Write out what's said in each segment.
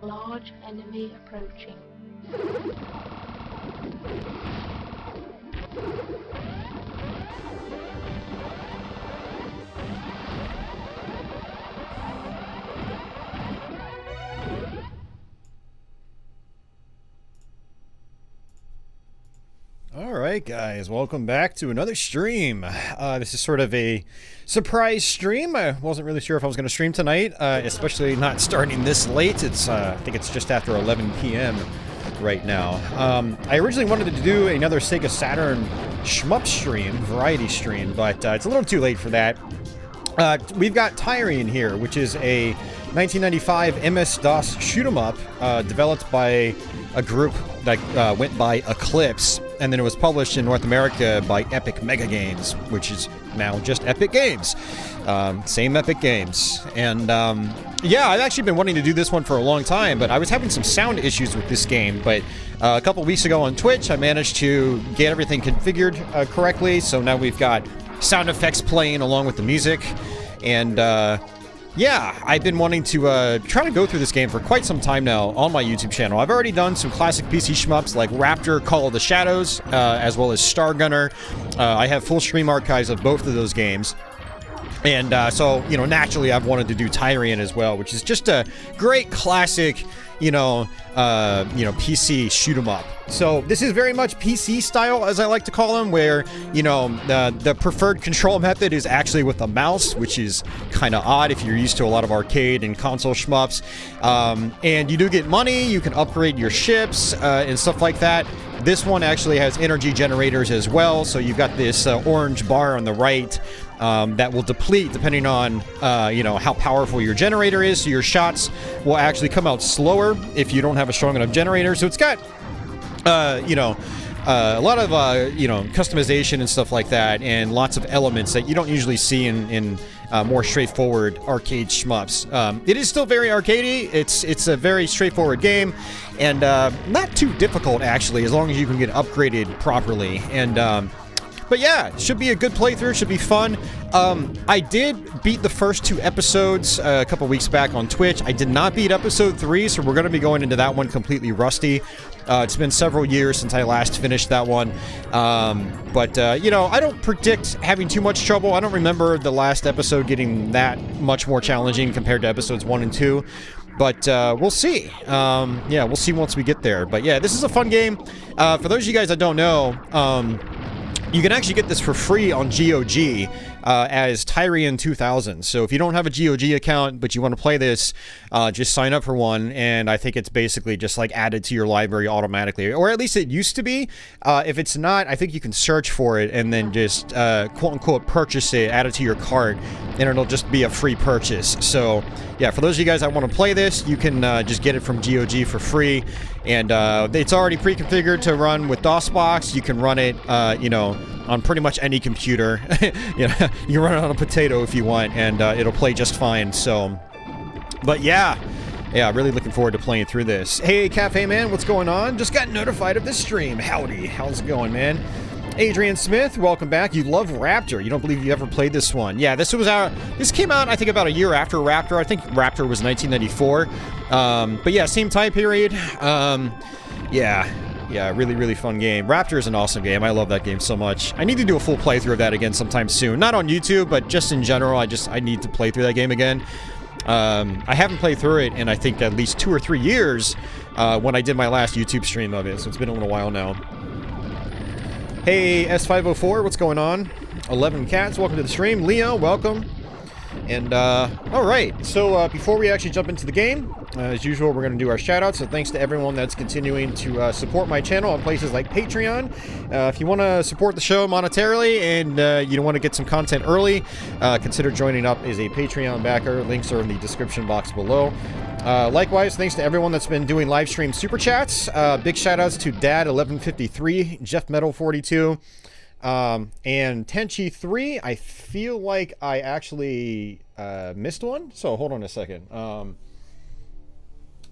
large enemy approaching. Alright guys, welcome back to another stream. This is sort of a surprise stream. I wasn't really sure if I was going to stream tonight, especially not starting this late. It's I think it's just after 11 p.m. right now. I originally wanted to do another Sega Saturn shmup stream, variety stream, but it's a little too late for that. We've got Tyrian here, which is a 1995 MS-DOS shoot-'em-up developed by a group that went by Eclipse, and then it was published in North America by Epic Mega Games, which is now just Epic Games. Same Epic Games. And yeah, I've actually been wanting to do this one for a long time, but I was having some sound issues with this game. But a couple weeks ago on Twitch, I managed to get everything configured correctly, so now we've got sound effects playing along with the music. And yeah, I've been wanting to try to go through this game for quite some time now on my YouTube channel. I've already done some classic PC shmups like Raptor, Call of the Shadows, as well as Star Gunner. I have full stream archives of both of those games. And so, you know, naturally I've wanted to do Tyrian as well, which is just a great classic, PC shoot 'em up. So this is very much PC style, as I like to call them, where, you know, the preferred control method is actually with a mouse, which is kind of odd if you're used to a lot of arcade and console shmups. And you do get money, you can upgrade your ships and stuff like that. This one actually has energy generators as well, so you've got this orange bar on the right that will deplete depending on, how powerful your generator is, so your shots will actually come out slower if you don't have a strong enough generator. So it's got, a lot of, customization and stuff like that, and lots of elements that you don't usually see in more straightforward arcade shmups. It is still very arcadey. It's a very straightforward game, and not too difficult, actually, as long as you can get upgraded properly. And but yeah, it should be a good playthrough, should be fun. I did beat the first 2 episodes a couple weeks back on Twitch. I did not beat episode 3, so we're going to be going into that one completely rusty. It's been several years since I last finished that one. But I don't predict having too much trouble. I don't remember the last episode getting that much more challenging compared to episodes 1 and 2. But we'll see. Yeah, we'll see once we get there. But yeah, this is a fun game. For those of you guys that don't know, you can actually get this for free on GOG as Tyrian 2000. So if you don't have a GOG account, but you want to play this, just sign up for one, and I think it's basically just like added to your library automatically. Or at least it used to be. If it's not, I think you can search for it and then just quote-unquote purchase it, add it to your cart, and it'll just be a free purchase. So yeah, for those of you guys that want to play this, you can just get it from GOG for free. And it's already pre-configured to run with DOSBox. You can run it, on pretty much any computer. You can run it on a potato if you want, and it'll play just fine. So, but yeah, really looking forward to playing through this. Hey, Cafe Man, what's going on? Just got notified of this stream. Howdy, how's it going, man? Adrian Smith, welcome back. You love Raptor. You don't believe you ever played this one. Yeah, this came out, I think, about a year after Raptor. I think Raptor was 1994. But yeah, same time period. Yeah, really, really fun game. Raptor is an awesome game. I love that game so much. I need to do a full playthrough of that again sometime soon. Not on YouTube, but just in general, I need to play through that game again. I haven't played through it in, I think, at least 2 or 3 years when I did my last YouTube stream of it, so it's been a little while now. Hey, S504, what's going on? 11 Cats, welcome to the stream. Leo, welcome. And, alright, so before we actually jump into the game, as usual, we're going to do our shoutouts. So thanks to everyone that's continuing to support my channel on places like Patreon. If you want to support the show monetarily and you want to get some content early, consider joining up as a Patreon backer. Links are in the description box below. Likewise, thanks to everyone that's been doing live stream super chats. Big shoutouts to Dad1153, Jeff Metal 42, and Tenchi 3. I feel like I actually missed one, so hold on a second.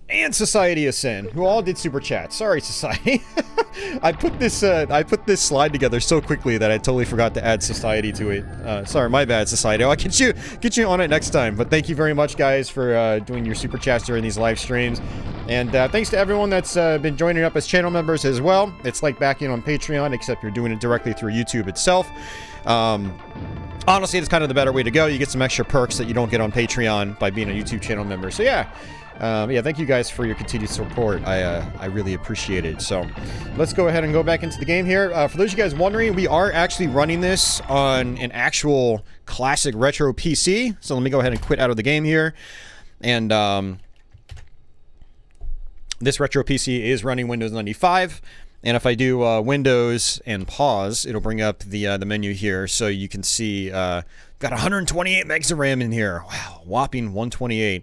and Society of Sin, who all did super chat. Sorry, Society. I put this slide together so quickly that I totally forgot to add Society to it. Sorry, my bad, Society. I'll get you on it next time. But thank you very much, guys, for doing your super chats during these live streams. And thanks to everyone that's been joining up as channel members as well. It's like backing on Patreon, except you're doing it directly through YouTube itself. Honestly, it's kind of the better way to go. You get some extra perks that you don't get on Patreon by being a YouTube channel member. So yeah. Yeah, thank you guys for your continued support. I really appreciate it. So, let's go ahead and go back into the game here. For those of you guys wondering, we are actually running this on an actual classic retro PC. So let me go ahead and quit out of the game here. And this retro PC is running Windows 95. And if I do Windows and pause, it'll bring up the menu here, so you can see got 128 megs of RAM in here. Wow, whopping 128.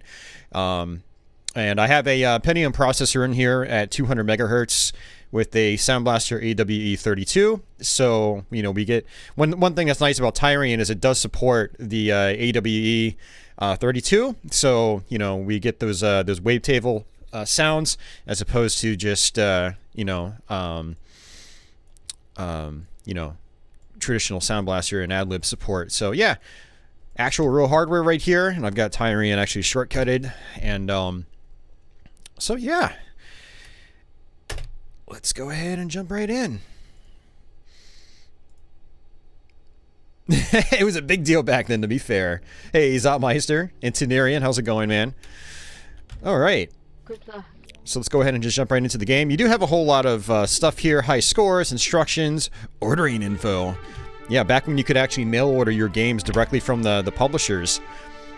And I have a Pentium processor in here at 200 megahertz with a Sound Blaster AWE32. So, you know, we get... One thing that's nice about Tyrian is it does support the AWE 32. So, you know, we get those wavetable sounds as opposed to just, you know, traditional Sound Blaster and ad-lib support. So, yeah, actual real hardware right here. And I've got Tyrian actually shortcutted. And, so, yeah. Let's go ahead and jump right in. It was a big deal back then, to be fair. Hey, Zotmeister and Tyrian, how's it going, man? All right. Good luck. So let's go ahead and just jump right into the game. You do have a whole lot of stuff here. High scores, instructions, ordering info. Yeah, back when you could actually mail order your games directly from the publishers.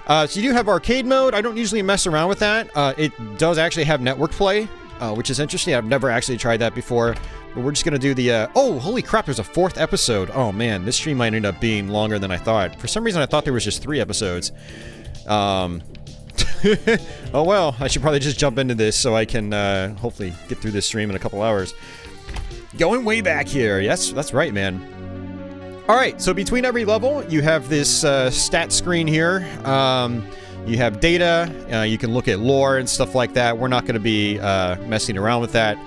So you do have arcade mode. I don't usually mess around with that. It does actually have network play, which is interesting. I've never actually tried that before. But we're just going to do the... oh, holy crap, there's a 4th episode. Oh, man, this stream might end up being longer than I thought. For some reason, I thought there was just 3 episodes. Oh, well, I should probably just jump into this so I can hopefully get through this stream in a couple hours. Going way back here. Yes, that's right, man. Alright, so between every level, you have this stat screen here. You have data, you can look at lore and stuff like that. We're not going to be messing around with that.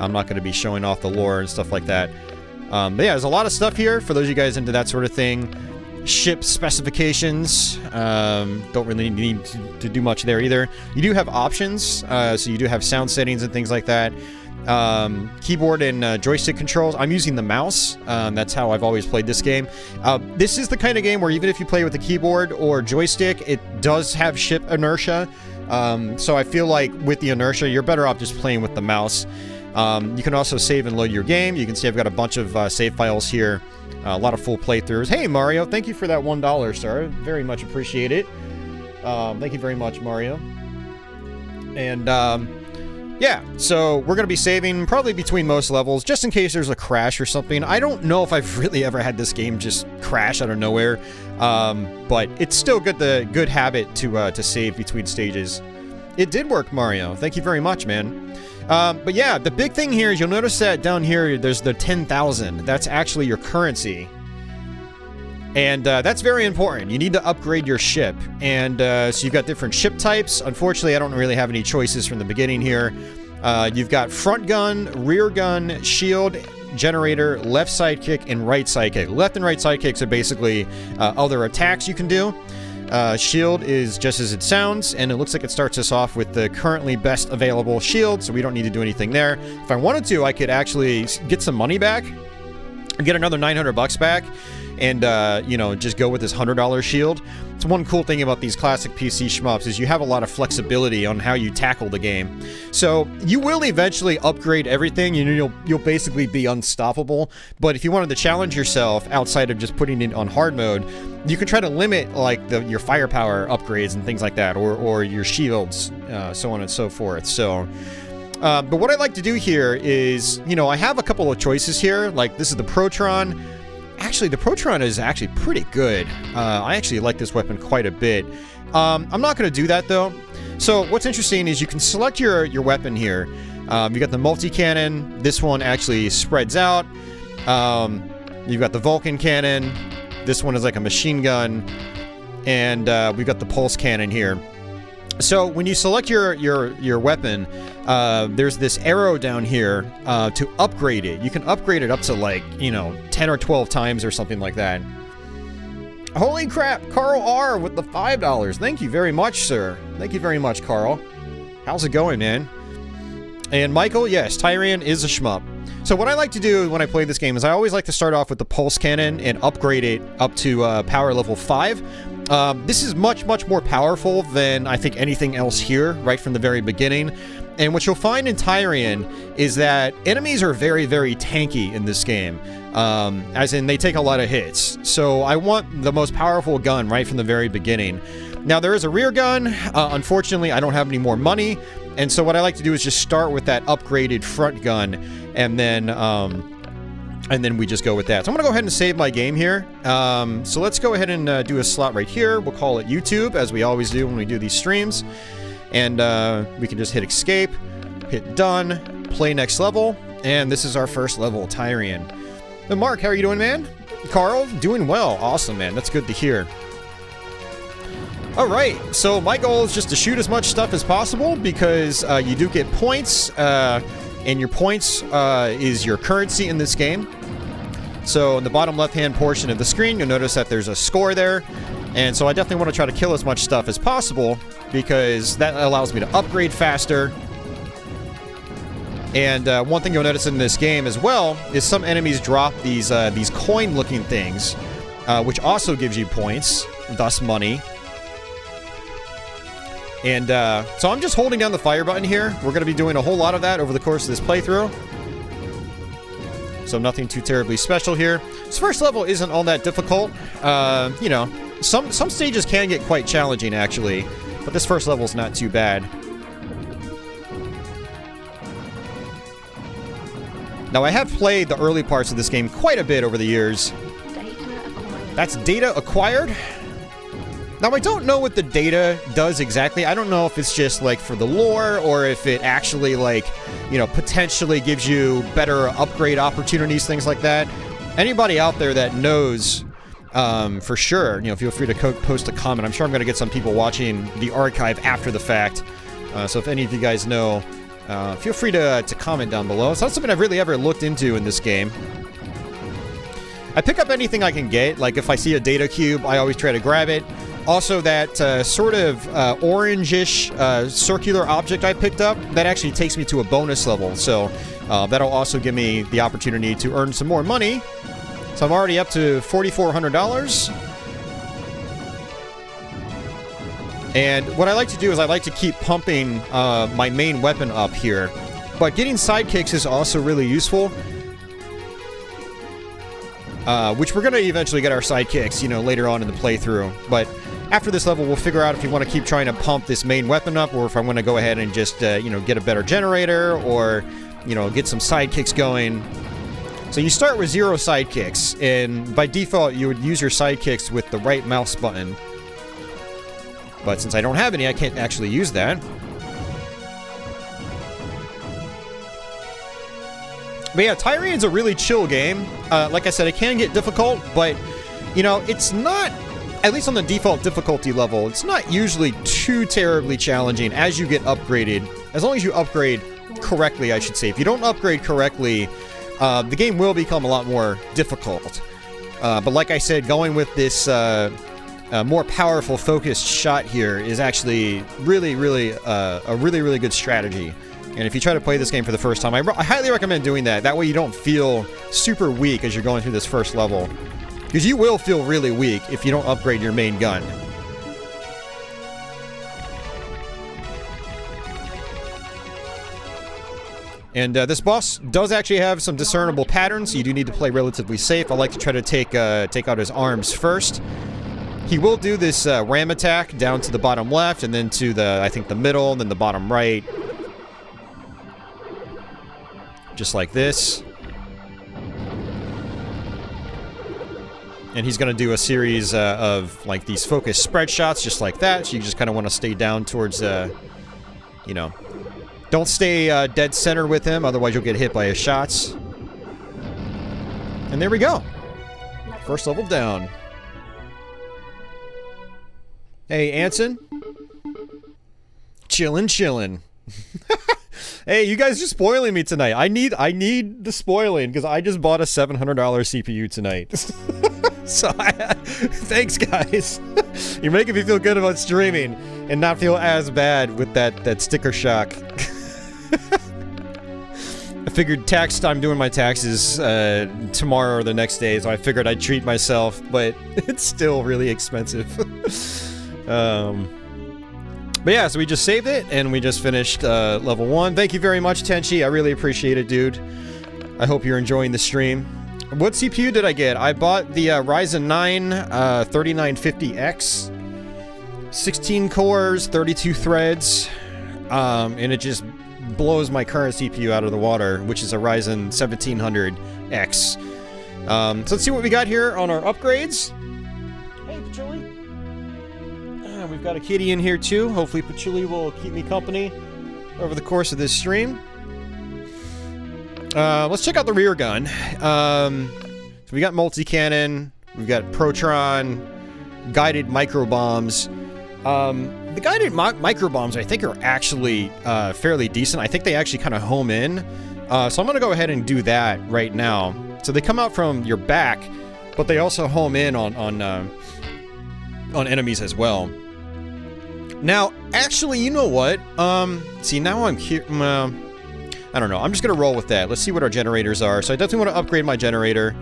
I'm not going to be showing off the lore and stuff like that. But yeah, there's a lot of stuff here for those of you guys into that sort of thing. Ship specifications, don't really need to do much there either. You do have options, so you do have sound settings and things like that. Keyboard and joystick controls. I'm using the mouse. That's how I've always played this game. This is the kind of game where even if you play with the keyboard or joystick, it does have ship inertia. So I feel like with the inertia, you're better off just playing with the mouse. You can also save and load your game. You can see I've got a bunch of save files here. A lot of full playthroughs. Hey, Mario, thank you for that $1, sir. Very much appreciate it. Thank you very much, Mario. And, yeah, so we're going to be saving probably between most levels, just in case there's a crash or something. I don't know if I've really ever had this game just crash out of nowhere, but it's still good habit to save between stages. It did work, Mario. Thank you very much, man. But yeah, the big thing here is you'll notice that down here, there's the 10,000. That's actually your currency. And that's very important. You need to upgrade your ship. And so you've got different ship types. Unfortunately, I don't really have any choices from the beginning here. You've got front gun, rear gun, shield, generator, left sidekick, and right sidekick. Left and right sidekicks are basically other attacks you can do. Shield is just as it sounds, and it looks like it starts us off with the currently best available shield, so we don't need to do anything there. If I wanted to, I could actually get some money back and get another 900 bucks back and, you know, just go with this $100 shield. It's one cool thing about these classic PC shmups is you have a lot of flexibility on how you tackle the game. So you will eventually upgrade everything, and you'll basically be unstoppable. But if you wanted to challenge yourself outside of just putting it on hard mode, you can try to limit like your firepower upgrades and things like that, or your shields, so on and so forth. So. But what I like to do here is, you know, I have a couple of choices here. Like this is the Protron. Actually, the Protron is actually pretty good. I actually like this weapon quite a bit. I'm not going to do that, though. So what's interesting is you can select your weapon here. You got the multi-cannon. This one actually spreads out. You've got the Vulcan cannon. This one is like a machine gun. And we've got the pulse cannon here. So when you select your weapon, there's this arrow down here to upgrade it. You can upgrade it up to like, you know, 10 or 12 times or something like that. Holy crap, Carl R with the $5. Thank you very much, sir. Thank you very much, Carl. How's it going, man? And Michael, yes, Tyrian is a shmup. So what I like to do when I play this game is I always like to start off with the pulse cannon and upgrade it up to power level 5. This is much, much more powerful than I think anything else here, right from the very beginning. And what you'll find in Tyrian is that enemies are very, very tanky in this game. As in, they take a lot of hits. So I want the most powerful gun right from the very beginning. Now, there is a rear gun. Unfortunately, I don't have any more money. And so what I like to do is just start with that upgraded front gun. And then we just go with that. So I'm going to go ahead and save my game here. So let's go ahead and do a slot right here. We'll call it YouTube, as we always do when we do these streams. And we can just hit escape, hit done, play next level. And this is our first level, Tyrian. And Mark, how are you doing, man? Carl, doing well. Awesome, man. That's good to hear. All right, so my goal is just to shoot as much stuff as possible because you do get points, and your points is your currency in this game. So in the bottom left-hand portion of the screen, you'll notice that there's a score there. And so I definitely want to try to kill as much stuff as possible because that allows me to upgrade faster. And one thing you'll notice in this game as well is some enemies drop these coin-looking things, which also gives you points, thus money. And so I'm just holding down the fire button here. We're going to be doing a whole lot of that over the course of this playthrough. So nothing too terribly special here. This first level isn't all that difficult. You know, some stages can get quite challenging, actually. But this first level is not too bad. Now, I have played the early parts of this game quite a bit over the years. Data acquired. That's data acquired? Now, I don't know what the data does exactly. I don't know if it's just, like, for the lore, or if it actually, like, you know, potentially gives you better upgrade opportunities, things like that. Anybody out there that knows, for sure, you know, feel free to post a comment. I'm sure I'm going to get some people watching the archive after the fact. So if any of you guys know, feel free to comment down below. It's not something I've really ever looked into in this game. I pick up anything I can get. Like, if I see a data cube, I always try to grab it. Also, that sort of orangish circular object I picked up, that actually takes me to a bonus level. So that'll also give me the opportunity to earn some more money. So I'm already up to $4,400. And what I like to do is I like to keep pumping my main weapon up here. But getting sidekicks is also really useful. Which we're going to eventually get our sidekicks, you know, later on in the playthrough. But after this level, we'll figure out if you want to keep trying to pump this main weapon up, or if I want to go ahead and just, you know, get a better generator, or, you know, get some sidekicks going. So you start with 0 sidekicks, and by default, you would use your sidekicks with the right mouse button. But since I don't have any, I can't actually use that. But yeah, Tyrian's a really chill game. Like I said, it can get difficult, but, you know, it's not, at least on the default difficulty level, it's not usually too terribly challenging as you get upgraded. As long as you upgrade correctly, I should say. If you don't upgrade correctly, the game will become a lot more difficult. But like I said, going with this more powerful focused shot here is actually a really, really good strategy. And if you try to play this game for the first time, I highly recommend doing that. That way you don't feel super weak as you're going through this first level. Because you will feel really weak if you don't upgrade your main gun. And this boss does actually have some discernible patterns, so you do need to play relatively safe. I like to try to take out his arms first. He will do this ram attack down to the bottom left, and then to the, I think, the middle, and then the bottom right. Just like this. And he's going to do a series of, like, these focused spread shots, just like that. So you just kind of want to stay down towards, you know, don't stay dead center with him, otherwise you'll get hit by his shots. And there we go. First level down. Hey, Anson. Chillin'. Hey, you guys are spoiling me tonight. I need the spoiling because I just bought a $700 CPU tonight. So thanks, guys. You're making me feel good about streaming and not feel as bad with that sticker shock. I figured I'm doing my taxes tomorrow or the next day, so I figured I'd treat myself, but it's still really expensive. But yeah, so we just saved it, and we just finished level 1. Thank you very much, Tenchi. I really appreciate it, dude. I hope you're enjoying the stream. What CPU did I get? I bought the Ryzen 9 3950X. 16 cores, 32 threads, and it just blows my current CPU out of the water, which is a Ryzen 1700X. So let's see what we got here on our upgrades. Hey, Patchouli. We've got a kitty in here too. Hopefully Patchouli will keep me company over the course of this stream. Let's check out the rear gun. So we got multi-cannon, we've got Protron, guided micro bombs. The guided micro bombs I think are actually fairly decent. I think they actually kind of home in. So I'm going to go ahead and do that right now. So they come out from your back, but they also home in on enemies as well. Now, actually, you know what? See, now I'm here. I don't know. I'm just going to roll with that. Let's see what our generators are. So I definitely want to upgrade my generator.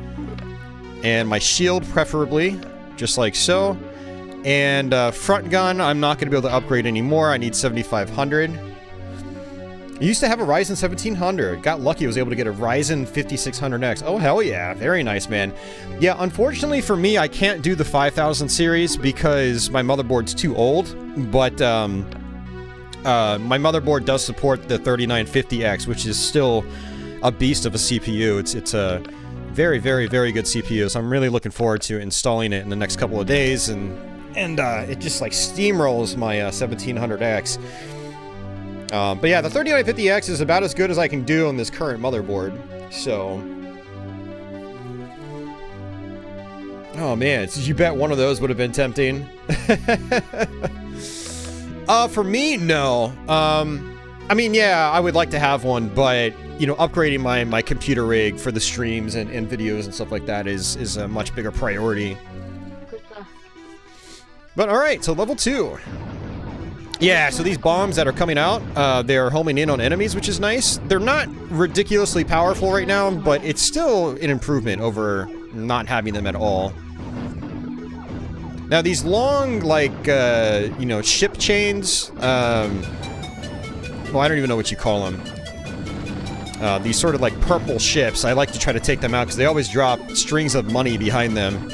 And my shield, preferably. Just like so. And front gun, I'm not going to be able to upgrade anymore. I need 7500. I used to have a Ryzen 1700. Got lucky, I was able to get a Ryzen 5600X. Oh, hell yeah. Very nice, man. Yeah, unfortunately for me, I can't do the 5000 series because my motherboard's too old. But my motherboard does support the 3950X, which is still a beast of a CPU. It's a very, very, very good CPU. So I'm really looking forward to installing it in the next couple of days. And it just like steamrolls my 1700X. But yeah, the 3950X is about as good as I can do on this current motherboard. So, oh man, you bet one of those would have been tempting. For me, no. I mean, yeah, I would like to have one, but you know, upgrading my computer rig for the streams and videos and stuff like that is a much bigger priority. But alright, so level 2. Yeah, so these bombs that are coming out, they're homing in on enemies, which is nice. They're not ridiculously powerful right now, but it's still an improvement over not having them at all. Now, these long, like, you know, ship chains, well, I don't even know what you call them. These sort of, like, purple ships, I like to try to take them out because they always drop strings of money behind them.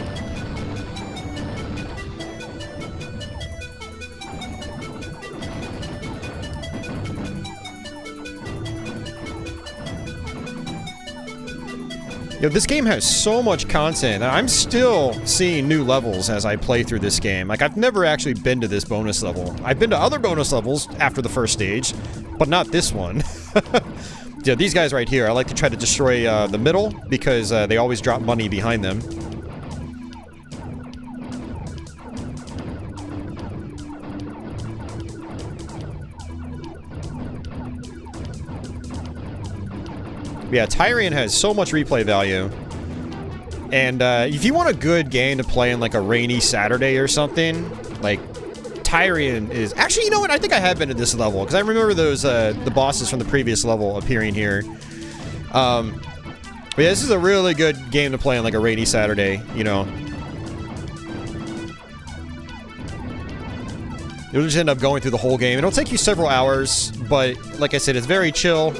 You know, this game has so much content, and I'm still seeing new levels as I play through this game. Like, I've never actually been to this bonus level. I've been to other bonus levels after the first stage, but not this one. Yeah, these guys right here, I like to try to destroy the middle, because they always drop money behind them. Yeah, Tyrian has so much replay value. And if you want a good game to play on like a rainy Saturday or something, like Tyrian is... Actually, you know what? I think I have been to this level, because I remember those the bosses from the previous level appearing here. But yeah, this is a really good game to play on like a rainy Saturday, you know. You'll just end up going through the whole game. It'll take you several hours, but like I said, it's very chill.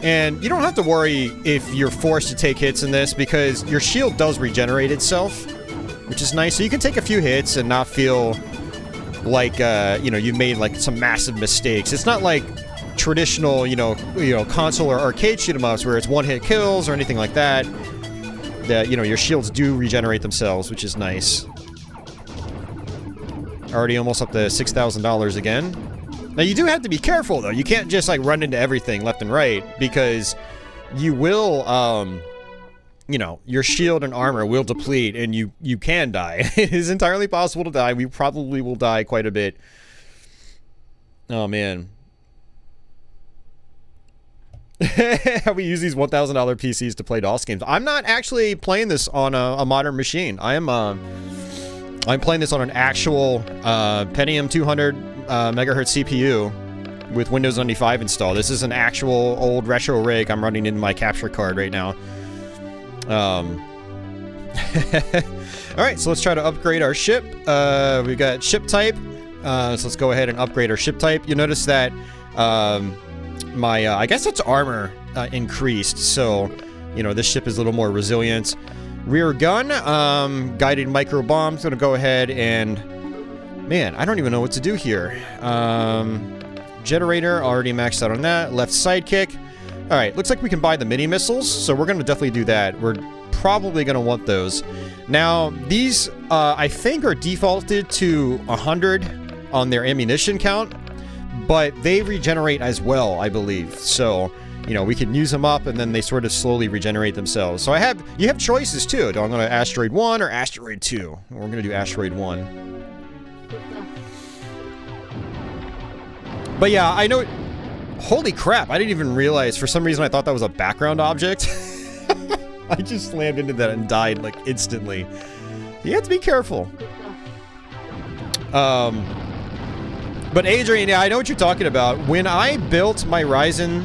And you don't have to worry if you're forced to take hits in this, because your shield does regenerate itself, which is nice. So you can take a few hits and not feel like, you know, you made like some massive mistakes. It's not like traditional, you know, console or arcade shoot 'em ups where it's one-hit kills or anything like that. That, you know, your shields do regenerate themselves, which is nice. Already almost up to $6,000 again. Now, you do have to be careful, though. You can't just, like, run into everything left and right, because you will, you know, your shield and armor will deplete and you can die. It is entirely possible to die. We probably will die quite a bit. Oh, man. We use these $1,000 PCs to play DOS games. I'm not actually playing this on a modern machine. I'm playing this on an actual Pentium 200 megahertz CPU with Windows 95 installed. This is an actual old retro rig I'm running into my capture card right now. Alright, so let's try to upgrade our ship. We've got ship type. So let's go ahead and upgrade our ship type. You'll notice that my I guess it's armor increased, so you know this ship is a little more resilient. Rear gun, guided micro bombs. Gonna go ahead and, man, I don't even know what to do here. Generator already maxed out on that. Left sidekick. All right, looks like we can buy the mini missiles, so we're gonna definitely do that. We're probably gonna want those. Now these I think are defaulted to 100 on their ammunition count, but they regenerate as well, I believe. So, you know, we can use them up and then they sort of slowly regenerate themselves. So you have choices too. Do I go to Asteroid 1 or Asteroid 2? We're going to do Asteroid 1. But yeah, I know... Holy crap, I didn't even realize. For some reason, I thought that was a background object. I just slammed into that and died, like, instantly. You have to be careful. But Adrian, yeah, I know what you're talking about. When I built my Ryzen,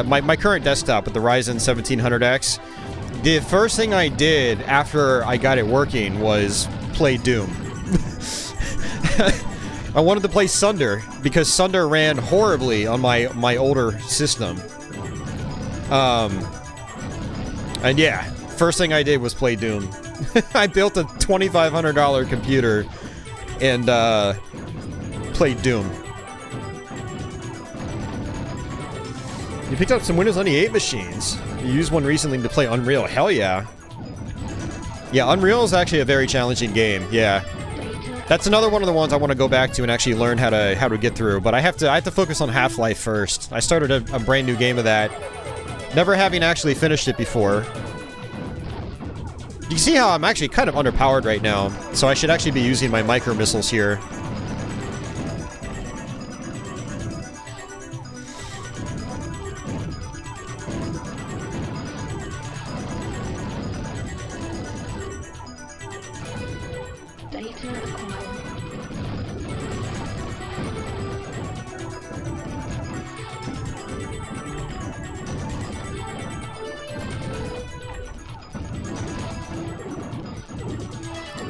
my current desktop with the Ryzen 1700X, the first thing I did after I got it working was play Doom. I wanted to play Sunder because Sunder ran horribly on my older system. And yeah, first thing I did was play Doom. I built a $2,500 computer and played Doom. You picked up some Windows 98 machines. You used one recently to play Unreal. Hell yeah. Yeah, Unreal is actually a very challenging game. Yeah. That's another one of the ones I want to go back to and actually learn how to get through. But I have to focus on Half-Life first. I started a brand new game of that, never having actually finished it before. You can see how I'm actually kind of underpowered right now, so I should actually be using my micro missiles here.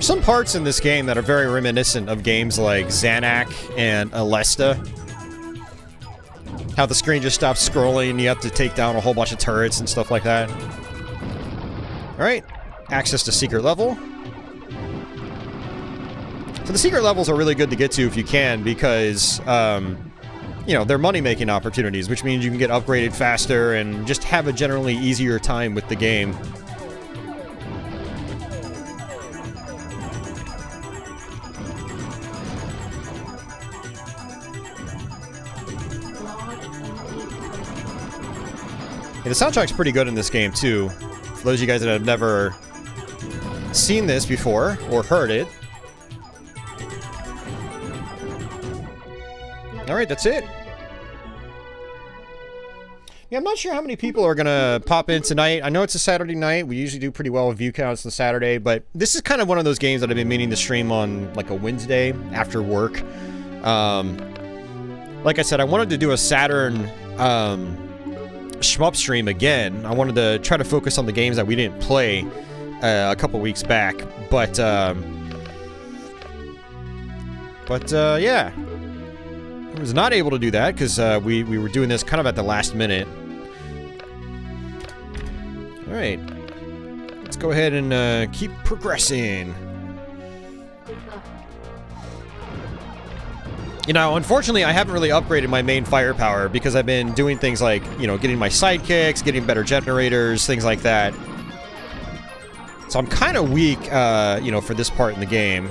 Some parts in this game that are very reminiscent of games like Xanac and Alesta. How the screen just stops scrolling and you have to take down a whole bunch of turrets and stuff like that. Alright, access to secret level. So the secret levels are really good to get to if you can because, you know, they're money-making opportunities, which means you can get upgraded faster and just have a generally easier time with the game. The soundtrack's pretty good in this game, too. For those of you guys that have never seen this before, or heard it. Alright, that's it. Yeah, I'm not sure how many people are gonna pop in tonight. I know it's a Saturday night. We usually do pretty well with view counts on Saturday, but this is kind of one of those games that I've been meaning to stream on, like, a Wednesday after work. Like I said, I wanted to do a Saturn, shmup stream again. I wanted to try to focus on the games that we didn't play a couple weeks back, but yeah, I was not able to do that because we were doing this kind of at the last minute. All right, let's go ahead and keep progressing. You know, unfortunately, I haven't really upgraded my main firepower because I've been doing things like, you know, getting my sidekicks, getting better generators, things like that. So I'm kind of weak, you know, for this part in the game.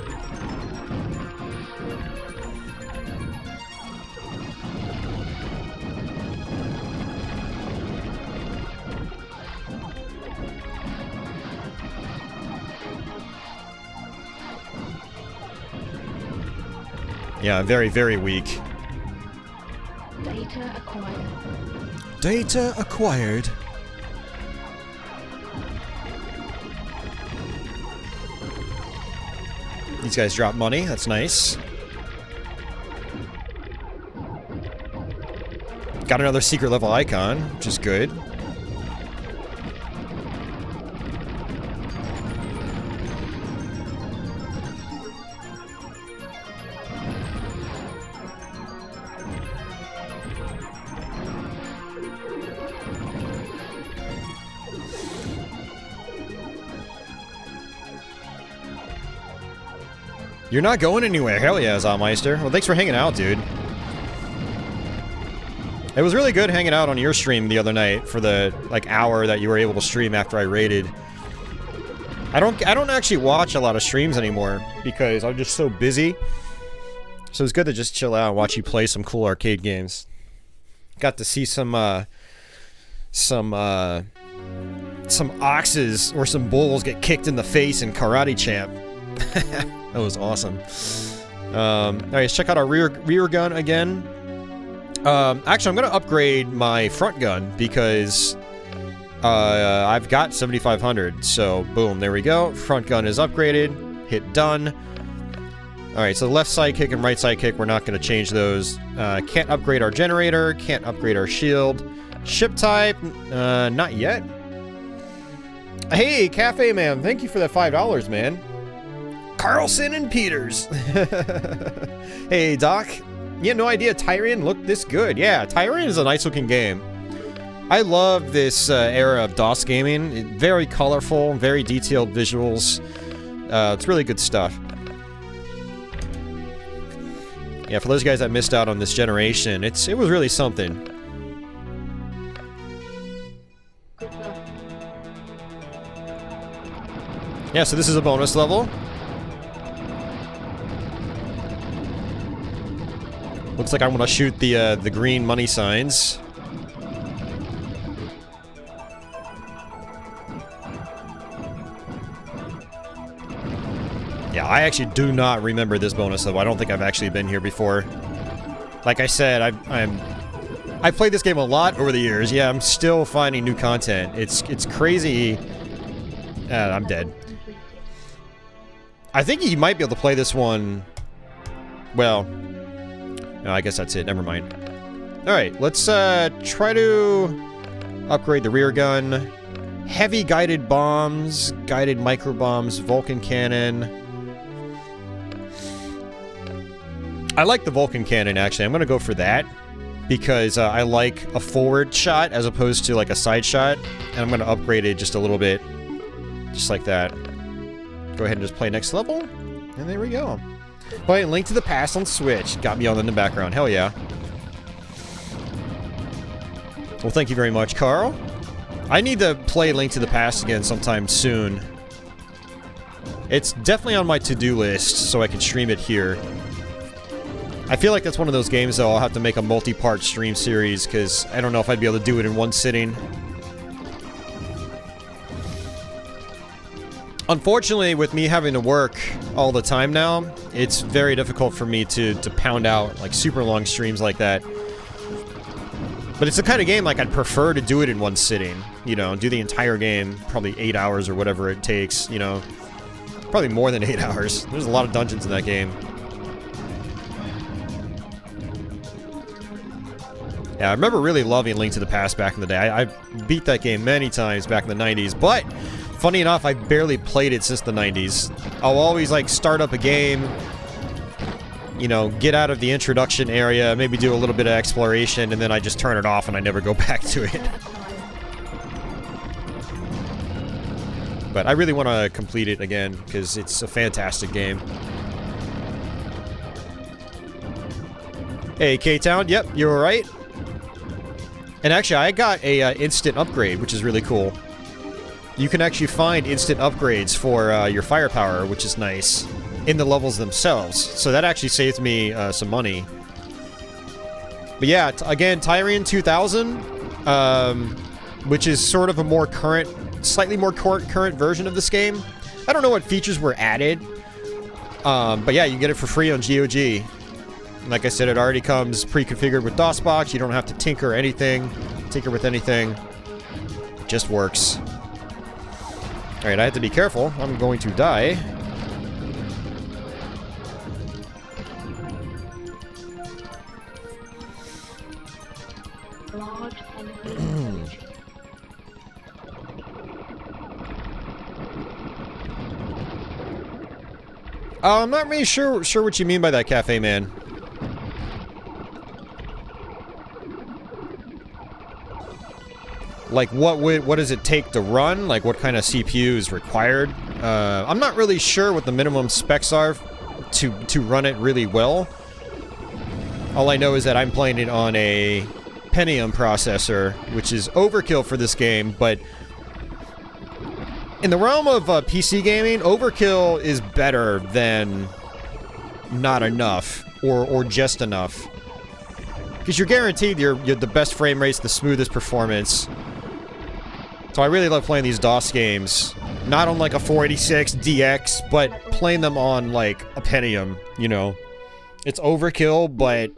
Yeah, very, very weak. Data acquired. Data acquired. These guys drop money. That's nice. Got another secret level icon, which is good. You're not going anywhere. Hell yeah, Zomeister. Well, thanks for hanging out, dude. It was really good hanging out on your stream the other night for the, like, hour that you were able to stream after I raided. I don't actually watch a lot of streams anymore because I'm just so busy. So it's good to just chill out and watch you play some cool arcade games. Got to see some oxes or some bulls get kicked in the face in Karate Champ. That was awesome. Alright, let's check out our rear gun again. Actually, I'm gonna upgrade my front gun because I've got 7,500. So, boom, there we go. Front gun is upgraded. Hit done. Alright, so the left side kick and right side kick, we're not gonna change those. Can't upgrade our generator. Can't upgrade our shield. Ship type, not yet. Hey, Cafe Man, thank you for that $5, man. Carlson and Peters. Hey, Doc. You had no idea Tyrian looked this good. Yeah, Tyrian is a nice looking game. I love this era of DOS gaming. Very colorful, very detailed visuals. It's really good stuff. Yeah, for those guys that missed out on this generation, it was really something. Yeah, so this is a bonus level. Looks like I want to shoot the green money signs. Yeah, I actually do not remember this bonus level. I don't think I've actually been here before. Like I said, I've played this game a lot over the years. Yeah, I'm still finding new content. It's crazy. I'm dead. I think you might be able to play this one. Well. No, I guess that's it. Never mind. Alright, let's try to upgrade the rear gun. Heavy guided bombs, guided micro bombs, Vulcan cannon. I like the Vulcan cannon, actually. I'm going to go for that because I like a forward shot as opposed to like a side shot. And I'm going to upgrade it just a little bit. Just like that. Go ahead and just play next level. And there we go. Playing Link to the Past on Switch. Got me on in the background. Hell yeah. Well, thank you very much, Carl. I need to play Link to the Past again sometime soon. It's definitely on my to-do list, so I can stream it here. I feel like that's one of those games, though, I'll have to make a multi-part stream series, because I don't know if I'd be able to do it in one sitting. Unfortunately, with me having to work all the time now, it's very difficult for me to pound out, like, super long streams like that. But it's the kind of game, like, I'd prefer to do it in one sitting. You know, do the entire game, probably 8 hours or whatever it takes, you know. Probably more than 8 hours. There's a lot of dungeons in that game. Yeah, I remember really loving Link to the Past back in the day. I beat that game many times back in the 90s, but funny enough, I barely played it since the 90s. I'll always, like, start up a game, you know, get out of the introduction area, maybe do a little bit of exploration, and then I just turn it off and I never go back to it. But I really want to complete it again, because it's a fantastic game. Hey, K-Town, yep, you're alright. And actually, I got a instant upgrade, which is really cool. You can actually find instant upgrades for your firepower, which is nice, in the levels themselves. So that actually saved me some money. But yeah, again, Tyrian 2000, which is sort of a more current, slightly more current version of this game. I don't know what features were added, but yeah, you can get it for free on GOG. Like I said, it already comes pre-configured with DOSBox. You don't have to tinker with anything. It just works. Alright, I have to be careful. I'm going to die. I'm not really sure what you mean by that, Cafe Man. Like, what does it take to run? Like, what kind of CPU is required? I'm not really sure what the minimum specs are to run it really well. All I know is that I'm playing it on a Pentium processor, which is overkill for this game, but in the realm of PC gaming, overkill is better than not enough, or just enough. Because you're guaranteed you're the best frame rates, the smoothest performance. So I really love playing these DOS games. Not on like a 486 DX, but playing them on like a Pentium, you know. It's overkill, but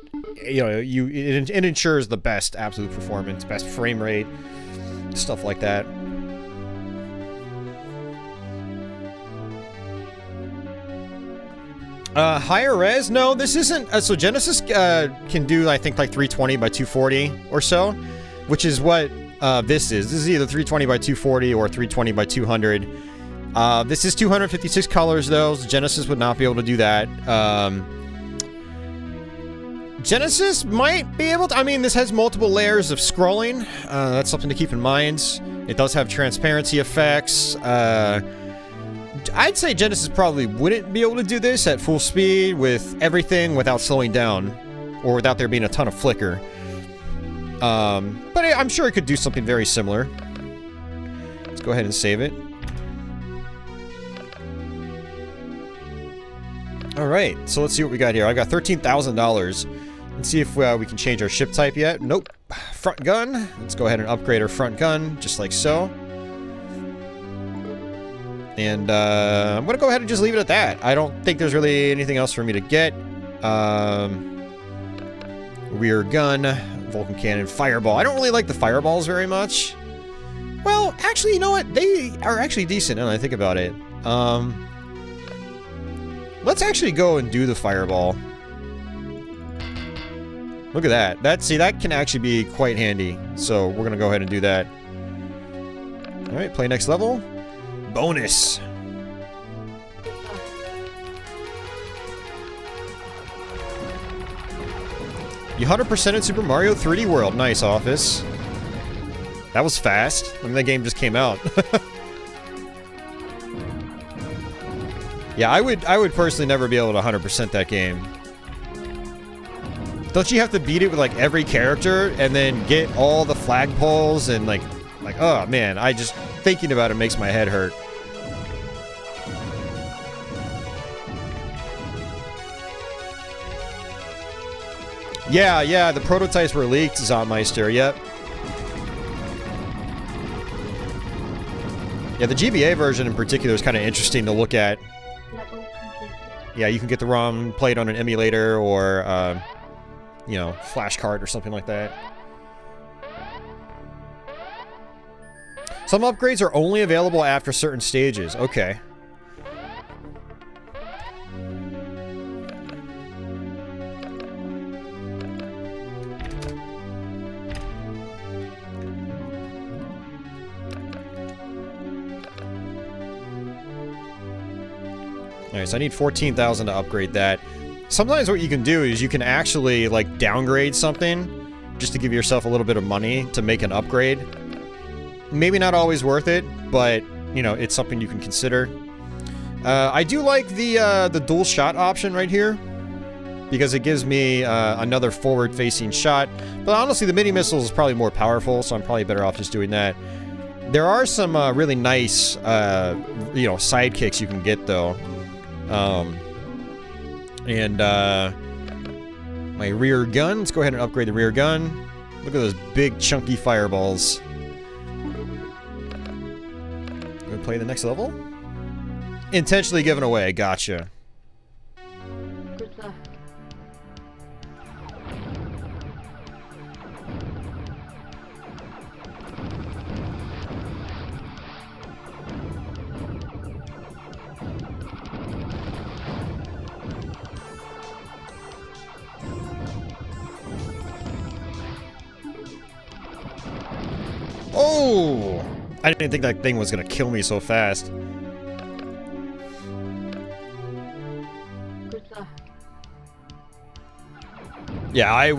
you know, it ensures the best absolute performance, best frame rate, stuff like that. Higher res? No, this isn't. So Genesis can do, I think, like 320 by 240 or so, which is what this is. This is either 320 by 240 or 320 by 200. This is 256 colors, though. So Genesis would not be able to do that. Genesis might be able to. I mean, this has multiple layers of scrolling. That's something to keep in mind. It does have transparency effects. I'd say Genesis probably wouldn't be able to do this at full speed with everything without slowing down, or without there being a ton of flicker. But I'm sure it could do something very similar. Let's go ahead and save it. Alright, so let's see what we got here. I got $13,000. Let's see if we can change our ship type yet. Nope. Front gun. Let's go ahead and upgrade our front gun, just like so. And I'm gonna go ahead and just leave it at that. I don't think there's really anything else for me to get. Rear gun, Vulcan cannon, fireball. I don't really like the fireballs very much. Well, actually, you know what? They are actually decent now that I think about it. Let's actually go and do the fireball. Look at that. See, that can actually be quite handy. So we're gonna go ahead and do that. All right, play next level. Bonus. You 100%ed Super Mario 3D World. Nice, Office. That was fast. I mean, that game just came out. Yeah, I would personally never be able to 100% that game. Don't you have to beat it with like every character and then get all the flagpoles and like oh man, I just thinking about it makes my head hurt. Yeah, the prototypes were leaked, Zotmeister, yep. Yeah, the GBA version in particular is kind of interesting to look at. Yeah, you can get the ROM played on an emulator or, you know, flash card or something like that. Some upgrades are only available after certain stages. Okay. Alright, so I need 14,000 to upgrade that. Sometimes what you can do is you can actually, like, downgrade something just to give yourself a little bit of money to make an upgrade. Maybe not always worth it, but, you know, it's something you can consider. I do like the dual shot option right here, because it gives me another forward-facing shot. But honestly, the mini-missile is probably more powerful, so I'm probably better off just doing that. There are some really nice, you know, sidekicks you can get, though. My rear gun. Let's go ahead and upgrade the rear gun. Look at those big, chunky fireballs. Gonna play the next level? Intentionally given away. Gotcha. No! I didn't think that thing was gonna kill me so fast. Good luck. Yeah, I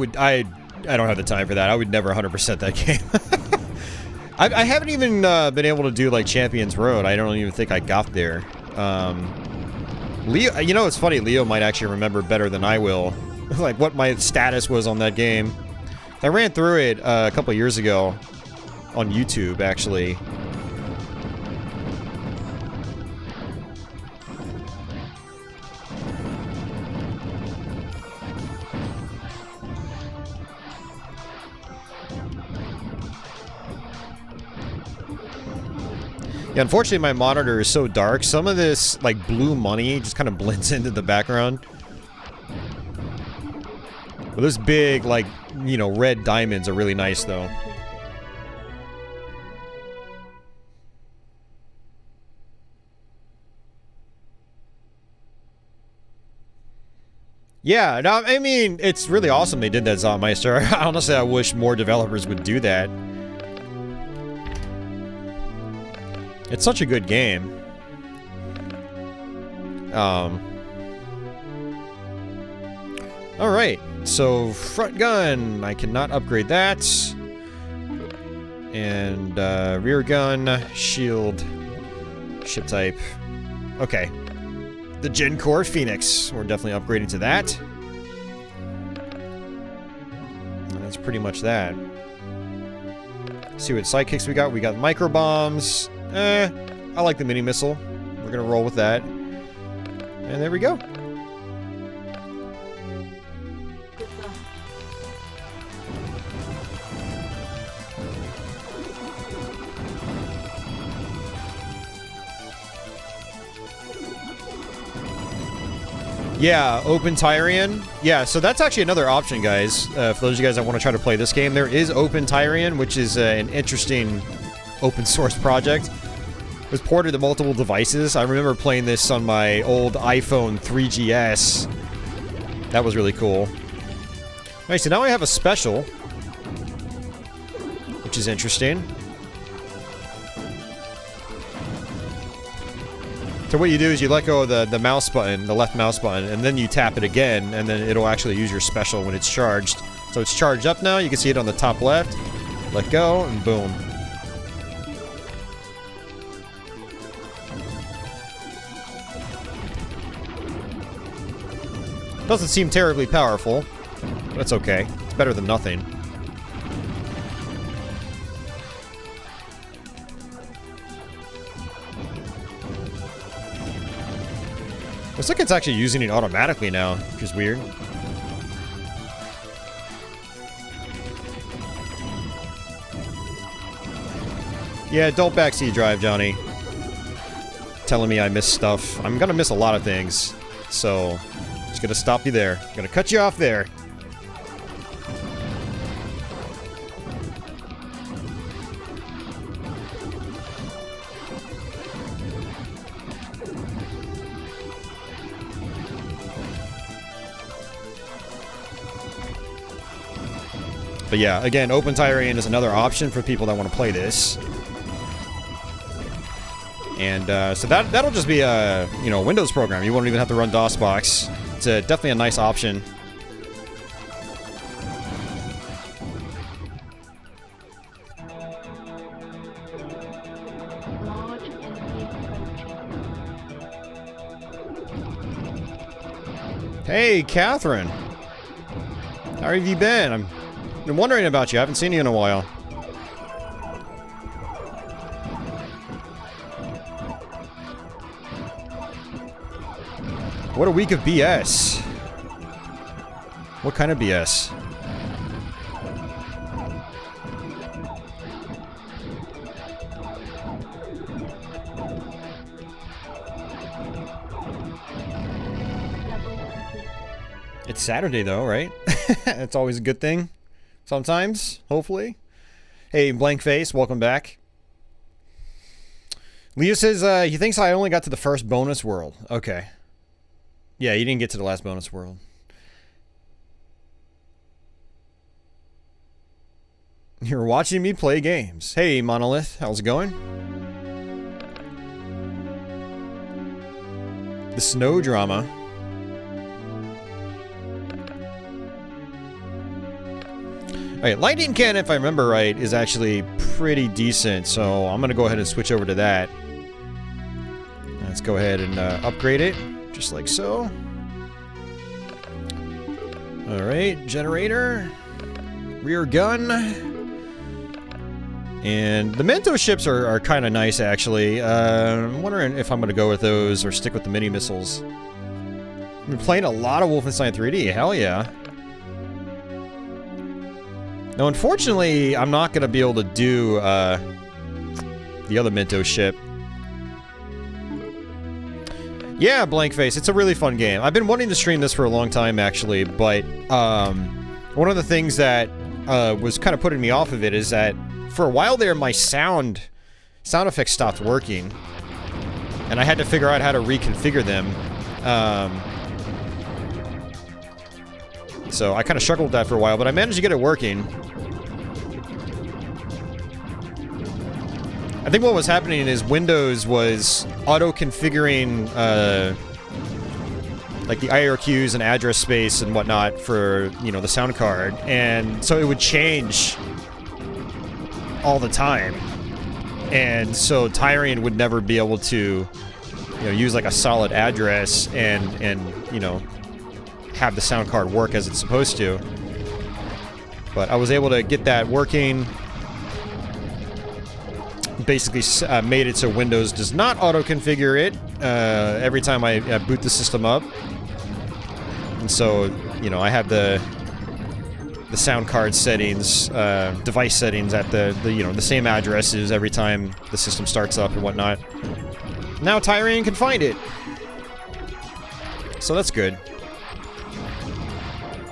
don't have the time for that. I would never 100% that game. I haven't even been able to do, like, Champions Road. I don't even think I got there. Leo, you know, it's funny, Leo might actually remember better than I will, like, what my status was on that game. I ran through it a couple years ago on YouTube, actually. Yeah, unfortunately my monitor is so dark, some of this, like, blue money just kind of blends into the background. But those big, like, you know, red diamonds are really nice, though. Yeah, no, I mean, it's really awesome they did that, Zombmeister. Honestly, I wish more developers would do that. It's such a good game. Alright, so front gun, I cannot upgrade that. And rear gun, shield, ship type. Okay. The Gen Core Phoenix, we're definitely upgrading to that. And that's pretty much that. Let's see what sidekicks we got. We got micro bombs. I like the mini missile. We're gonna roll with that. And there we go. Yeah, Open Tyrian. Yeah, so that's actually another option, guys. For those of you guys that want to try to play this game, there is Open Tyrian, which is an interesting open source project. It was ported to multiple devices. I remember playing this on my old iPhone 3GS. That was really cool. Alright, so now I have a special, which is interesting. So what you do is you let go of the mouse button, the left mouse button, and then you tap it again, and then it'll actually use your special when it's charged. So it's charged up now. You can see it on the top left. Let go, and boom. Doesn't seem terribly powerful, but it's okay. It's better than nothing. Looks like it's actually using it automatically now, which is weird. Yeah, don't backseat drive, Johnny. Telling me I miss stuff. I'm gonna miss a lot of things, so just gonna stop you there. Gonna cut you off there. But yeah, again, Open Tyrian is another option for people that want to play this. And so that'll just be a, you know, Windows program. You won't even have to run DOSBox. It's definitely a nice option. Hey, Catherine. How have you been? I've been wondering about you. I haven't seen you in a while. What a week of BS. What kind of BS? It's Saturday though, right? It's always a good thing. Sometimes, hopefully. Hey, Blank Face, welcome back. Leo says he thinks I only got to the first bonus world. Okay. Yeah, you didn't get to the last bonus world. You're watching me play games. Hey, Monolith, how's it going? The snow drama. Alright, lightning cannon, if I remember right, is actually pretty decent, so I'm gonna go ahead and switch over to that. Let's go ahead and upgrade it, just like so. Alright, generator. Rear gun. And the Mento ships are kind of nice, actually. I'm wondering if I'm going to go with those or stick with the mini missiles. I've been playing a lot of Wolfenstein 3D. Hell yeah. Now, unfortunately, I'm not going to be able to do the other Mento ship. Yeah, Blank Face. It's a really fun game. I've been wanting to stream this for a long time, actually, but one of the things that was kind of putting me off of it is that for a while there, my sound effects stopped working, and I had to figure out how to reconfigure them. So I kind of struggled with that for a while, but I managed to get it working. I think what was happening is Windows was auto-configuring, like the IRQs and address space and whatnot for, you know, the sound card, and so it would change all the time, and so Tyrian would never be able to, you know, use like a solid address and you know, have the sound card work as it's supposed to. But I was able to get that working. Basically made it so Windows does not auto-configure it every time I boot the system up, and so, you know, I have the sound card settings, device settings at the you know, the same addresses every time the system starts up and whatnot. Now Tyrian can find it, so that's good.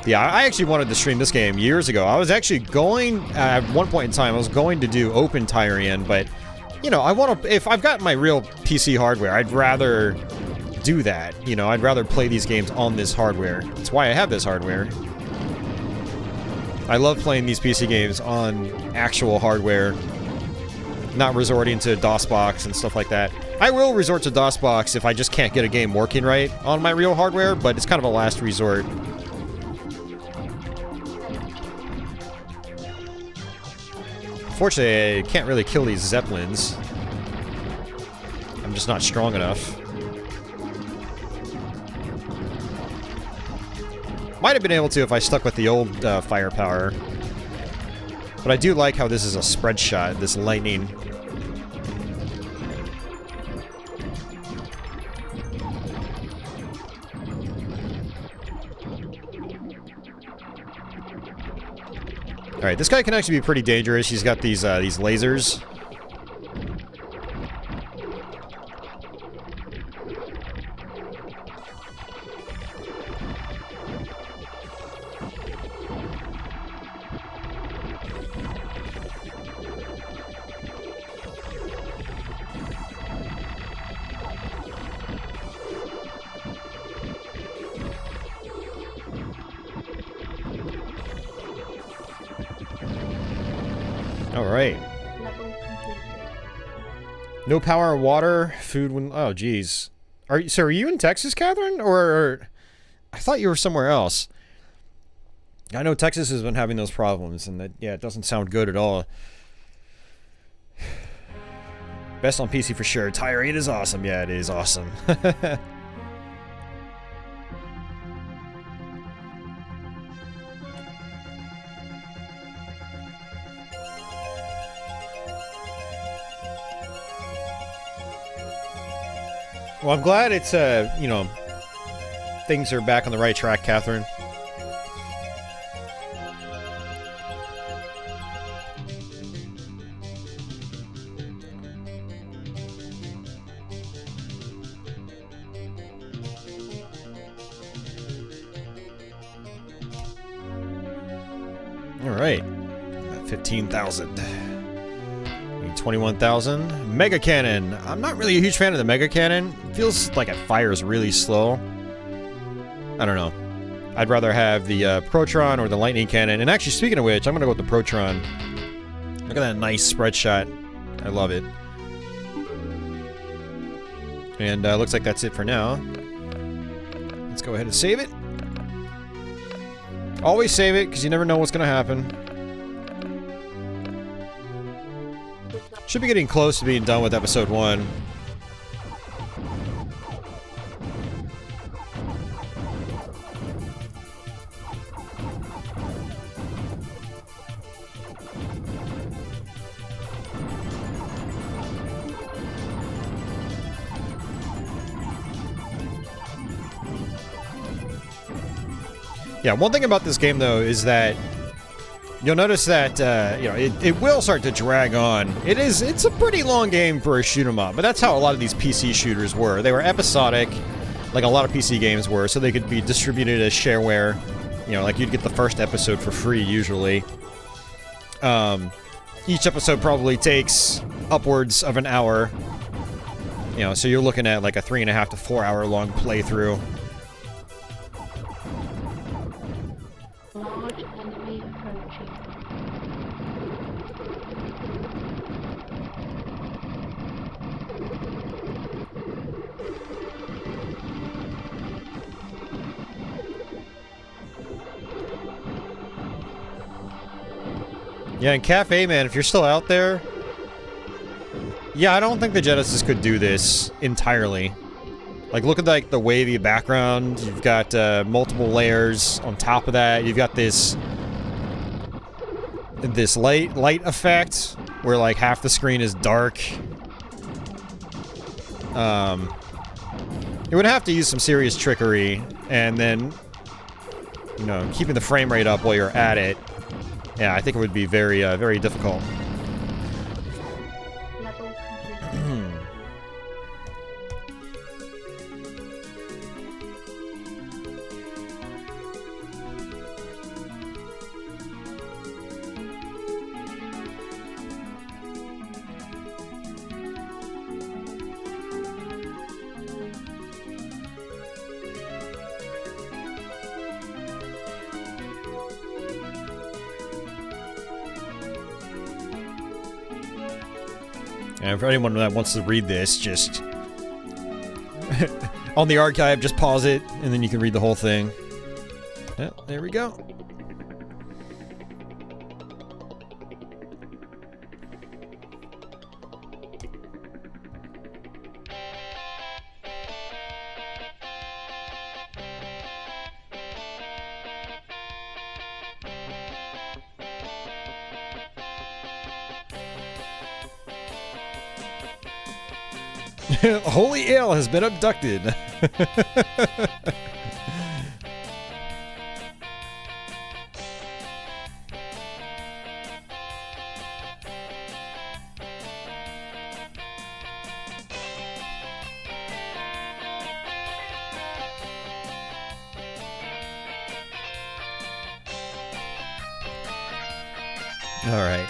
Yeah, I actually wanted to stream this game years ago. I was actually going, at one point in time, I was going to do Open Tyrian, but, you know, I want to, if I've got my real PC hardware, I'd rather do that. You know, I'd rather play these games on this hardware. That's why I have this hardware. I love playing these PC games on actual hardware, not resorting to DOSBox and stuff like that. I will resort to DOSBox if I just can't get a game working right on my real hardware, but it's kind of a last resort. Unfortunately, I can't really kill these Zeppelins. I'm just not strong enough. Might have been able to if I stuck with the old firepower. But I do like how this is a spread shot, this lightning. Alright, this guy can actually be pretty dangerous. He's got these lasers. Alright. No power, water, food when... Oh, geez. So are you in Texas, Catherine? Or... I thought you were somewhere else. I know Texas has been having those problems, and that, yeah, it doesn't sound good at all. Best on PC for sure. Tyrian is awesome. Yeah, it is awesome. Well, I'm glad it's, you know, things are back on the right track, Catherine. All right, 15,000. 21,000. Mega Cannon. I'm not really a huge fan of the Mega Cannon. It feels like it fires really slow. I don't know. I'd rather have the Protron or the Lightning Cannon. And actually, speaking of which, I'm going to go with the Protron. Look at that nice spread shot. I love it. And looks like that's it for now. Let's go ahead and save it. Always save it, because you never know what's going to happen. Should be getting close to being done with episode 1. Yeah, one thing about this game, though, is that you'll notice that, you know, it will start to drag on. It's a pretty long game for a shoot 'em up, but that's how a lot of these PC shooters were. They were episodic, like a lot of PC games were, so they could be distributed as shareware. You know, like you'd get the first episode for free, usually. Each episode probably takes upwards of an hour. You know, so you're looking at like a 3.5 to 4 hour long playthrough. Large enemy approaching. Yeah, and Cafe Man, if you're still out there, yeah, I don't think the Genesis could do this entirely. Like, look at like the wavy background. You've got multiple layers on top of that. You've got this light effect where like half the screen is dark. You would have to use some serious trickery, and then, you know, keeping the frame rate up while you're at it. Yeah, I think it would be very, very difficult. Level complete. And for anyone that wants to read this, just on the archive, just pause it, and then you can read the whole thing. Yeah, there we go. Holy Ale has been abducted. All right.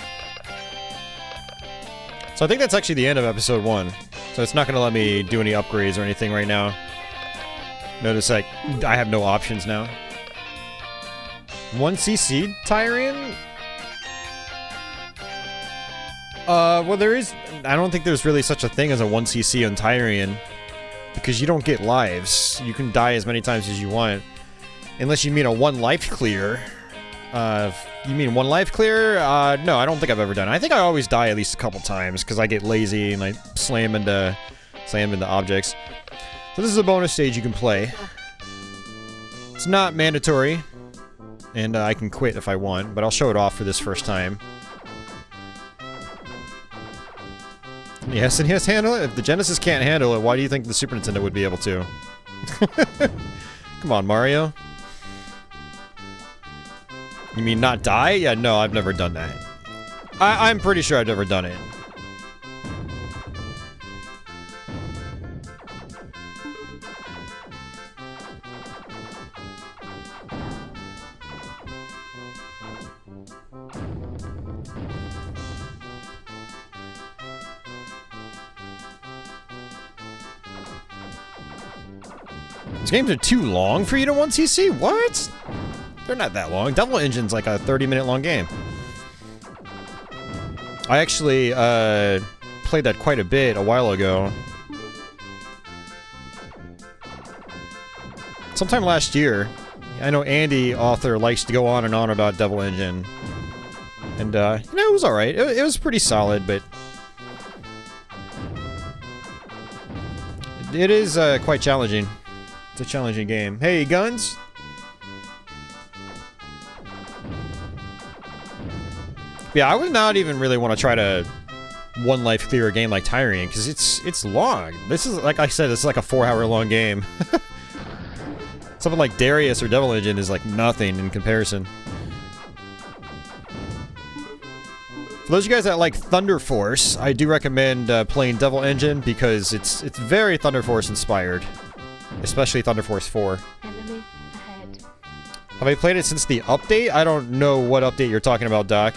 So I think that's actually the end of episode 1. So it's not going to let me do any upgrades or anything right now. Notice, like, I have no options now. 1cc Tyrian? Well, there is... I don't think there's really such a thing as a 1cc on Tyrian. Because you don't get lives. You can die as many times as you want. Unless you mean a 1 life clear. You mean 1 life clear? No, I don't think I've ever done it. I think I always die at least a couple times because I get lazy and I slam into objects. So this is a bonus stage you can play. It's not mandatory, and I can quit if I want, but I'll show it off for this first time. Yes, and he has to handle it. If the Genesis can't handle it, why do you think the Super Nintendo would be able to? Come on, Mario. You mean not die? Yeah, no, I've never done that. I'm pretty sure I've never done it. These games are too long for you to 1cc? What? They're not that long. Devil Engine's like a 30-minute long game. I actually played that quite a bit a while ago. Sometime last year. I know Andy, author, likes to go on and on about Devil Engine. And, you know, it was alright. It was pretty solid, but... It is quite challenging. It's a challenging game. Hey, guns! Yeah, I would not even really want to try to one life clear a game like Tyrian, because it's long. This is, like I said, this is like a 4-hour long game. Something like Darius or Devil Engine is like nothing in comparison. For those of you guys that like Thunder Force, I do recommend playing Devil Engine because it's very Thunder Force inspired, especially Thunder Force 4. Enemy ahead. Have I played it since the update? I don't know what update you're talking about, Doc.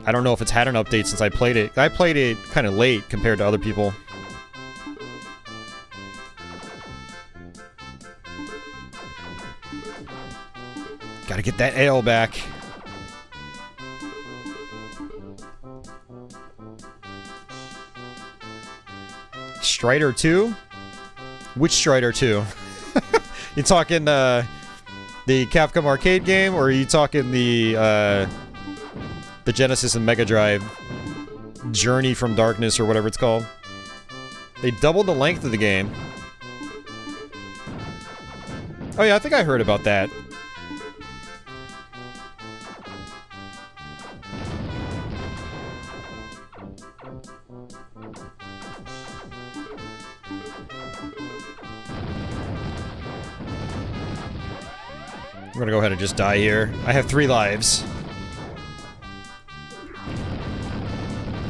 I don't know if it's had an update since I played it. I played it kind of late compared to other people. Gotta get that ale back. Strider 2? Which Strider 2? You talking the Capcom arcade game, or are you talking the Genesis and Mega Drive Journey from Darkness or whatever it's called? They doubled the length of the game. Oh yeah, I think I heard about that. I'm gonna go ahead and just die here. I have 3 lives.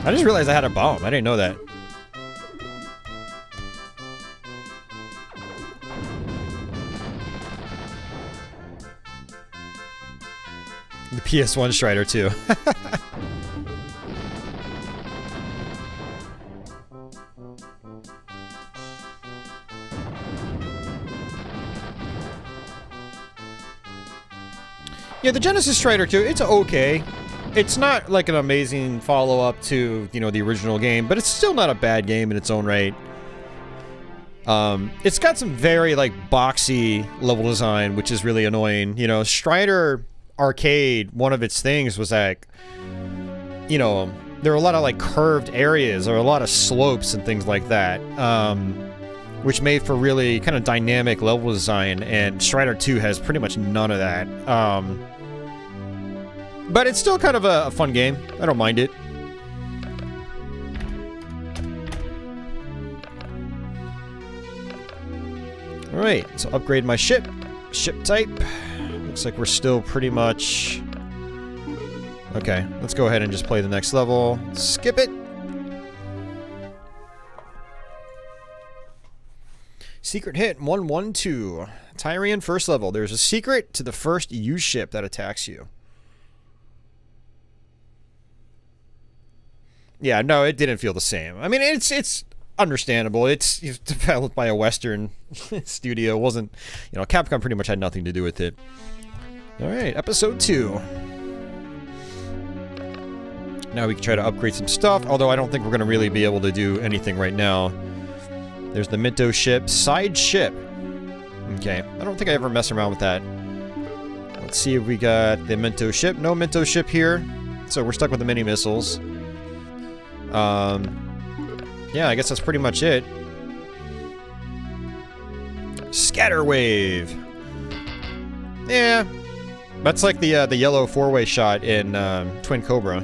I just realized I had a bomb. I didn't know that. The PS1 Strider too. Yeah, the Genesis Strider 2, it's okay. It's not like an amazing follow-up to, you know, the original game, but it's still not a bad game in its own right. It's got some very, like, boxy level design, which is really annoying. You know, Strider Arcade, one of its things was that, you know, there are a lot of, like, curved areas or a lot of slopes and things like that, which made for really kind of dynamic level design, and Strider 2 has pretty much none of that. But it's still kind of a fun game. I don't mind it. Alright, so upgrade my ship. Ship type. Looks like we're still pretty much... Okay, let's go ahead and just play the next level. Skip it. Secret hit 112. Tyrian first level. There's a secret to the first used ship that attacks you. Yeah, no, it didn't feel the same. I mean, it's understandable. It's developed by a Western studio. It wasn't, you know, Capcom pretty much had nothing to do with it. Alright, episode 2. Now we can try to upgrade some stuff, although I don't think we're going to really be able to do anything right now. There's the Minto ship. Side ship. Okay, I don't think I ever mess around with that. Let's see if we got the Minto ship. No Minto ship here, so we're stuck with the mini missiles. Yeah, I guess that's pretty much it. Scatter wave. Yeah, that's like the yellow 4-way shot in Twin Cobra.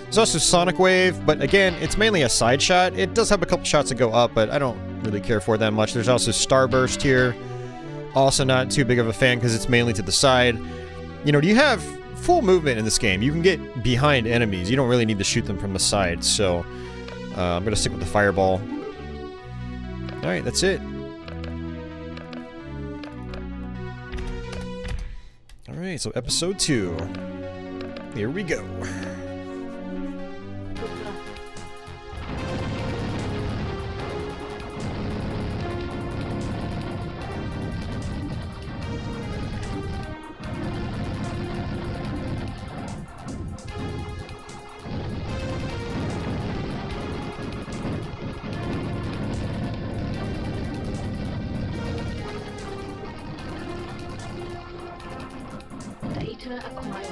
There's also Sonic Wave, but again, it's mainly a side shot. It does have a couple shots that go up, but I don't really care for it that much. There's also Starburst here. Also not too big of a fan because it's mainly to the side. You know, you have full movement in this game. You can get behind enemies. You don't really need to shoot them from the side, so I'm going to stick with the Fireball. Alright, that's it. Alright, so episode 2. Here we go. Data acquired.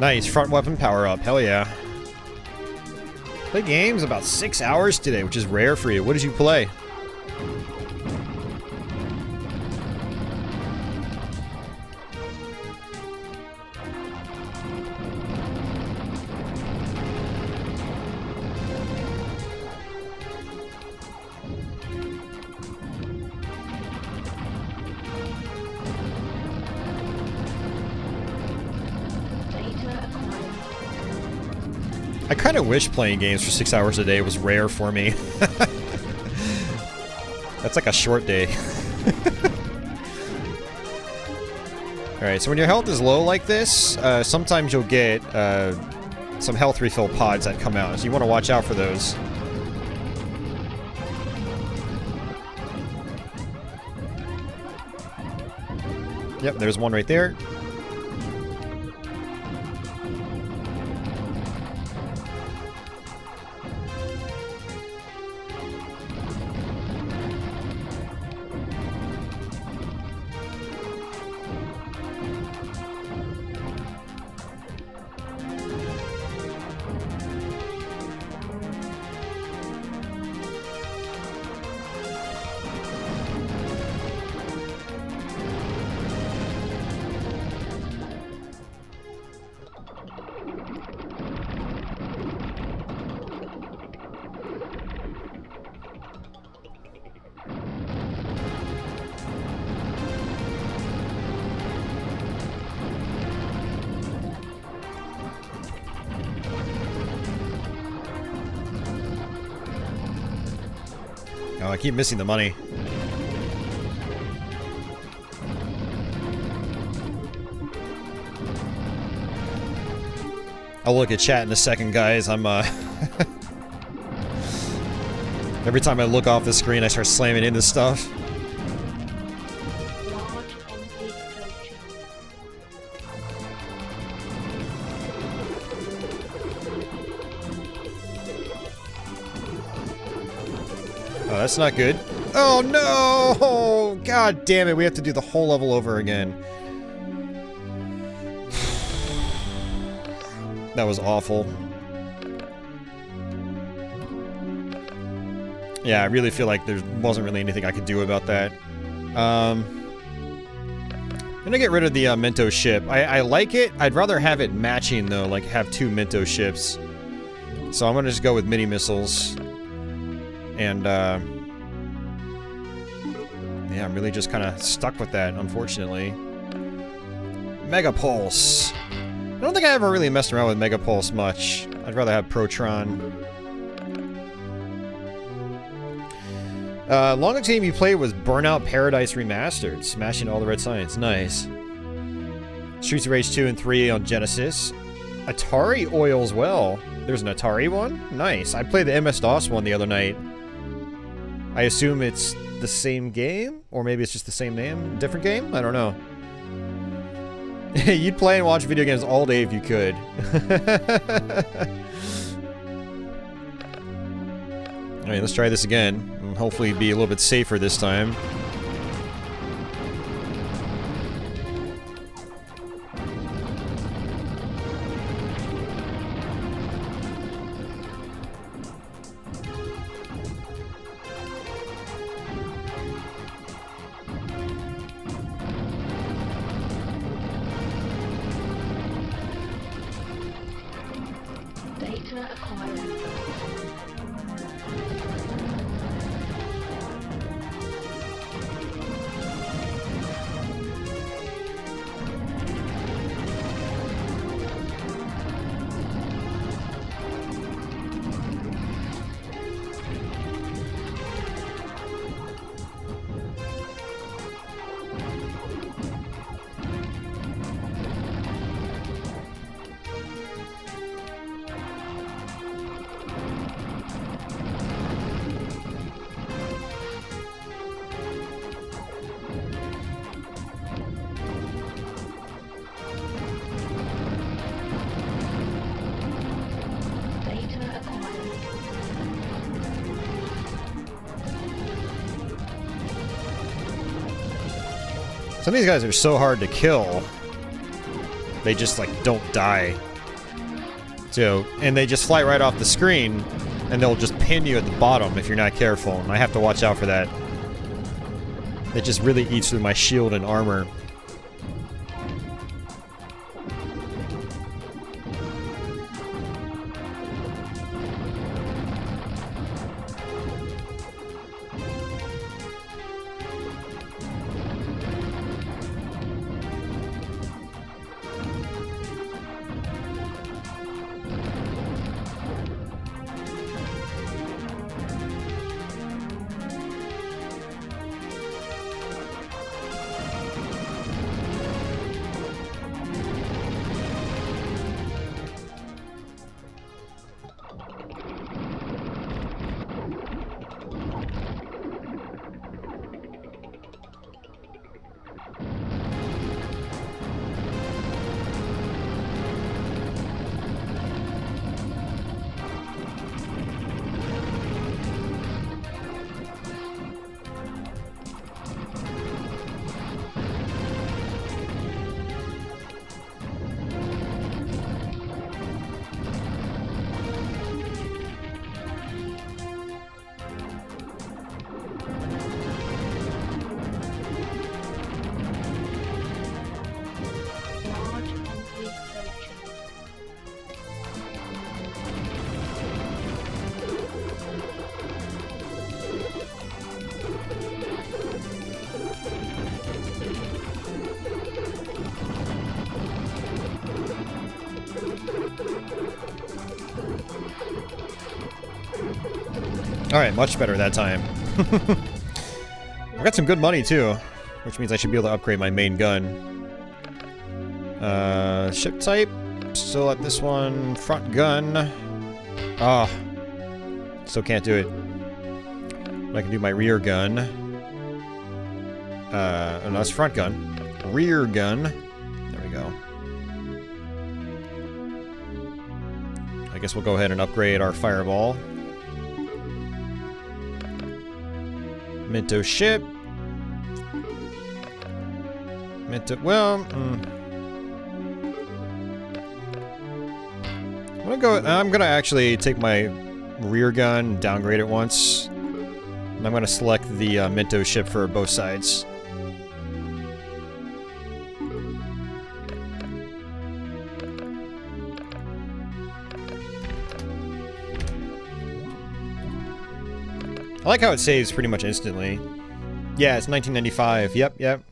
Nice, front weapon power up, hell yeah. Play games about 6 hours today, which is rare for you. What did you play? I kind of wish playing games for 6 hours a day was rare for me. That's like a short day. Alright, so when your health is low like this, sometimes you'll get some health refill pods that come out, so you want to watch out for those. Yep, there's one right there. Oh, I keep missing the money. I'll look at chat in a second, guys. I'm, every time I look off the screen, I start slamming into stuff. Oh, that's not good. Oh, no! God damn it, we have to do the whole level over again. That was awful. Yeah, I really feel like there wasn't really anything I could do about that. I'm gonna get rid of the Mento ship. I like it. I'd rather have it matching, though, like have two Mento ships. So I'm gonna just go with mini missiles. And, yeah, I'm really just kind of stuck with that, unfortunately. Mega Pulse. I don't think I ever really messed around with Mega Pulse much. I'd rather have Protron. Longest game you played was Burnout Paradise Remastered, smashing all the red signs. Nice. Streets of Rage 2 and 3 on Genesis. Atari Oil as well. There's an Atari one? Nice. I played the MS-DOS one the other night. I assume it's the same game? Or maybe it's just the same name? Different game? I don't know. You'd play and watch video games all day if you could. Alright, let's try this again. And hopefully be a little bit safer this time. Data acquired. Some of these guys are so hard to kill. They just, like, don't die. So, and they just fly right off the screen, and they'll just pin you at the bottom if you're not careful, and I have to watch out for that. It just really eats through my shield and armor. Alright, much better that time. I've got some good money too, which means I should be able to upgrade my main gun. Ship type, still at this one. Front gun. Ah, still can't do it. I can do my rear gun. Oh, no, that's front gun. Rear gun. There we go. I guess we'll go ahead and upgrade our fireball. Minto ship. Minto, well, I'm gonna actually take my rear gun, downgrade it once. And I'm gonna select the Minto ship for both sides. I like how it saves pretty much instantly. Yeah, it's 1995. Yep.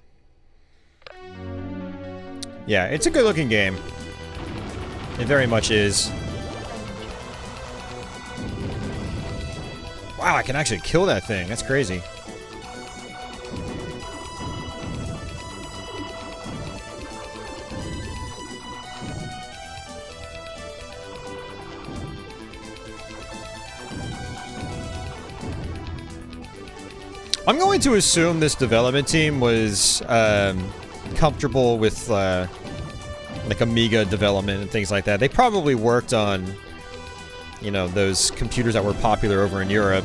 Yeah, it's a good looking game. It very much is. Wow, I can actually kill that thing. That's crazy. I'm going to assume this development team was comfortable with like Amiga development and things like that. They probably worked on, you know, those computers that were popular over in Europe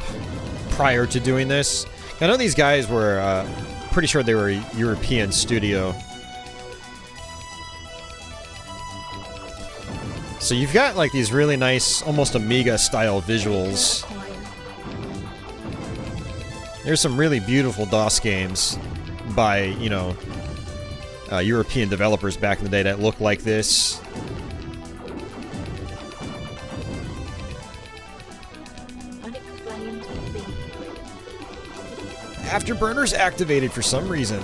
prior to doing this. I know these guys were pretty sure they were a European studio. So you've got like these really nice, almost Amiga style visuals. There's some really beautiful DOS games by, you know, European developers back in the day that looked like this. Afterburner's activated for some reason.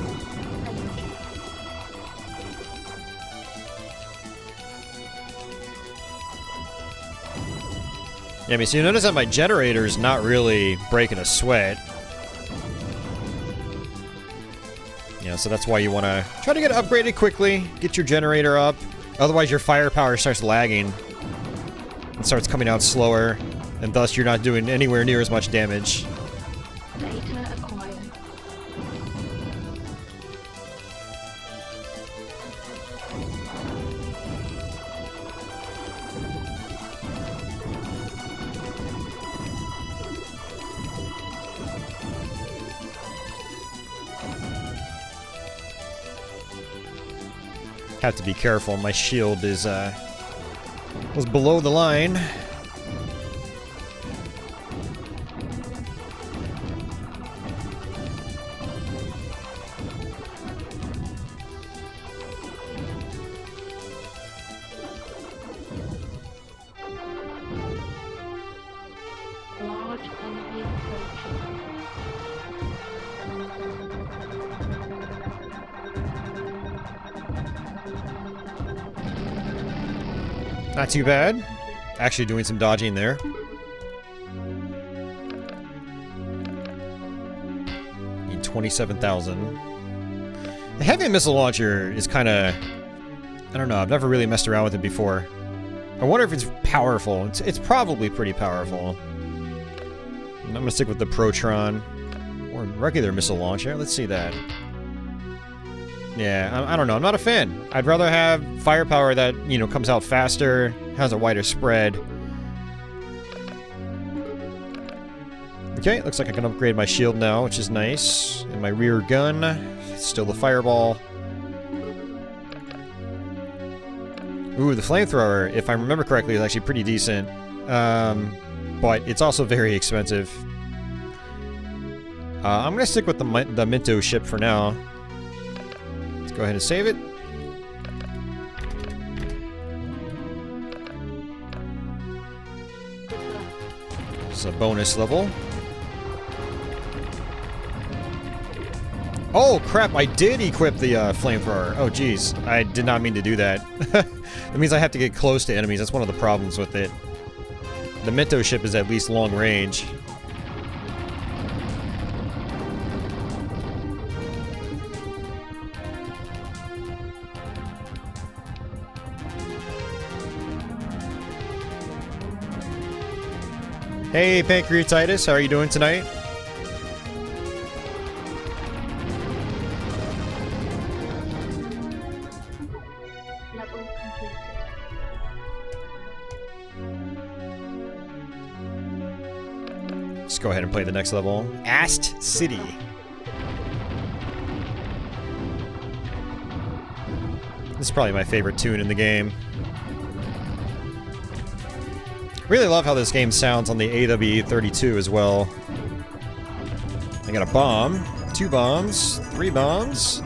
Yeah, I mean, so you notice that my generator's not really breaking a sweat. Yeah, so that's why you want to try to get it upgraded quickly, get your generator up. Otherwise your firepower starts lagging and starts coming out slower, and thus you're not doing anywhere near as much damage. Data acquired. Have to be careful. My shield is was below the line. Large enemy approaching. Not too bad. Actually doing some dodging there. Need 27,000. The heavy missile launcher is kind of... I don't know, I've never really messed around with it before. I wonder if it's powerful. It's probably pretty powerful. I'm gonna stick with the Protron. Or regular missile launcher. Let's see that. Yeah, I don't know. I'm not a fan. I'd rather have firepower that, you know, comes out faster, has a wider spread. Okay, looks like I can upgrade my shield now, which is nice. And my rear gun, still the fireball. Ooh, the flamethrower, if I remember correctly, is actually pretty decent. But it's also very expensive. I'm gonna stick with the Minto ship for now. Go ahead and save it. It's a bonus level. Oh crap, I did equip the flamethrower. Oh geez, I did not mean to do that. That means I have to get close to enemies. That's one of the problems with it. The Minto ship is at least long range. Hey, Pancreatitis, how are you doing tonight? Level completed. Let's go ahead and play the next level. Ast City. This is probably my favorite tune in the game. Really love how this game sounds on the AWE32 as well. I got a bomb, 2 bombs, 3 bombs.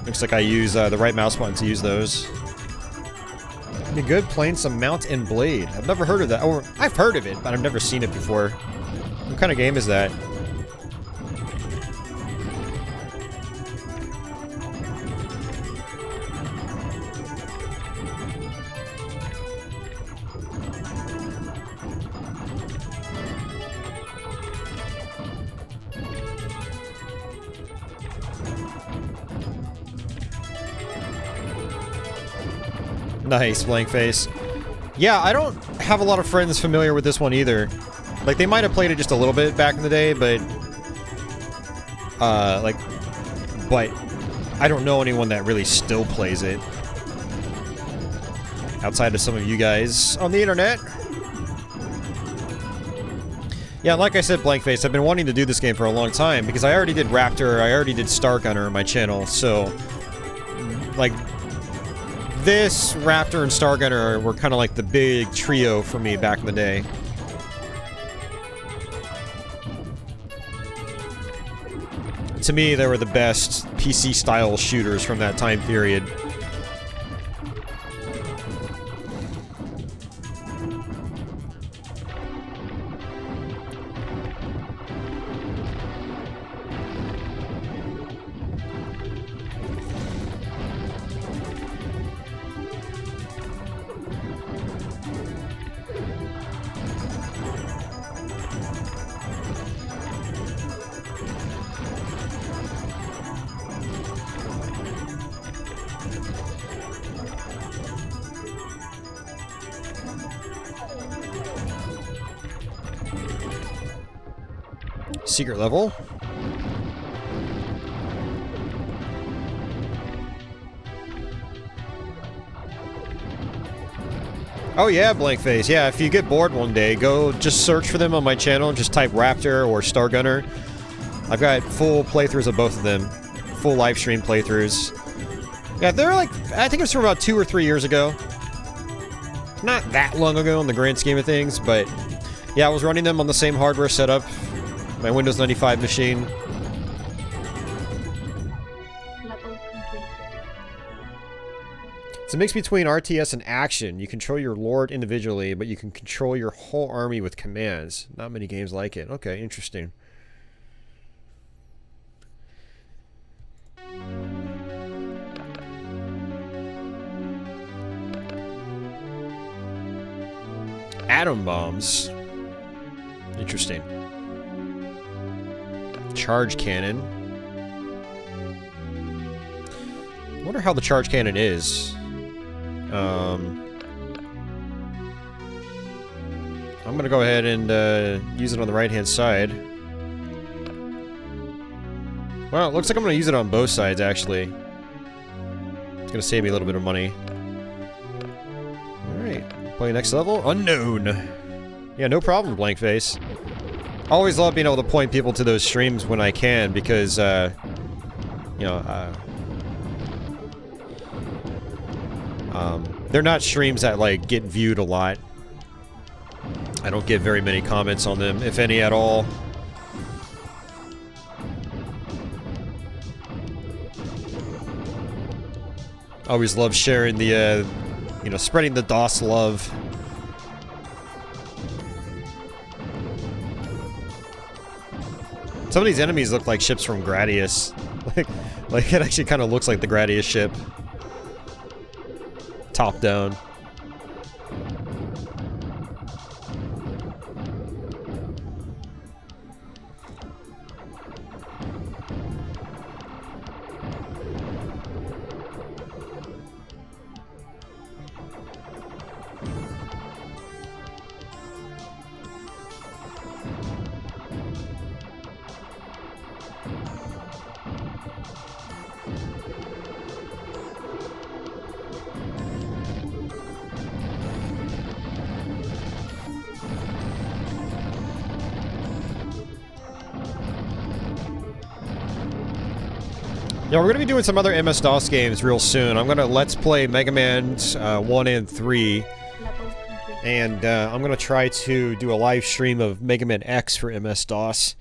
Looks like I use the right mouse button to use those. Be good playing some Mount and Blade. I've never heard of that. Or I've heard of it, but I've never seen it before. What kind of game is that? Nice, blank face. Yeah, I don't have a lot of friends familiar with this one either. Like, they might have played it just a little bit back in the day, but... but I don't know anyone that really still plays it. Outside of some of you guys on the internet. Yeah, like I said, blank face, I've been wanting to do this game for a long time, because I already did Raptor, I already did Star Gunner on my channel, so... like... this, Raptor, and Star Gunner were kind of like the big trio for me back in the day. To me, they were the best PC-style shooters from that time period. Secret level. Oh yeah, blank face. Yeah, if you get bored one day, go just search for them on my channel. Just type Raptor or Star Gunner. I've got full playthroughs of both of them. full live stream playthroughs. Yeah, they're like, I think it was from about 2 or 3 years ago. Not that long ago in the grand scheme of things, but yeah, I was running them on the same hardware setup. My Windows 95 machine. Level completed. It's a mix between RTS and action. You control your lord individually, but you can control your whole army with commands. Not many games like it. Okay, interesting. Atom bombs. Interesting. Charge cannon. I wonder how the charge cannon is. I'm gonna go ahead and use it on the right-hand side. Well, it looks like I'm gonna use it on both sides, actually. It's gonna save me a little bit of money. Alright, play next level. Unknown! Yeah, no problem, blank face. Always love being able to point people to those streams when I can, because, you know, they're not streams that, like, get viewed a lot. I don't get very many comments on them, if any at all. Always love sharing the, you know, spreading the DOS love. Some of these enemies look like ships from Gradius. Like it actually kind of looks like the Gradius ship. Top down. Yeah, we're going to be doing some other MS-DOS games real soon. I'm going to Let's Play Mega Man 1 and 3. And I'm going to try to do a live stream of Mega Man X for MS-DOS.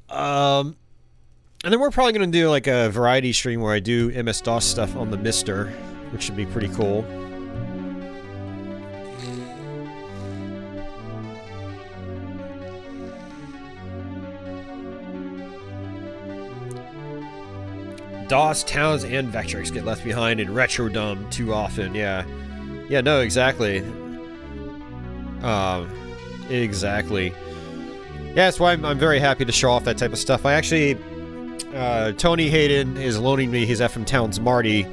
And then we're probably going to do like a variety stream where I do MS-DOS stuff on the Mister, which should be pretty cool. DOS, towns, and Vectrex get left behind in Retrodom too often, yeah. Yeah, no, exactly. Exactly. Yeah, that's why I'm very happy to show off that type of stuff. I actually... Tony Hayden is loaning me his FM Towns Marty,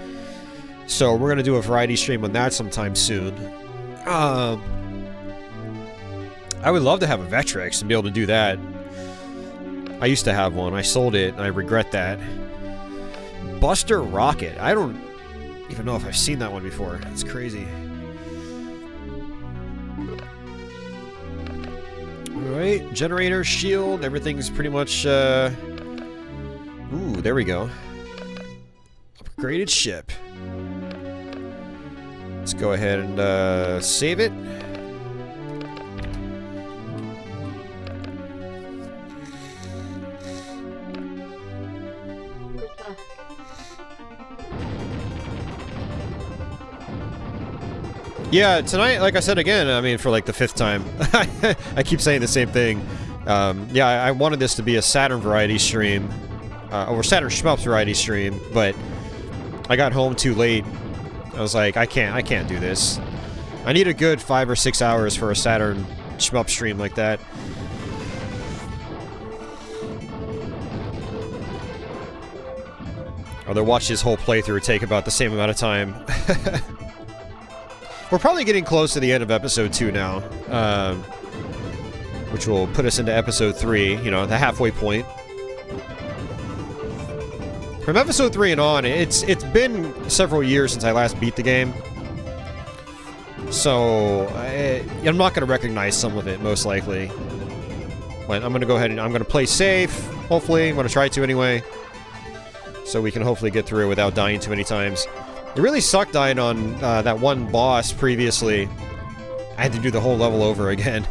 so we're gonna do a variety stream on that sometime soon. I would love to have a Vectrex and be able to do that. I used to have one. I sold it, and I regret that. Buster Rocket. I don't even know if I've seen that one before. That's crazy. Alright, generator, shield, everything's pretty much, Ooh, there we go. Upgraded ship. Let's go ahead and, save it. Yeah, tonight, like I said again, I mean, for like the 5th time, I keep saying the same thing. Yeah, I wanted this to be a Saturn variety stream, or Saturn Shmups variety stream, but I got home too late. I was like, I can't do this. I need a good 5 or 6 hours for a Saturn Shmup stream like that. Or watch this whole playthrough take about the same amount of time. We're probably getting close to the end of episode 2 now, which will put us into episode 3, you know, the halfway point. From episode 3 and on, it's been several years since I last beat the game, so I'm not going to recognize some of it, most likely. But I'm going to go ahead and I'm going to play safe, hopefully. I'm going to try to anyway. so we can hopefully get through it without dying too many times. It really sucked dying on that one boss previously. I had to do the whole level over again.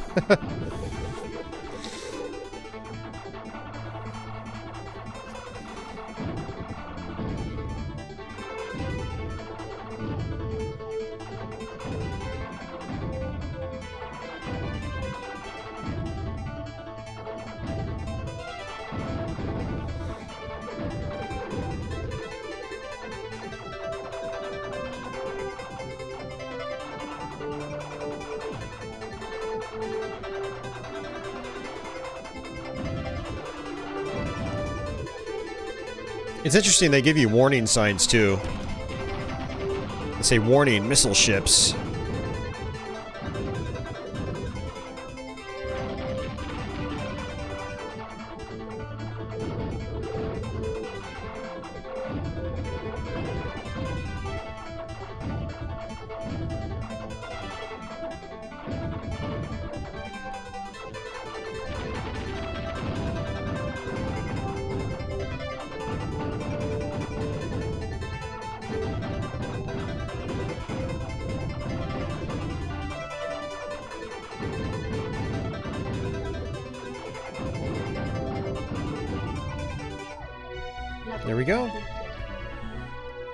It's interesting, they give you warning signs, too. They say, warning, missile ships. There we go.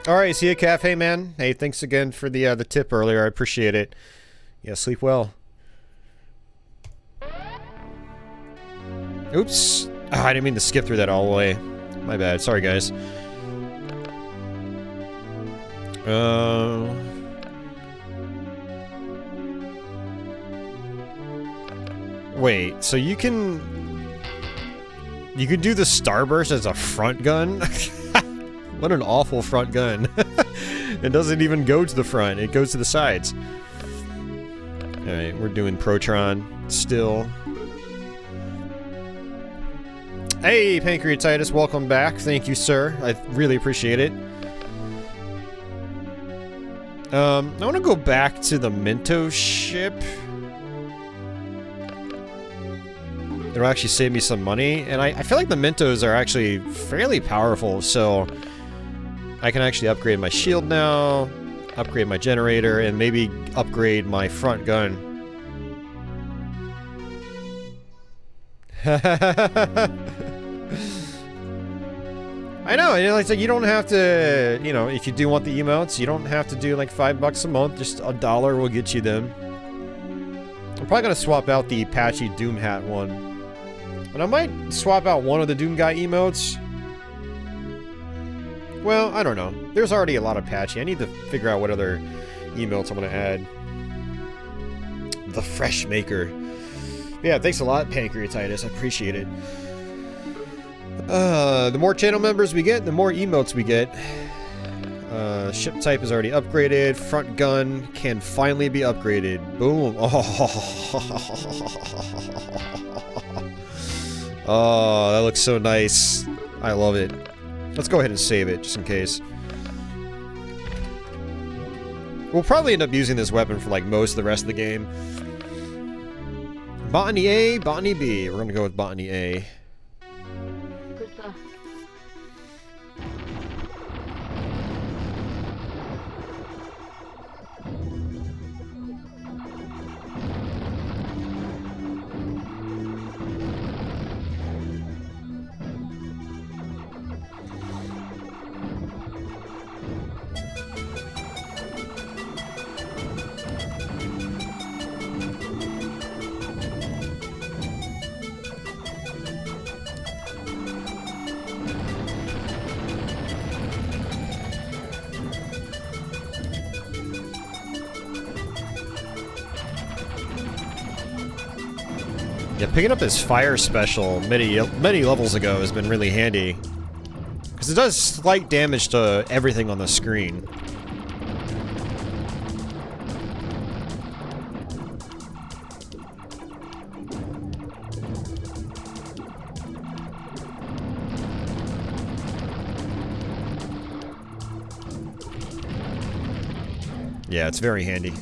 Alright, see you, Calf. Hey, man. Hey, thanks again for the tip earlier. I appreciate it. Yeah, sleep well. Oops. Oh, I didn't mean to skip through that all the way. My bad. Sorry, guys. Wait, so you can do the Starburst as a front gun? What an awful front gun. It doesn't even go to the front, it goes to the sides. Alright, we're doing Protron still. Hey, Pancreatitis, welcome back. Thank you, sir. I really appreciate it. I want to go back to the Minto ship. It'll actually save me some money, and I feel like the Mintos are actually fairly powerful, so I can actually upgrade my shield now, upgrade my generator, and maybe upgrade my front gun. I know, it's like you don't have to, you know, if you do want the emotes, you don't have to do like $5 a month, just $1 will get you them. I'm probably gonna swap out the patchy Doom Hat one. But I might swap out one of the Doom Guy emotes. Well, I don't know. There's already a lot of patchy. I need to figure out what other emotes I'm gonna add. The Fresh Maker. Yeah, thanks a lot, Pancreatitis. I appreciate it. The more channel members we get, the more emotes we get. Ship type is already upgraded. Front gun can finally be upgraded. Boom. Oh, that looks so nice. I love it. Let's go ahead and save it, just in case. We'll probably end up using this weapon for like most of the rest of the game. Botany A, Botany B. We're gonna go with Botany A. Good stuff. Yeah, picking up this fire special many levels ago has been really handy. Because it does slight damage to everything on the screen. Yeah, it's very handy.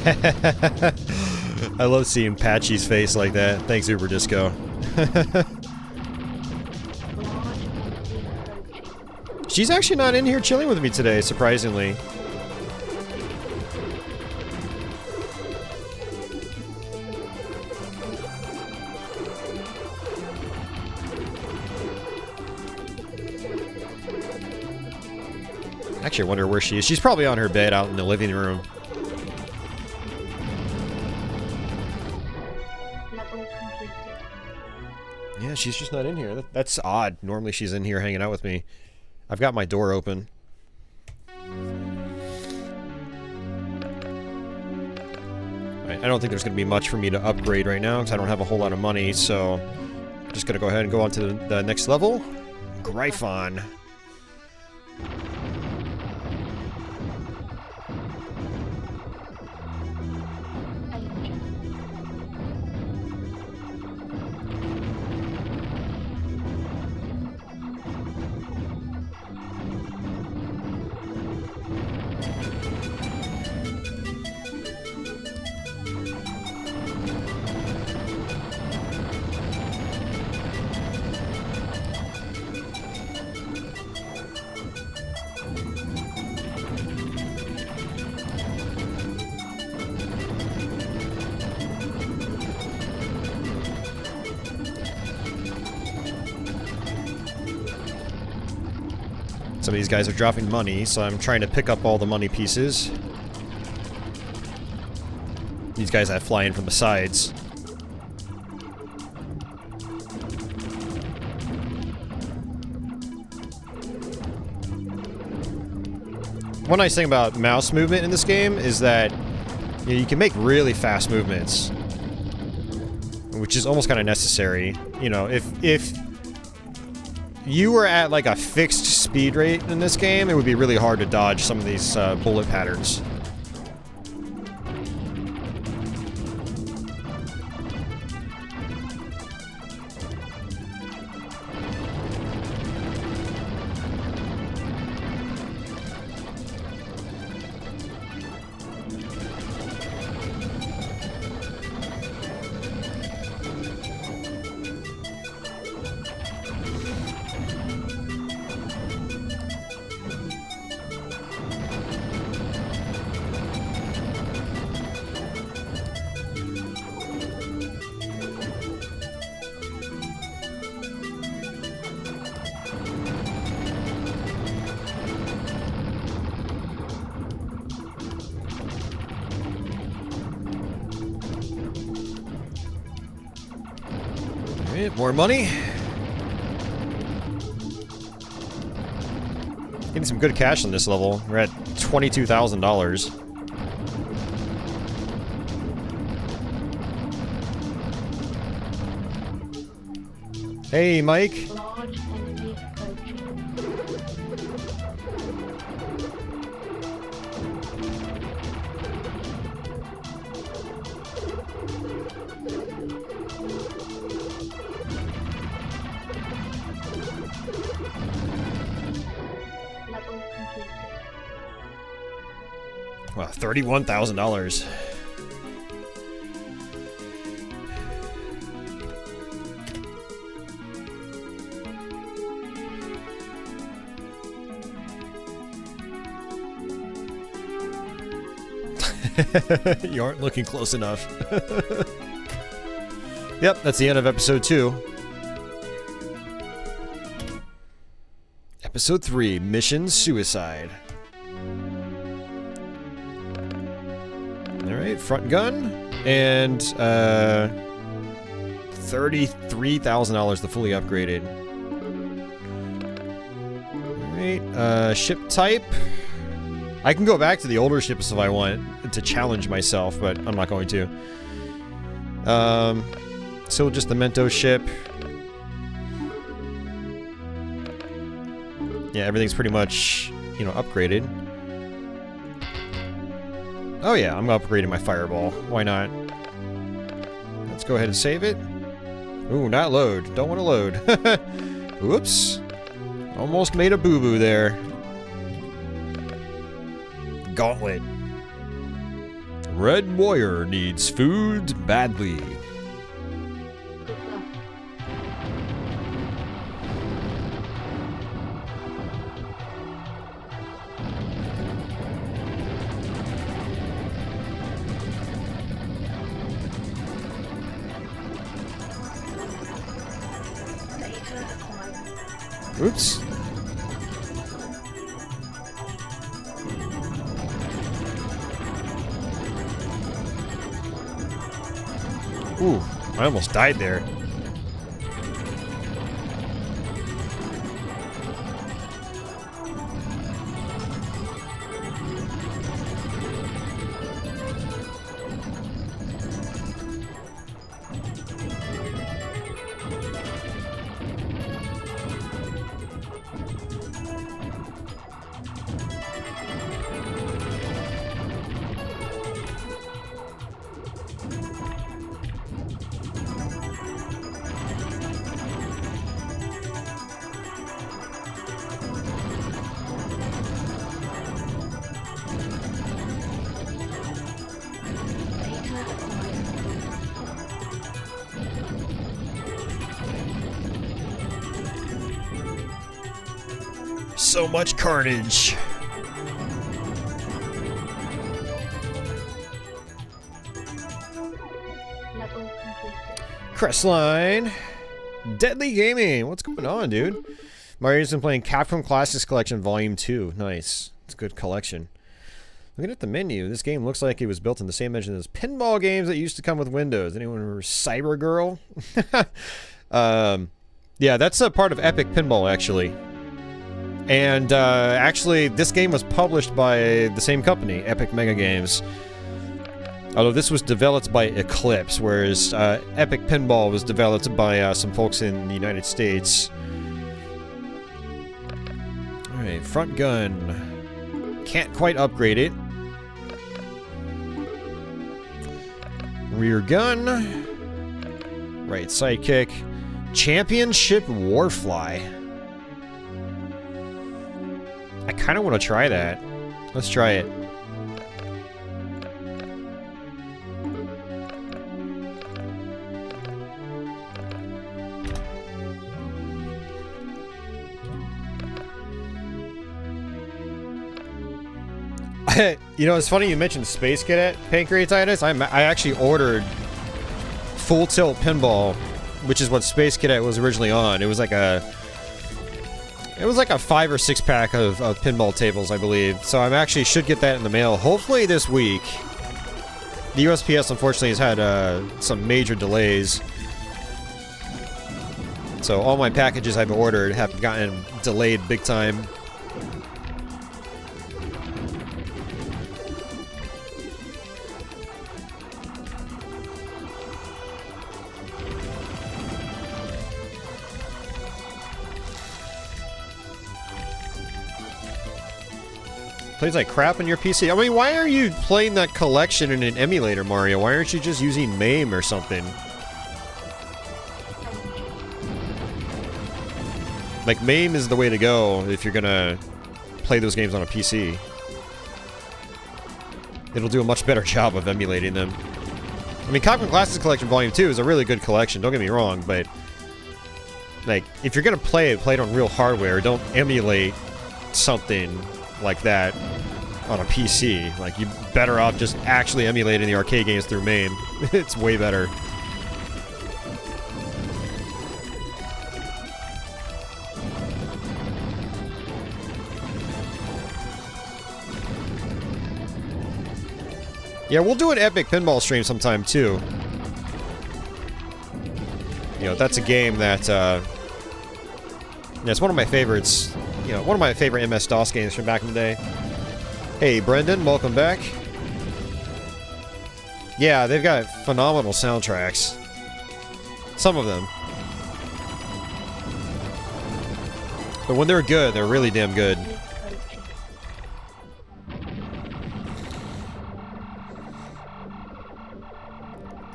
I love seeing Patchy's face like that. Thanks, Uber Disco. She's actually not in here chilling with me today, surprisingly. Actually, I wonder where she is. She's probably on her bed out in the living room. Level completed. Yeah, she's just not in here. That's odd. Normally she's in here hanging out with me. I've got my door open. Right, I don't think there's going to be much for me to upgrade right now because I don't have a whole lot of money, so I'm just going to go ahead and go on to the next level. Gryphon. Some of these guys are dropping money, so I'm trying to pick up all the money pieces. These guys that fly in from the sides. One nice thing about mouse movement in this game is that you can make really fast movements, which is almost kind of necessary. You know, if you were at like a fixed speed rate in this game, it would be really hard to dodge some of these bullet patterns. More money. Getting some good cash on this level. We're at $22,000. Hey, Mike. Large enemy approaching. Level completed. Wow, $31,000. You aren't looking close enough. Yep, that's the end of episode 2. Episode 3, Mission Suicide. Alright, front gun. And, $33,000 the fully upgraded. Alright, ship type. I can go back to the older ships if I want to challenge myself, but I'm not going to. Still just the Mentos ship. Yeah, everything's pretty much, you know, upgraded. Oh yeah, I'm upgrading my fireball. Why not? Let's go ahead and save it. Ooh, not load. Don't want to load. Whoops. Almost made a boo-boo there. Gauntlet. Red Warrior needs food badly. Good luck. Data acquired. Oops. Ooh, I almost died there. Data acquired. So much carnage. Level completed. Crestline. Deadly Gaming. What's going on, dude? Mario's been playing Capcom Classics Collection Volume 2. Nice. It's a good collection. Looking at the menu, this game looks like it was built in the same engine as pinball games that used to come with Windows. Anyone remember Cyber Girl? Yeah, that's a part of Epic Pinball, actually. And actually, this game was published by the same company, Epic Mega Games. Although this was developed by Eclipse, whereas Epic Pinball was developed by some folks in the United States. Alright, front gun. Can't quite upgrade it. Rear gun. Right sidekick. Championship Warfly. I kind of want to try that. Let's try it. You know, it's funny you mentioned Space Cadet Pancreatitis. I actually ordered Full Tilt Pinball, which is what Space Cadet was originally on. It was like a 5 or 6 pack of pinball tables, I believe. So I actually should get that in the mail, hopefully this week. The USPS, unfortunately, has had some major delays. So all my packages I've ordered have gotten delayed big time. Plays like crap on your PC. I mean, why are you playing that collection in an emulator, Mario? Why aren't you just using MAME or something? Like, MAME is the way to go if you're gonna play those games on a PC. It'll do a much better job of emulating them. I mean, Capcom Classics Collection Volume 2 is a really good collection, don't get me wrong, but... like, if you're gonna play it on real hardware, don't emulate something like that on a PC. Like, you're better off just actually emulating the arcade games through MAME. It's way better. Yeah, we'll do an Epic Pinball stream sometime, too. You know, that's a game that, yeah, it's one of my favorites. You know, one of my favorite MS-DOS games from back in the day. Hey, Brendan, welcome back. Yeah, they've got phenomenal soundtracks. Some of them. But when they're good, they're really damn good.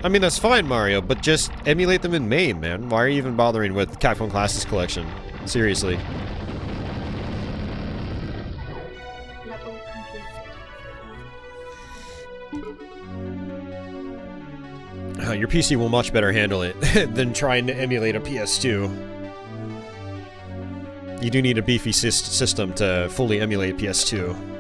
I mean, that's fine, Mario, but just emulate them in MAME, man. Why are you even bothering with Capcom Classics Collection? Seriously. Level completed. Your PC will much better handle it than trying to emulate a PS2. You do need a beefy system to fully emulate PS2.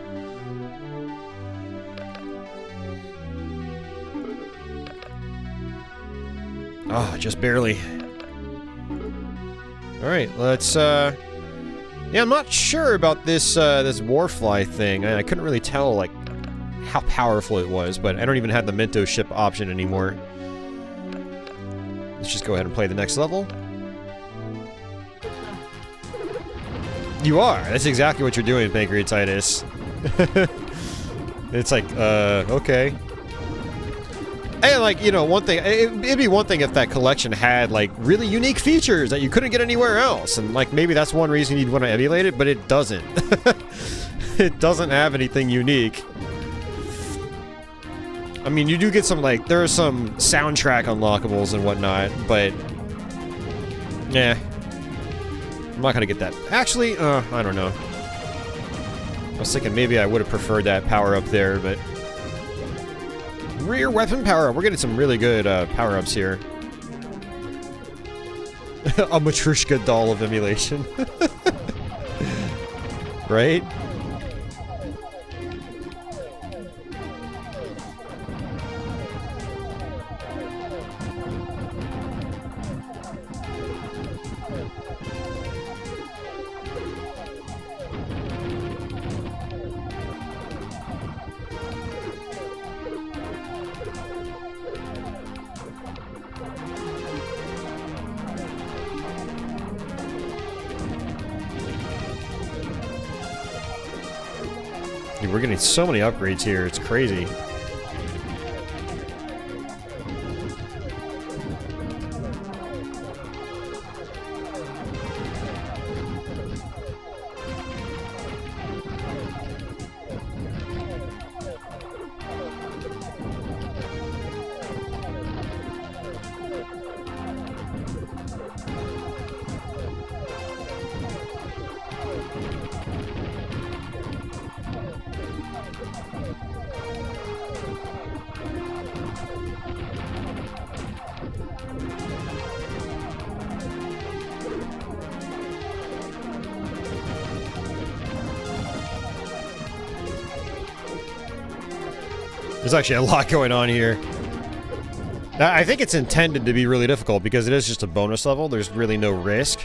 Ah, just barely. Alright, let's, yeah, I'm not sure about this, this warfly thing. I couldn't really tell, like, how powerful it was, but I don't even have the msdos ship option anymore. Let's just go ahead and play the next level. You are! That's exactly what you're doing, Pancreatitis. It's like, okay. And, like, you know, one thing, it'd be one thing if that collection had, like, really unique features that you couldn't get anywhere else. And, like, maybe that's one reason you'd want to emulate it, but it doesn't. It doesn't have anything unique. I mean, you do get some, like, there are some soundtrack unlockables and whatnot, but... yeah. I'm not gonna get that. Actually, I don't know. I was thinking maybe I would have preferred that power-up there, but... rear weapon power-up! We're getting some really good, power-ups here. A Matryoshka doll of emulation. Right? Dude, we're getting so many upgrades here, it's crazy. There's actually a lot going on here. I think it's intended to be really difficult because it is just a bonus level. There's really no risk.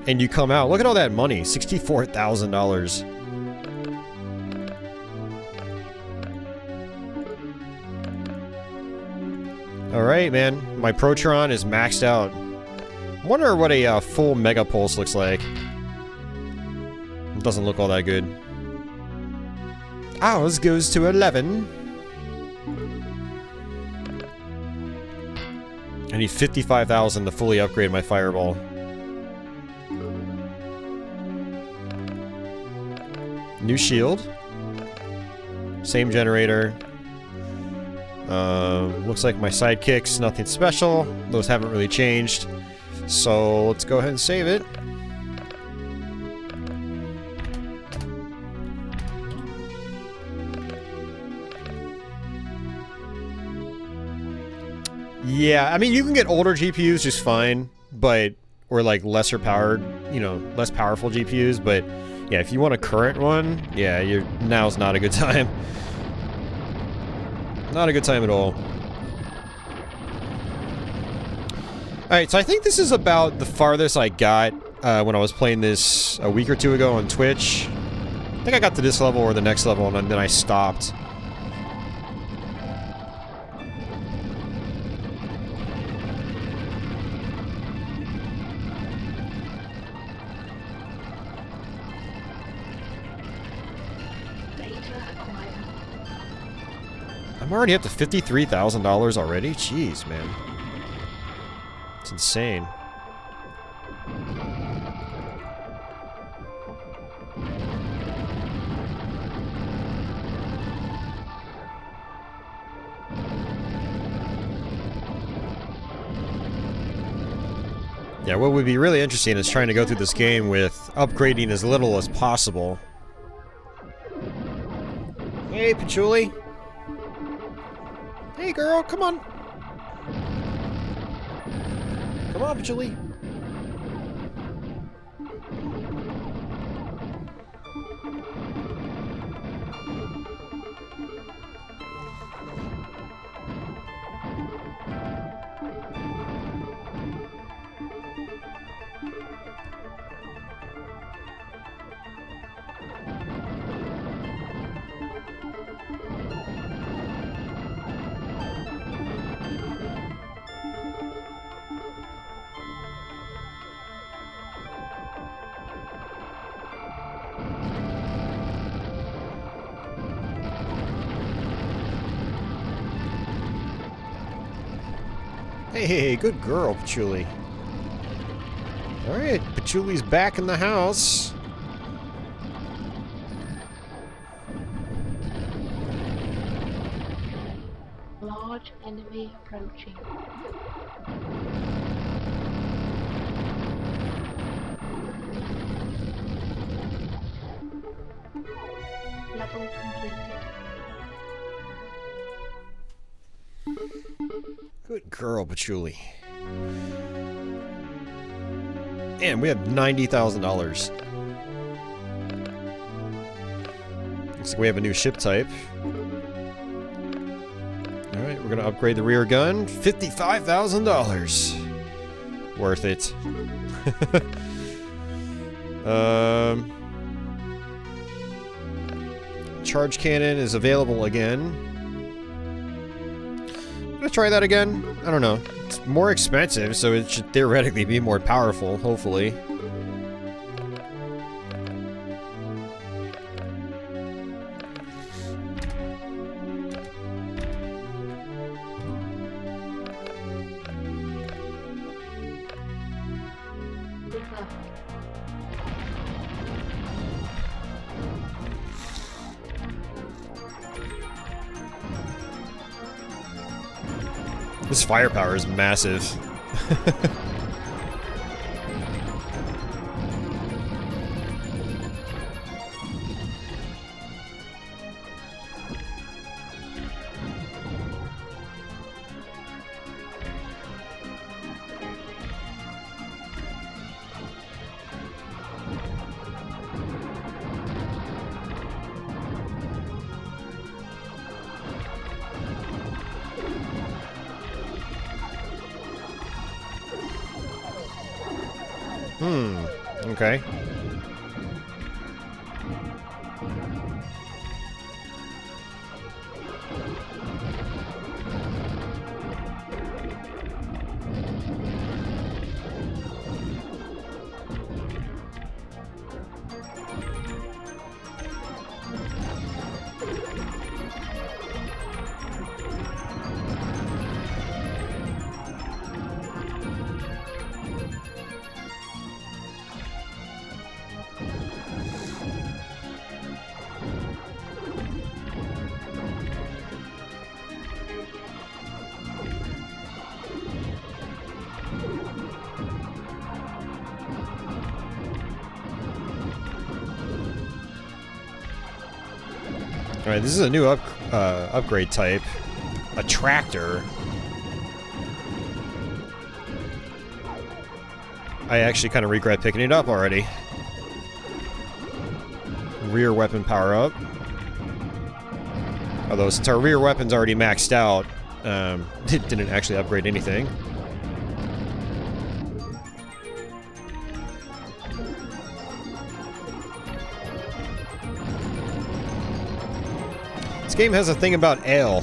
And you come out. Look at all that money. $64,000. Alright, man. My Protron is maxed out. I wonder what a full Mega Pulse looks like. It doesn't look all that good. Ours goes to 11. I need 55,000 to fully upgrade my Fireball. New shield. Same generator. Looks like my sidekicks, nothing special. Those haven't really changed. So let's go ahead and save it. Yeah, I mean, you can get older GPUs just fine, but, or like lesser powered, you know, less powerful GPUs, but yeah, if you want a current one, yeah, now's not a good time. Not a good time at all. Alright, so I think this is about the farthest I got when I was playing this a week or two ago on Twitch. I think I got to this level or the next level, and then I stopped. I'm already up to $53,000 already? Jeez, man. It's insane. Yeah, what would be really interesting is trying to go through this game with upgrading as little as possible. Hey, Patchouli. Hey, Hey, girl, come on. Come on, Patchouli. Hey, good girl, Patchouli. Alright, Patchouli's back in the house. Large enemy approaching. Level completed. Good girl, Patchouli. And we have $90,000. Looks like we have a new ship type. Alright, we're gonna upgrade the rear gun. $55,000. Worth it. Charge cannon is available again. I'm gonna try that again. I don't know. It's more expensive, so it should theoretically be more powerful, hopefully. This firepower is massive. Okay. Alright, this is a new upgrade type. A tractor. I actually kind of regret picking it up already. Rear weapon power up. Although since our rear weapon's already maxed out, it didn't actually upgrade anything. This game has a thing about ale.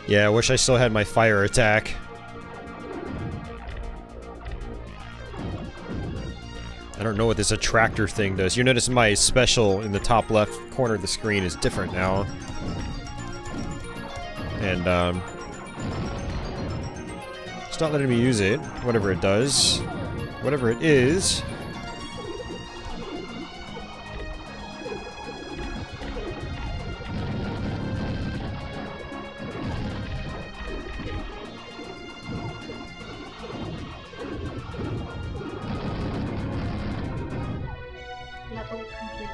Yeah, I wish I still had my fire attack. I don't know what this attractor thing does. You notice my special in the top left corner of the screen is different now. And, it's not letting me use it. Whatever it does. Whatever it is. Level completed.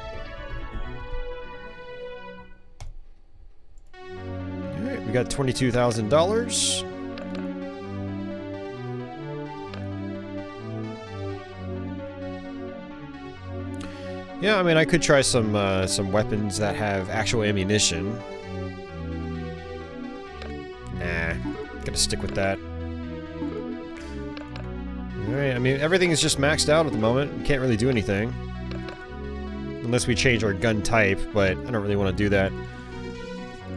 Alright, we got $22,000. Yeah, I mean, I could try some weapons that have actual ammunition. Nah, gotta stick with that. Alright, I mean, everything is just maxed out at the moment. We can't really do anything. Unless we change our gun type, but I don't really want to do that.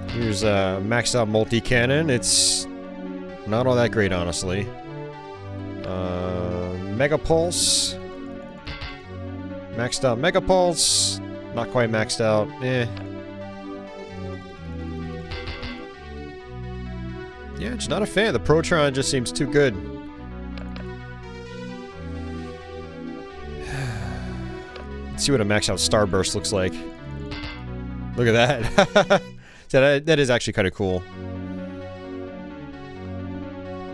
Here's a maxed out multi-cannon. It's not all that great, honestly. Mega Pulse. Maxed out Mega Pulse. Not quite maxed out. Eh. Yeah, just not a fan. The Protron just seems too good. Let's see what a maxed out Starburst looks like. Look at that. So that is actually kind of cool.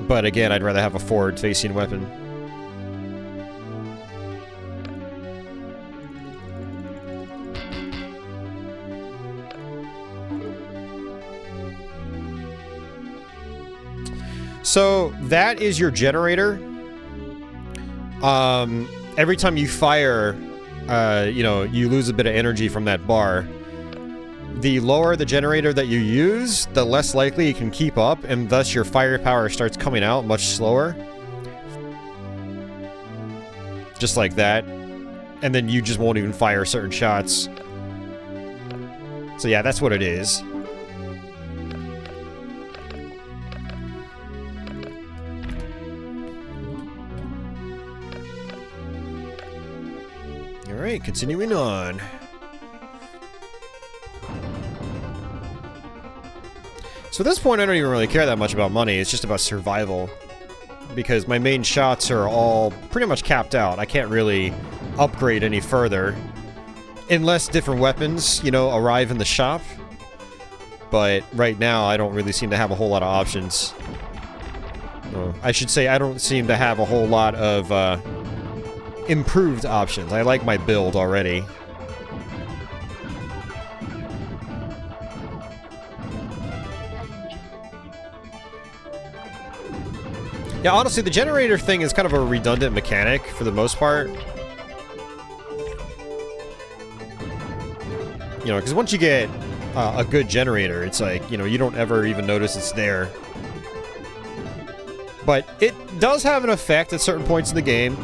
But again, I'd rather have a forward-facing weapon. So that is your generator. Every time you fire, you know, you lose a bit of energy from that bar. The lower the generator that you use, the less likely you can keep up, and thus your firepower starts coming out much slower. Just like that. And then you just won't even fire certain shots. So yeah, that's what it is. Alright, continuing on. So at this point, I don't even really care that much about money. It's just about survival. Because my main shots are all pretty much capped out. I can't really upgrade any further. Unless different weapons, you know, arrive in the shop. But right now, I don't really seem to have a whole lot of options. I should say, I don't seem to have a whole lot of improved options. I like my build already. Yeah, honestly, the generator thing is kind of a redundant mechanic for the most part. You know, because once you get a good generator, it's like, you know, you don't ever even notice it's there. But it does have an effect at certain points in the game.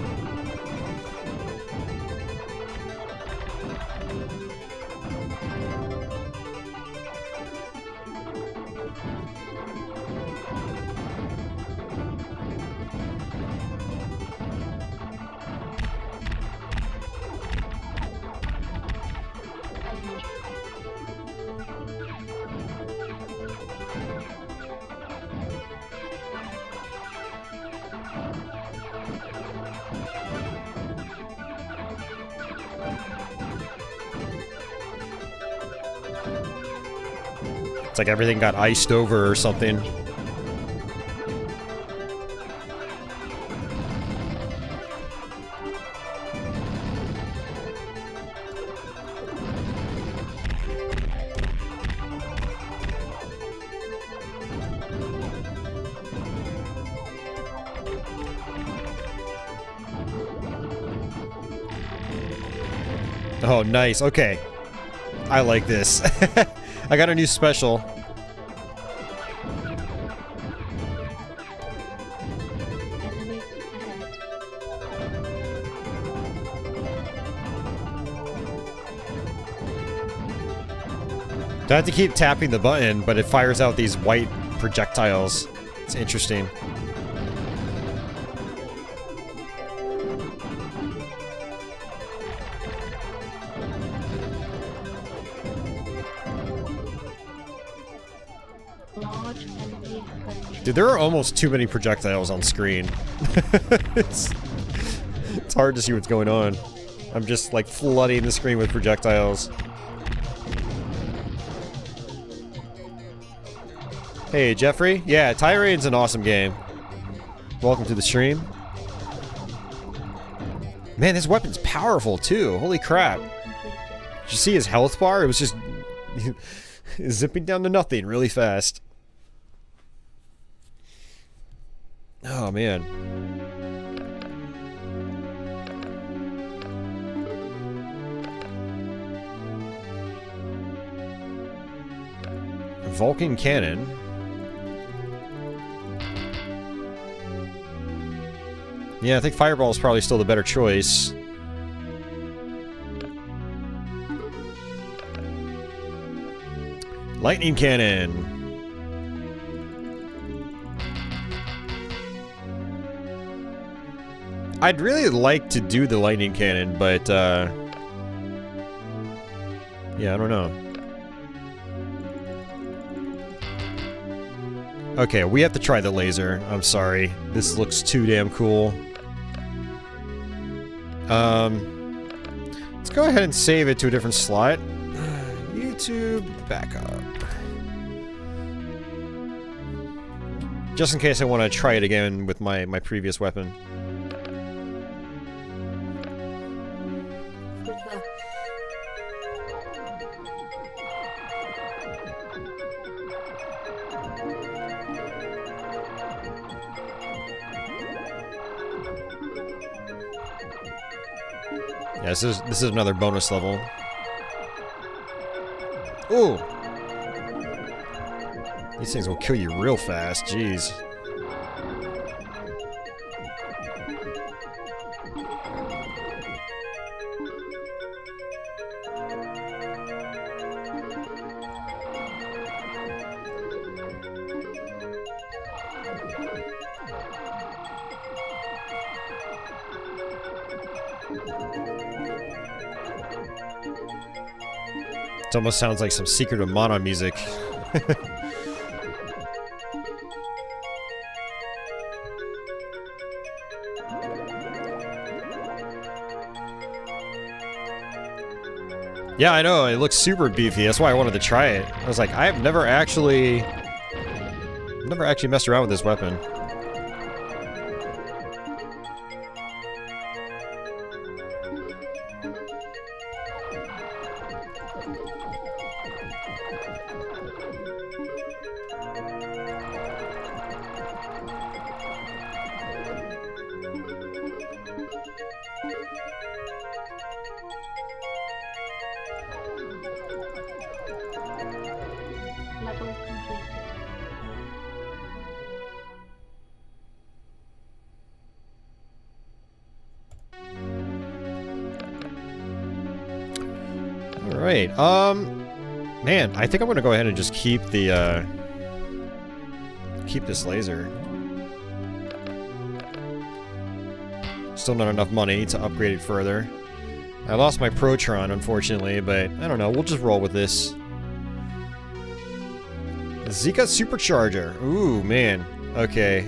It's like everything got iced over or something. Oh, nice. Okay. I like this. I got a new special. I have to keep tapping the button, but it fires out these white projectiles. It's interesting. Dude, there are almost too many projectiles on screen. it's hard to see what's going on. I'm just like flooding the screen with projectiles. Hey, Jeffrey? Yeah, Tyrian's an awesome game. Welcome to the stream. Man, this weapon's powerful too. Holy crap. Did you see his health bar? It was just zipping down to nothing really fast. Oh, man. Vulcan cannon. Yeah, I think Fireball is probably still the better choice. Lightning cannon. I'd really like to do the lightning cannon, but yeah, I don't know. Okay, we have to try the laser. I'm sorry. This looks too damn cool. Let's go ahead and save it to a different slot. YouTube backup. Just in case I want to try it again with my previous weapon. Yeah, this is another bonus level. Ooh! These things will kill you real fast, jeez. It almost sounds like some Secret of Mana music. Yeah, I know, it looks super beefy, that's why I wanted to try it. I was like, I've never actually messed around with this weapon. Level completed. Alright, man, I think I'm gonna go ahead and just keep the, keep this laser. Still not enough money to upgrade it further. I lost my Protron, unfortunately, but I don't know, we'll just roll with this. Zika Supercharger. Ooh, man. Okay,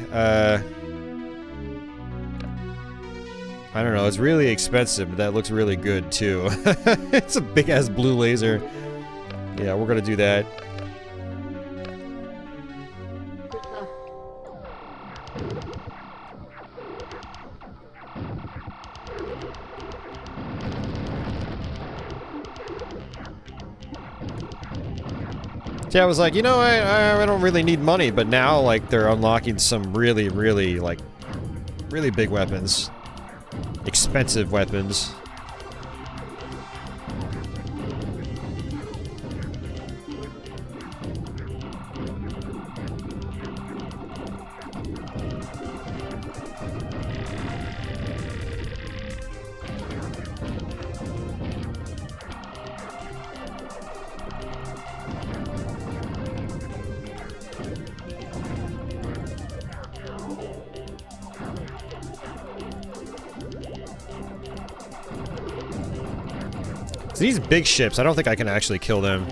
I don't know, it's really expensive, but that looks really good, too. It's a big-ass blue laser. Yeah, we're gonna do that. Yeah, I was like, you know, I don't really need money, but now, like, they're unlocking some really, like, really big weapons. Expensive weapons. These big ships, I don't think I can actually kill them.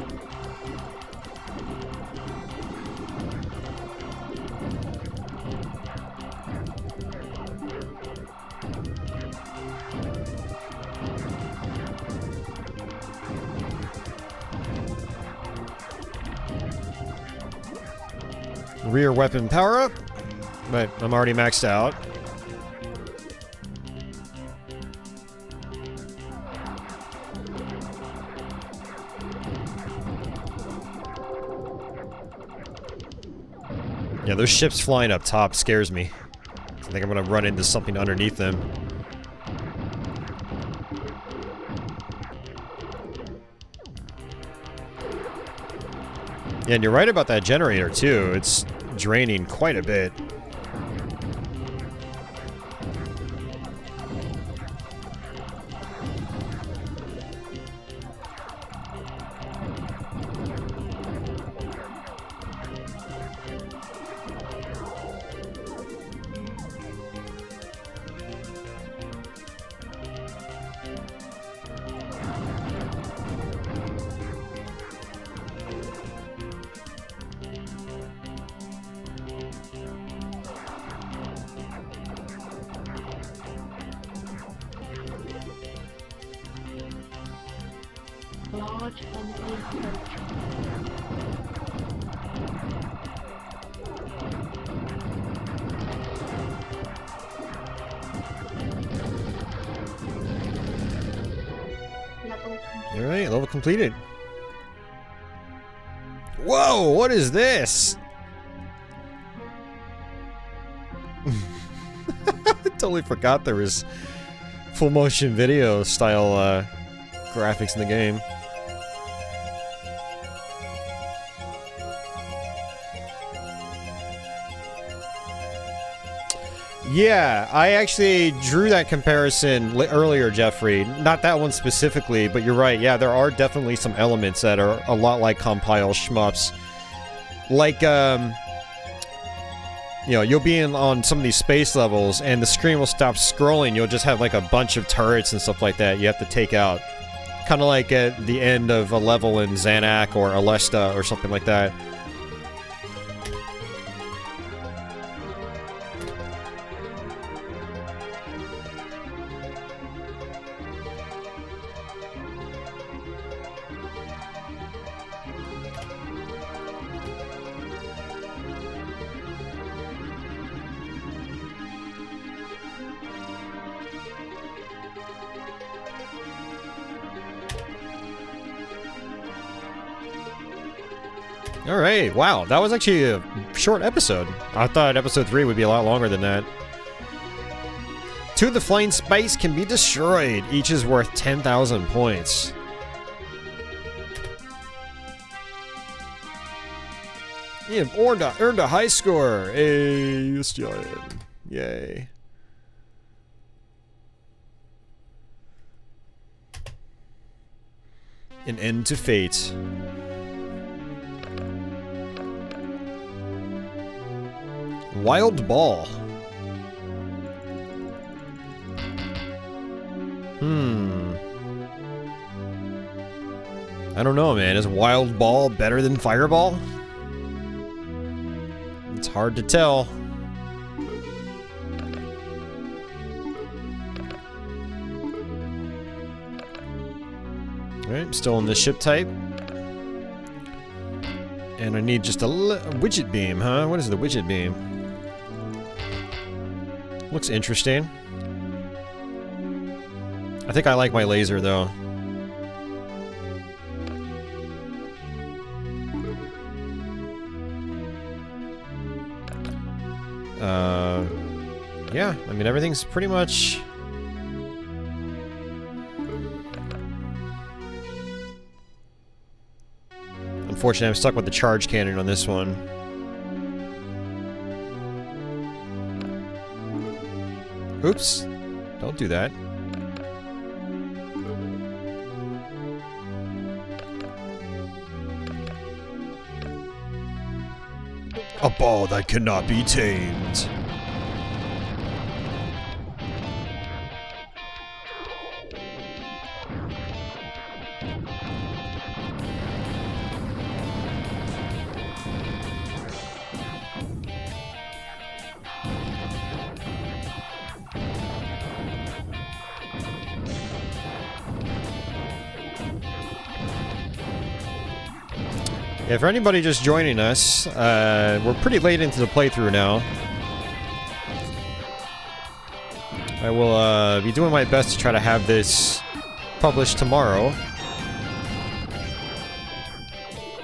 Rear weapon power up. But I'm already maxed out. Yeah, those ships flying up top scares me. I think I'm gonna run into something underneath them. Yeah, and you're right about that generator too. It's draining quite a bit. Large and patron. Alright, level completed. Whoa, what is this? I totally forgot there was full motion video style graphics in the game. Yeah, I actually drew that comparison earlier, Jeffrey. Not that one specifically, but you're right. Yeah, there are definitely some elements that are a lot like compile shmups. Like, you know, you'll be on some of these space levels, and the screen will stop scrolling. You'll just have like a bunch of turrets and stuff like that you have to take out. Kind of like at the end of a level in Xanac or Alesta or something like that. Alright, wow, that was actually a short episode. I thought episode 3 would be a lot longer than that. 2 of the flying spice can be destroyed. Each is worth 10,000 points. You've earned a high score. Hey, yes, Giant. Yay. An end to fate. Wild ball. I don't know, man. Is wild ball better than fireball? It's hard to tell. Alright, still in the ship type. And I need just a widget beam, huh? What is the widget beam? Looks interesting. I think I like my laser, though. Yeah, I mean, everything's pretty much... Unfortunately, I'm stuck with the charge cannon on this one. Oops. Don't do that. A ball that cannot be tamed. Yeah, for anybody just joining us, we're pretty late into the playthrough now. I will be doing my best to try to have this published tomorrow.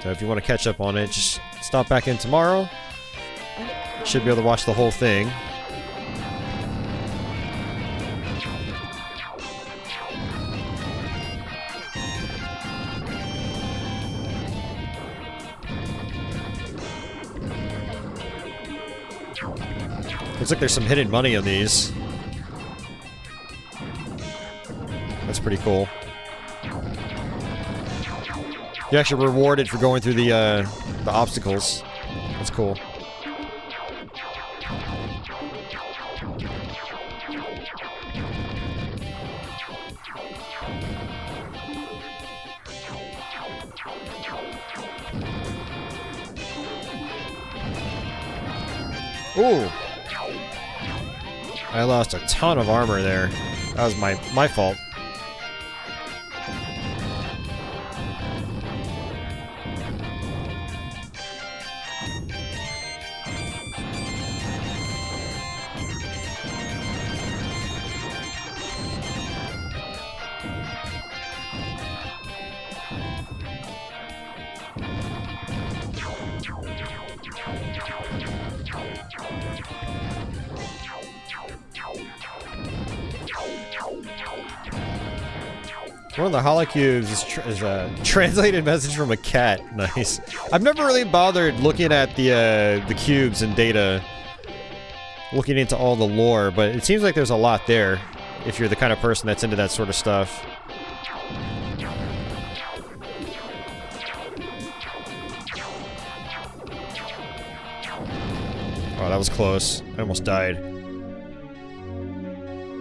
So if you want to catch up on it, just stop back in tomorrow. Should be able to watch the whole thing. Looks like there's some hidden money on these. That's pretty cool. You're actually rewarded for going through the obstacles. That's cool. Ooh. I lost a ton of armor there. That was my fault. One of the holocubes is a translated message from a cat. Nice. I've never really bothered looking at the cubes and data, looking into all the lore, but it seems like there's a lot there if you're the kind of person that's into that sort of stuff. Oh, that was close. I almost died.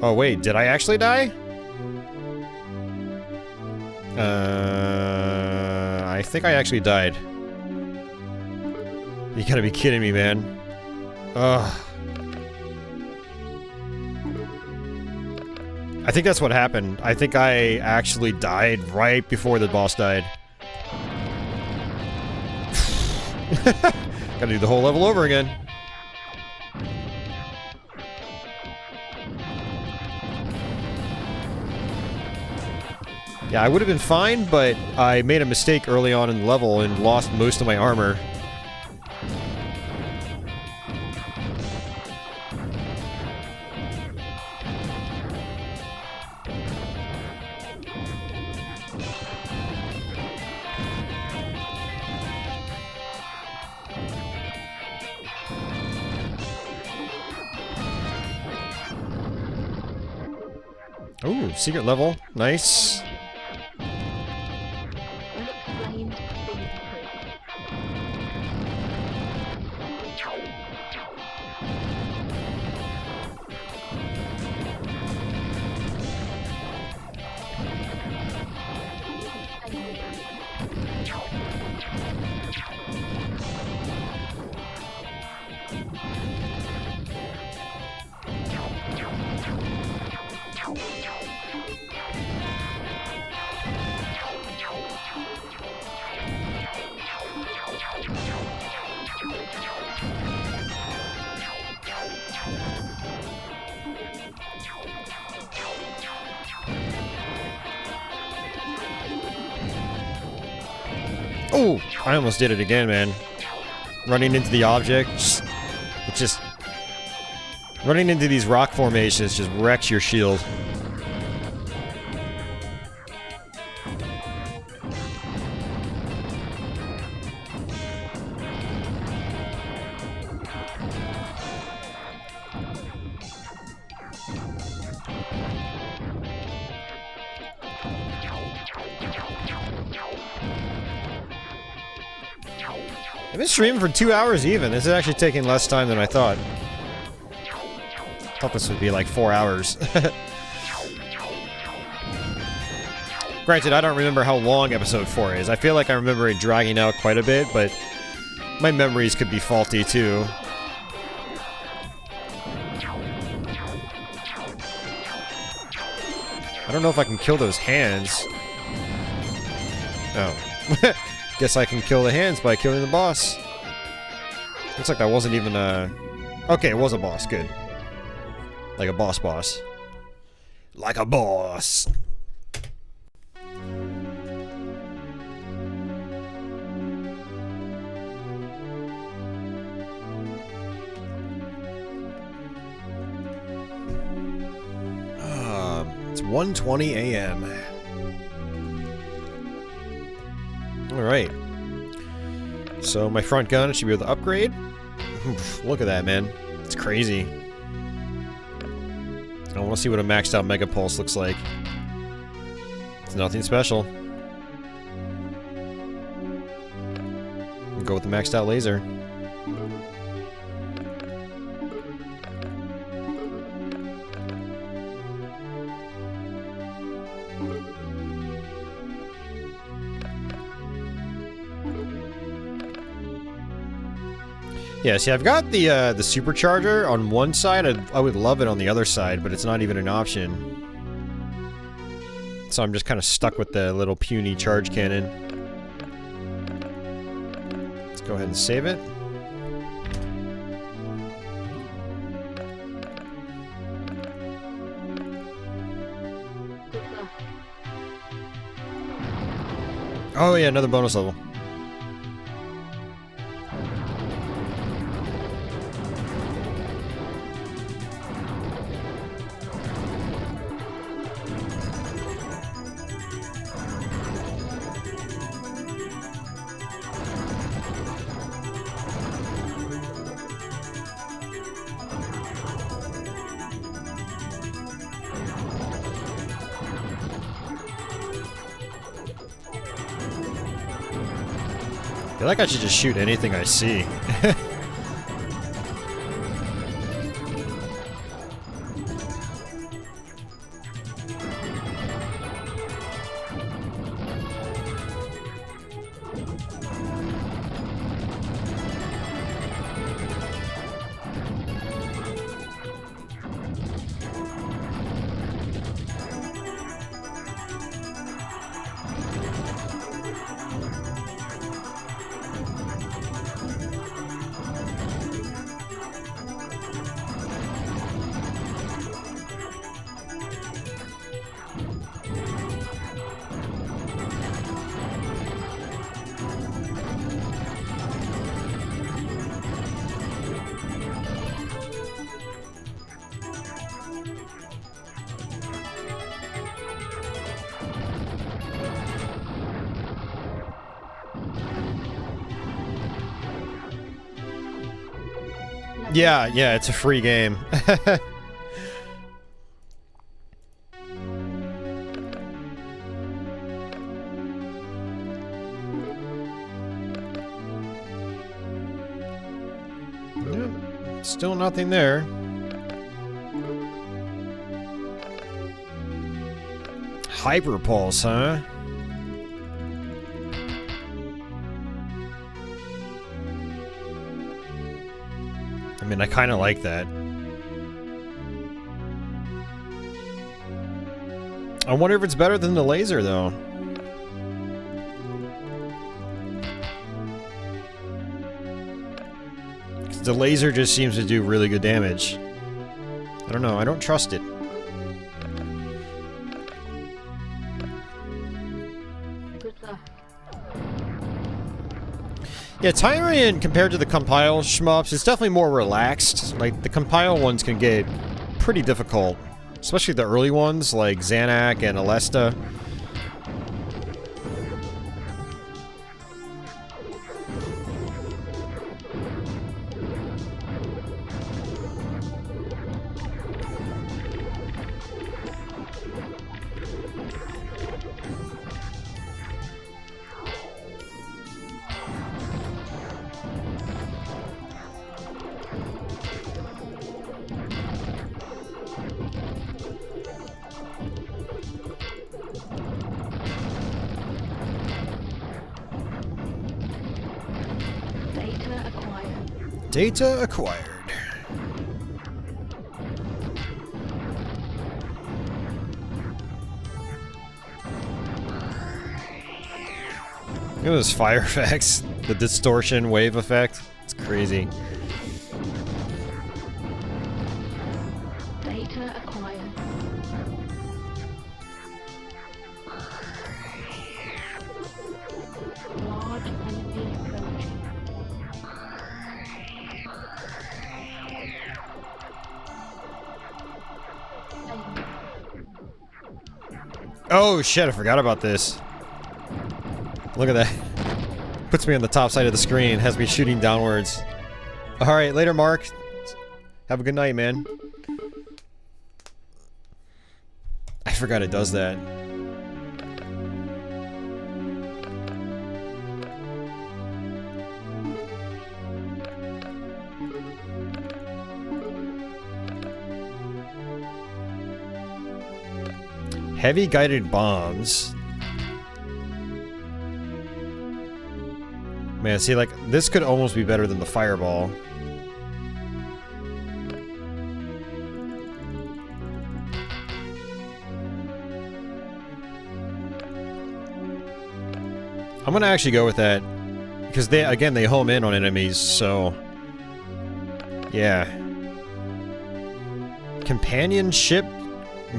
Oh wait, did I actually die? I think I actually died. You gotta be kidding me, man. Ugh. I think that's what happened. I think I actually died right before the boss died. Gotta do the whole level over again. Yeah, I would have been fine, but I made a mistake early on in the level and lost most of my armor. Ooh, secret level. Nice. Oh, I almost did it again, man. Running into the objects, it just... Running into these rock formations just wrecks your shield. I've been streaming for 2 hours even. This is actually taking less time than I thought. I thought this would be like 4 hours. Granted, I don't remember how long episode 4 is. I feel like I remember it dragging out quite a bit, but my memories could be faulty too. I don't know if I can kill those hands. Oh. Guess I can kill the hands by killing the boss. Looks like that wasn't even a... Okay, it was a boss. Good. Like a boss boss. Like a boss. It's 1:20 a.m. Alright. So my front gun should be able to upgrade. Oof, look at that, man. It's crazy. I want to see what a maxed out Mega Pulse looks like. It's nothing special. We'll go with the maxed out laser. Yeah, see, I've got the supercharger on one side. I would love it on the other side, but it's not even an option. So I'm just kind of stuck with the little puny charge cannon. Let's go ahead and save it. Oh yeah, another bonus level. I feel like I should just shoot anything I see. Yeah, it's a free game. Still nothing there. Hyper Pulse, huh? I mean, I kind of like that. I wonder if it's better than the laser, though. The laser just seems to do really good damage. I don't know, I don't trust it. Yeah, Tyrian, compared to the compile shmups, is definitely more relaxed. Like, the compile ones can get pretty difficult. Especially the early ones, like Xanac and Alesta. Data acquired. Look at those fire effects. The distortion wave effect. It's crazy. Data acquired. Large enemy approaching. Oh shit, I forgot about this. Look at that. Puts me on the top side of the screen, has me shooting downwards. Alright, later Mark. Have a good night, man. I forgot it does that. Heavy guided bombs. Man, see, like, this could almost be better than the fireball. I'm gonna actually go with that. Because they, again, they home in on enemies, so... yeah. Companionship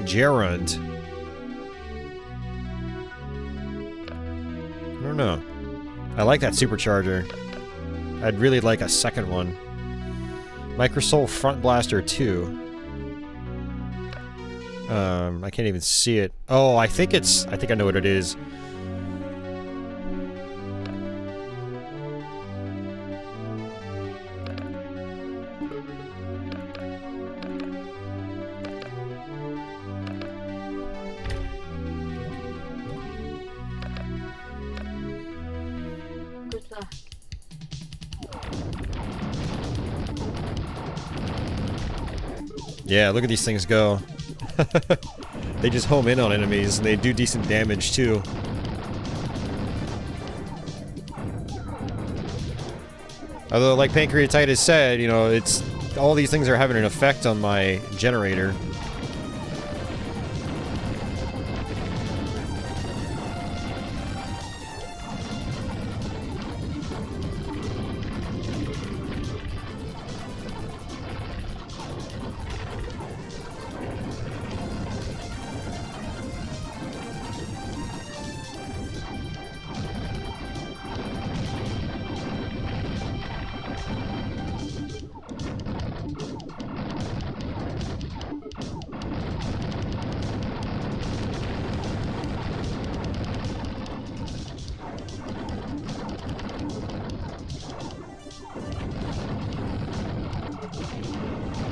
Gerund. I don't know. I like that supercharger. I'd really like a second one. Microsoul Front Blaster 2. I can't even see it. Oh, I think I know what it is. Yeah, look at these things go. They just home in on enemies, and they do decent damage, too. Although, like Pancreatitis said, you know, it's... all these things are having an effect on my generator.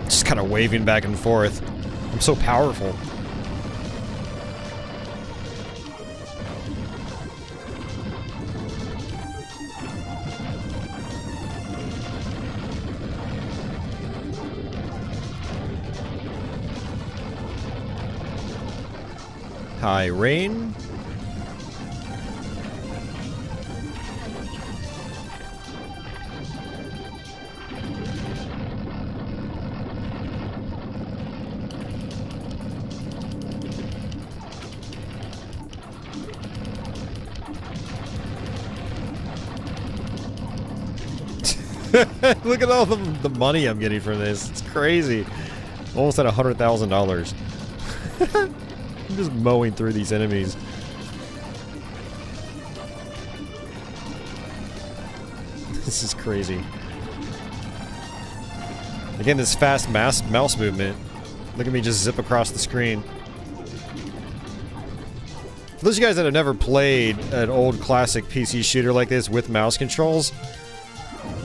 Just kind of waving back and forth. I'm so powerful. High rain. Look at all the money I'm getting from this. It's crazy. Almost at $100,000. I'm just mowing through these enemies. This is crazy. Again, this fast mouse movement. Look at me just zip across the screen. For those of you guys that have never played an old classic PC shooter like this with mouse controls,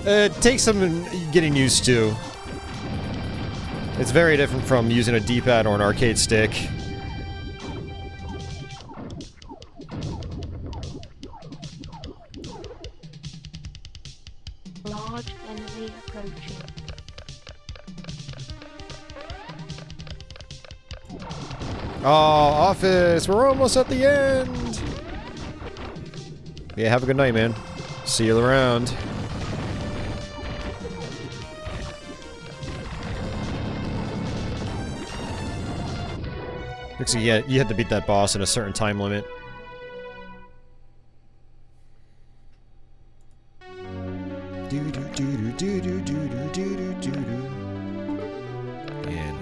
it takes some getting used to. It's very different from using a D-pad or an arcade stick. Large enemy approaching. Oh, office! We're almost at the end! Yeah, have a good night, man. See you around. Looks like you had to beat that boss in a certain time limit. And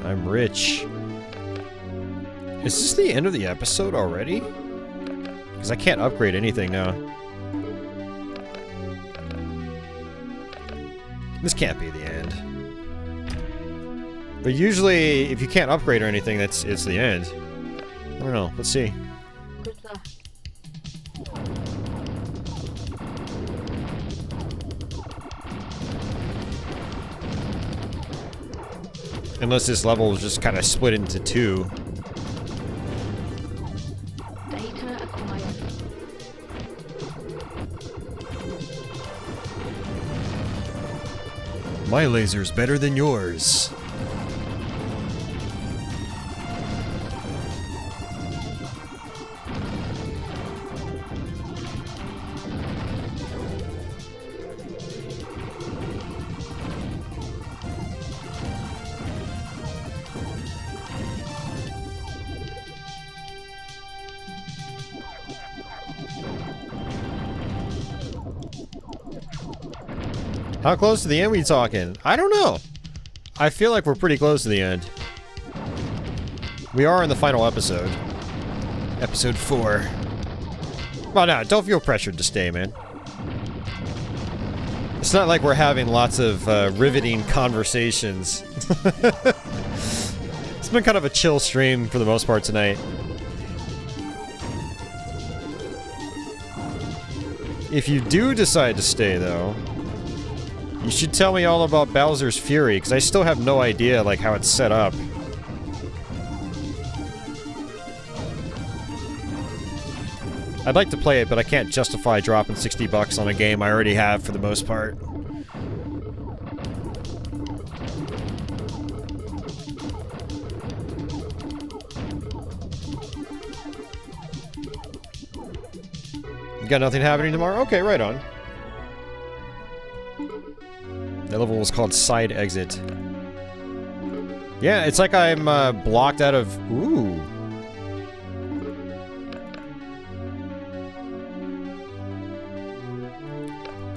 I'm rich. Is this the end of the episode already? Because I can't upgrade anything now. This can't be the end. But usually, if you can't upgrade or anything, it's the end. I don't know. Let's see. Unless this level is just kind of split into two. Data acquired. My laser's better than yours. How close to the end are we talking? I don't know. I feel like we're pretty close to the end. We are in the final episode. Episode 4. Well, no, don't feel pressured to stay, man. It's not like we're having lots of riveting conversations. It's been kind of a chill stream for the most part tonight. If you do decide to stay, though, you should tell me all about Bowser's Fury, because I still have no idea, like, how it's set up. I'd like to play it, but I can't justify dropping $60 on a game I already have for the most part. You got nothing happening tomorrow? Okay, right on. That level was called Side Exit. Yeah, it's like I'm blocked out of... Ooh.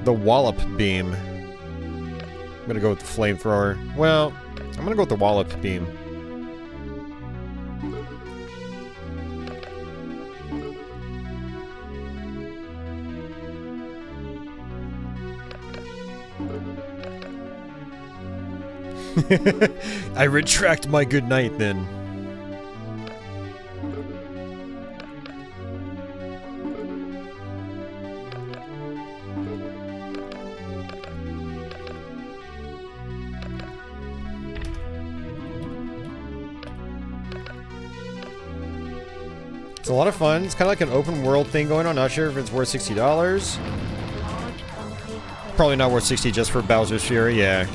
The Wallop Beam. I'm gonna go with the Flamethrower. Well, I'm gonna go with the Wallop Beam. I retract my good night then. It's a lot of fun. It's kind of like an open world thing going on. Not sure if it's worth $60. Probably not worth $60 just for Bowser's Fury, yeah.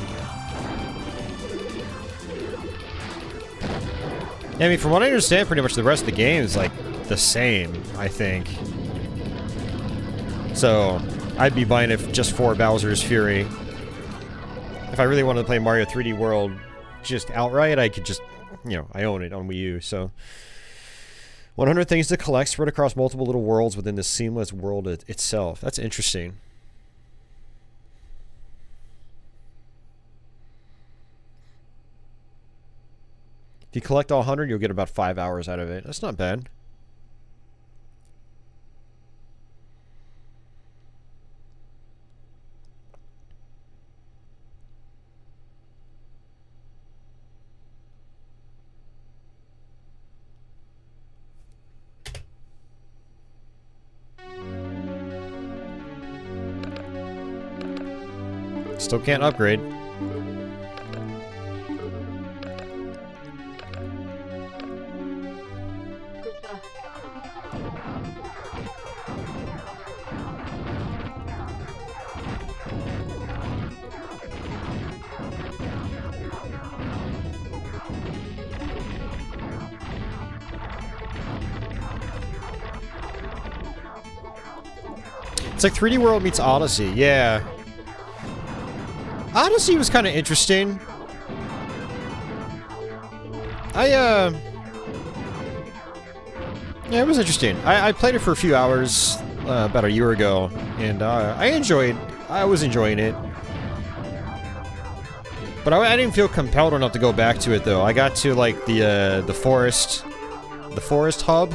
I mean, from what I understand, pretty much the rest of the game is, like, the same, I think. So, I'd be buying it just for Bowser's Fury. If I really wanted to play Mario 3D World just outright, I could just, you know, I own it on Wii U, so... 100 things to collect spread across multiple little worlds within the seamless world itself. That's interesting. If you collect all 100, you'll get about 5 hours out of it. That's not bad. Still can't upgrade. It's like 3D World meets Odyssey, yeah. Odyssey was kind of interesting. Yeah, it was interesting. I played it for a few hours. about a year ago, and I was enjoying it. But I didn't feel compelled enough to go back to it, though. I got to, like, the forest hub,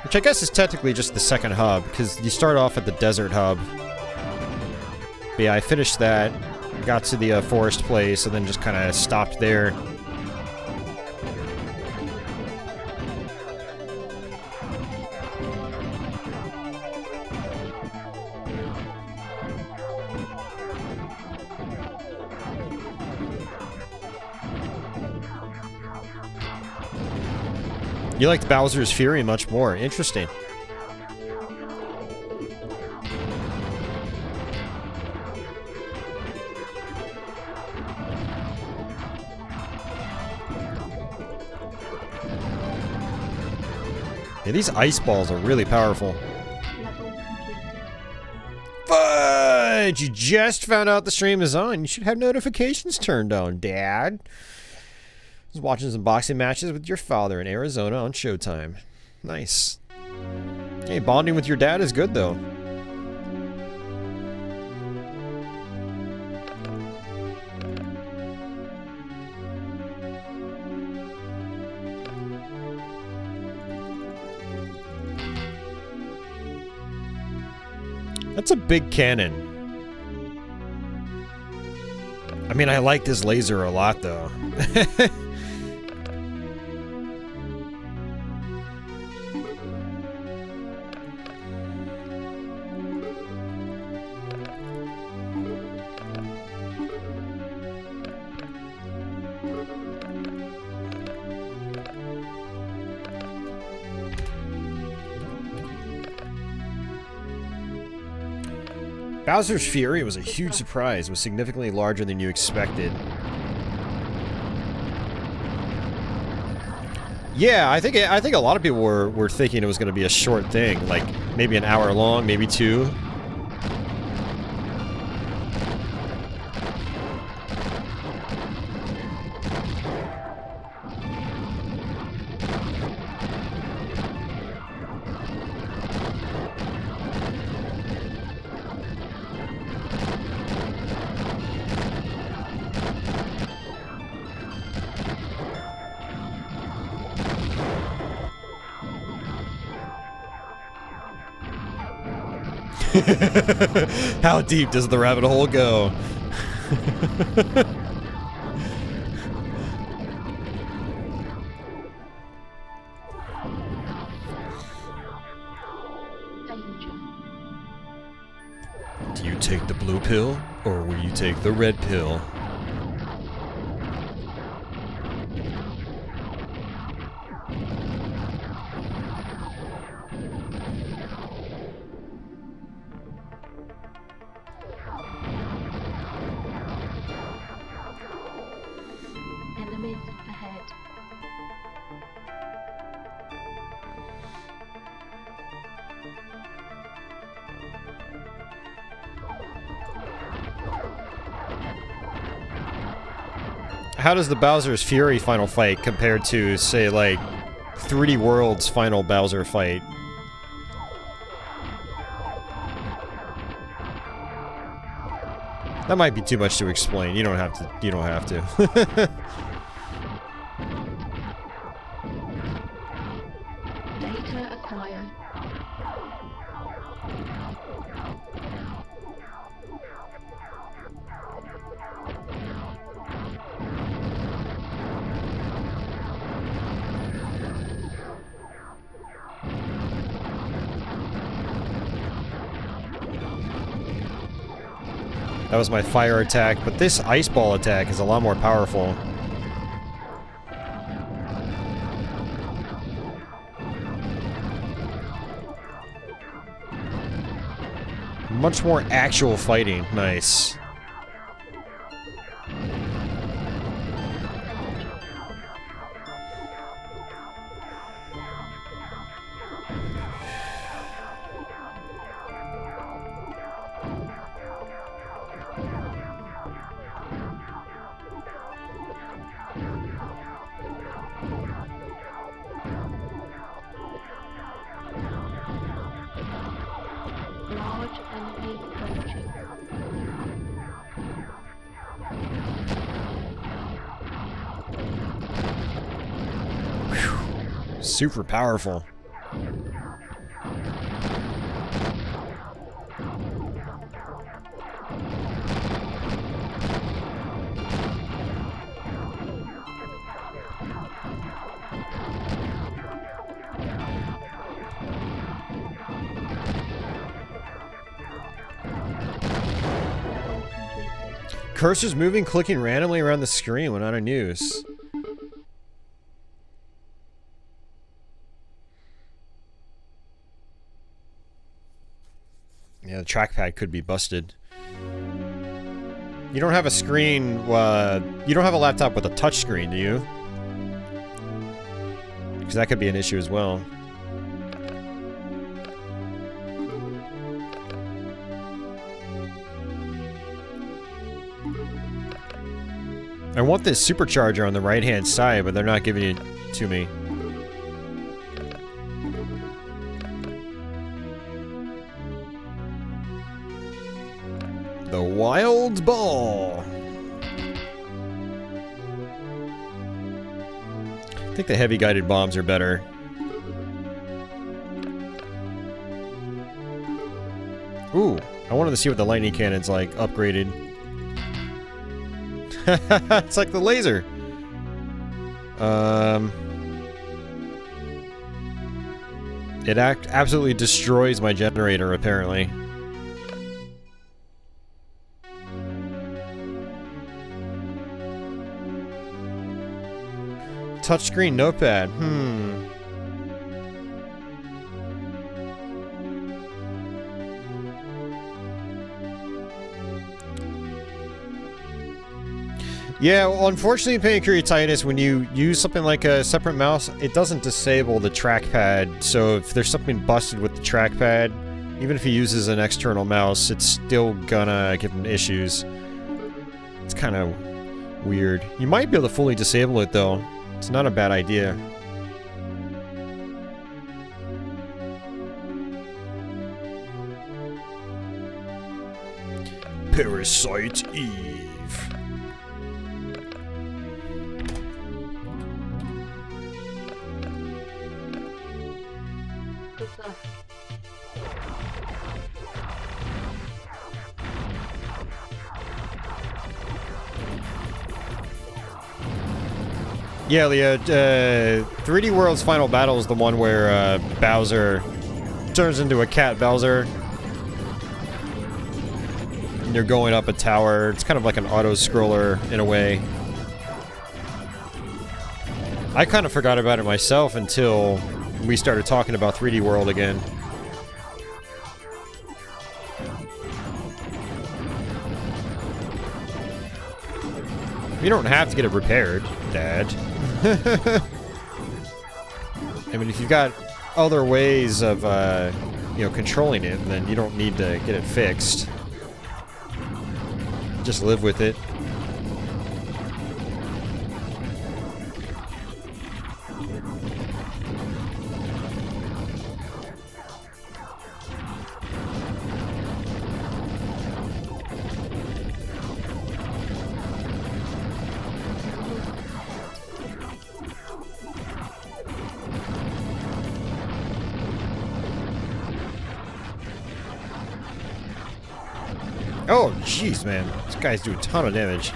which I guess is technically just the second hub, because you start off at the desert hub. But yeah, I finished that, got to the forest place, and then just kind of stopped there. You liked Bowser's Fury much more. Interesting. Yeah, these ice balls are really powerful. Fudge! You just found out the stream is on. You should have notifications turned on, Dad. I was watching some boxing matches with your father in Arizona on Showtime. Nice. Hey, bonding with your dad is good, though. That's a big cannon. I mean, I like this laser a lot, though. Bowser's Fury was a huge surprise. It was significantly larger than you expected. Yeah, I think a lot of people were thinking it was going to be a short thing, like maybe an hour long, maybe 2. How deep does the rabbit hole go? Do you take the blue pill, or will you take the red pill? How does the Bowser's Fury final fight compare to, say, like, 3D World's final Bowser fight? That might be too much to explain. You don't have to. You don't have to. Data acquired. That was my fire attack, but this ice ball attack is a lot more powerful. Much more actual fighting. Nice. super powerful. Cursor's moving, clicking randomly around the screen when on news. Yeah, the trackpad could be busted. You don't have a screen, you don't have a laptop with a touch screen, do you? Because that could be an issue as well. I want this supercharger on the right-hand side, but they're not giving it to me. The Wild Ball. I think the heavy guided bombs are better. Ooh, I wanted to see what the lightning cannon's like, upgraded. It's like the laser. It absolutely destroys my generator, apparently. Touchscreen notepad. Yeah, well, unfortunately, pancreatitis, when you use something like a separate mouse, it doesn't disable the trackpad. So if there's something busted with the trackpad, even if he uses an external mouse, it's still gonna give him issues. It's kind of weird. You might be able to fully disable it, though. It's not a bad idea. Parasite Eve. Yeah, Leah, 3D World's final battle is the one where Bowser turns into a cat Bowser. And you're going up a tower. It's kind of like an auto-scroller in a way. I kind of forgot about it myself until we started talking about 3D World again. You don't have to get it repaired, Dad. I mean, if you've got other ways of, you know, controlling it, then you don't need to get it fixed. Just live with it. Oh, jeez, man. This guy's doing a ton of damage.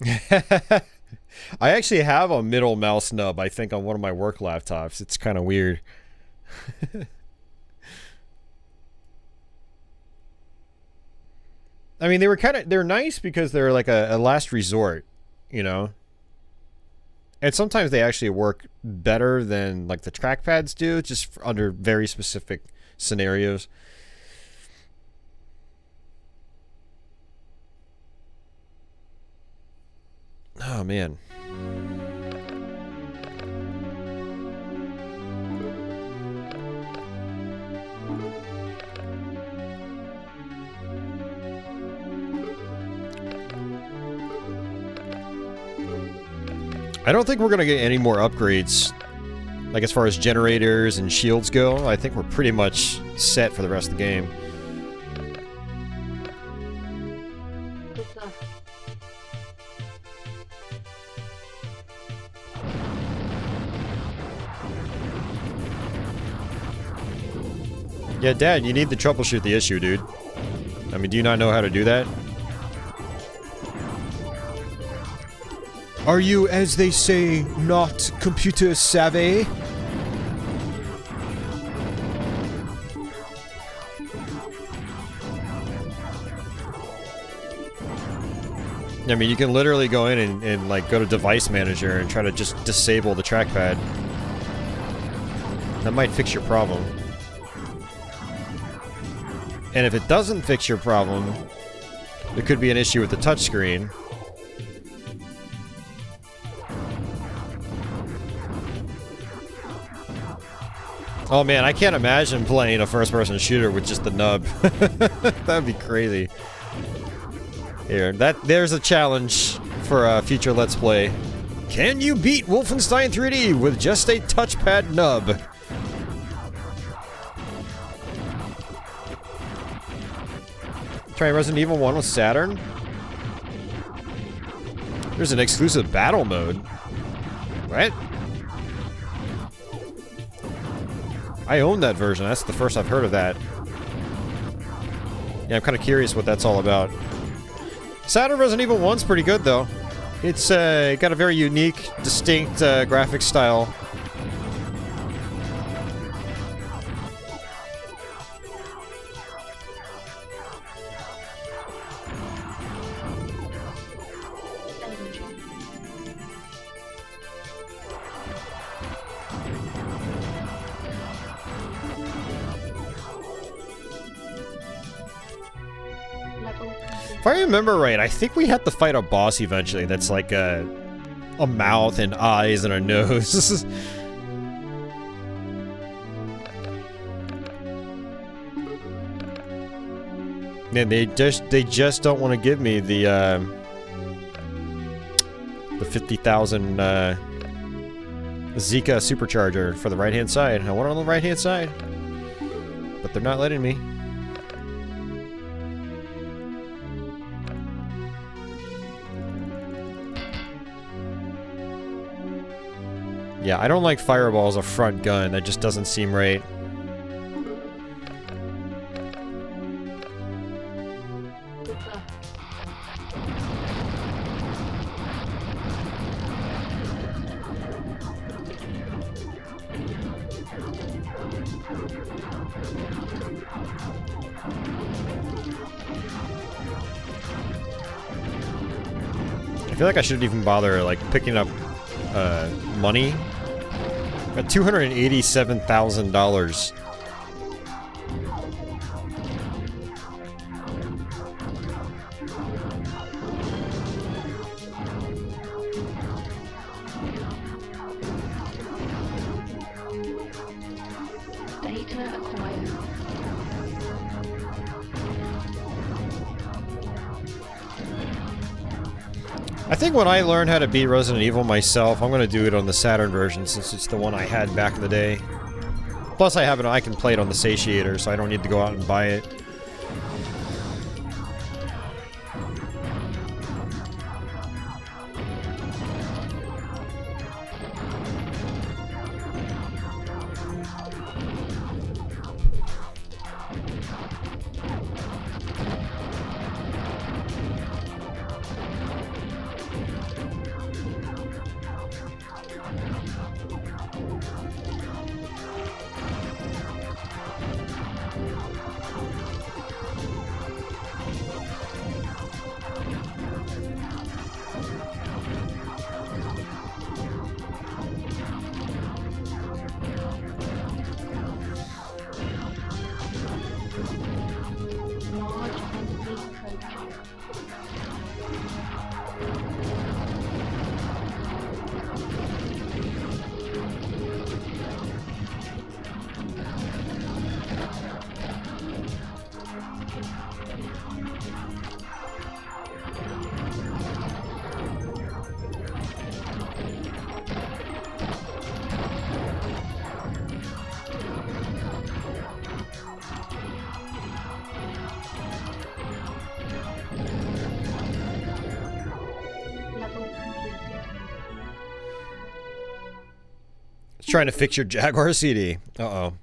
I actually have a middle mouse nub, I think, on one of my work laptops. It's kind of weird. I mean, they're nice because they're like a last resort, you know? And sometimes they actually work better than like the trackpads do, just under very specific scenarios. Oh, man. I don't think we're going to get any more upgrades, like as far as generators and shields go. I think we're pretty much set for the rest of the game. Yeah, Dad, you need to troubleshoot the issue, dude. I mean, do you not know how to do that? Are you, as they say, not computer savvy? I mean, you can literally go in and like go to device manager and try to just disable the trackpad. That might fix your problem. And if it doesn't fix your problem, there could be an issue with the touchscreen. Oh man, I can't imagine playing a first-person shooter with just the nub. That'd be crazy. Here, there's a challenge for a future Let's Play. Can you beat Wolfenstein 3D with just a touchpad nub? Try Resident Evil 1 with Saturn? There's an exclusive battle mode. What? I own that version. That's the first I've heard of that. Yeah, I'm kind of curious what that's all about. Saturn Resident Evil 1's pretty good, though. It's got a very unique, distinct graphic style. If I remember right, I think we had to fight a boss eventually that's like a mouth and eyes and a nose. Man, they just don't want to give me the 50,000 Zika supercharger for the right-hand side. I want it on the right-hand side, but they're not letting me. Yeah, I don't like Fireball as a front gun. That just doesn't seem right. I feel like I shouldn't even bother, like, picking up money. Got $287,000. Data acquired. I think when I learn how to beat Resident Evil myself, I'm going to do it on the Saturn version since it's the one I had back in the day. Plus I can play it on the Satiator, so I don't need to go out and buy it. Trying to fix your Jaguar CD. Uh-oh.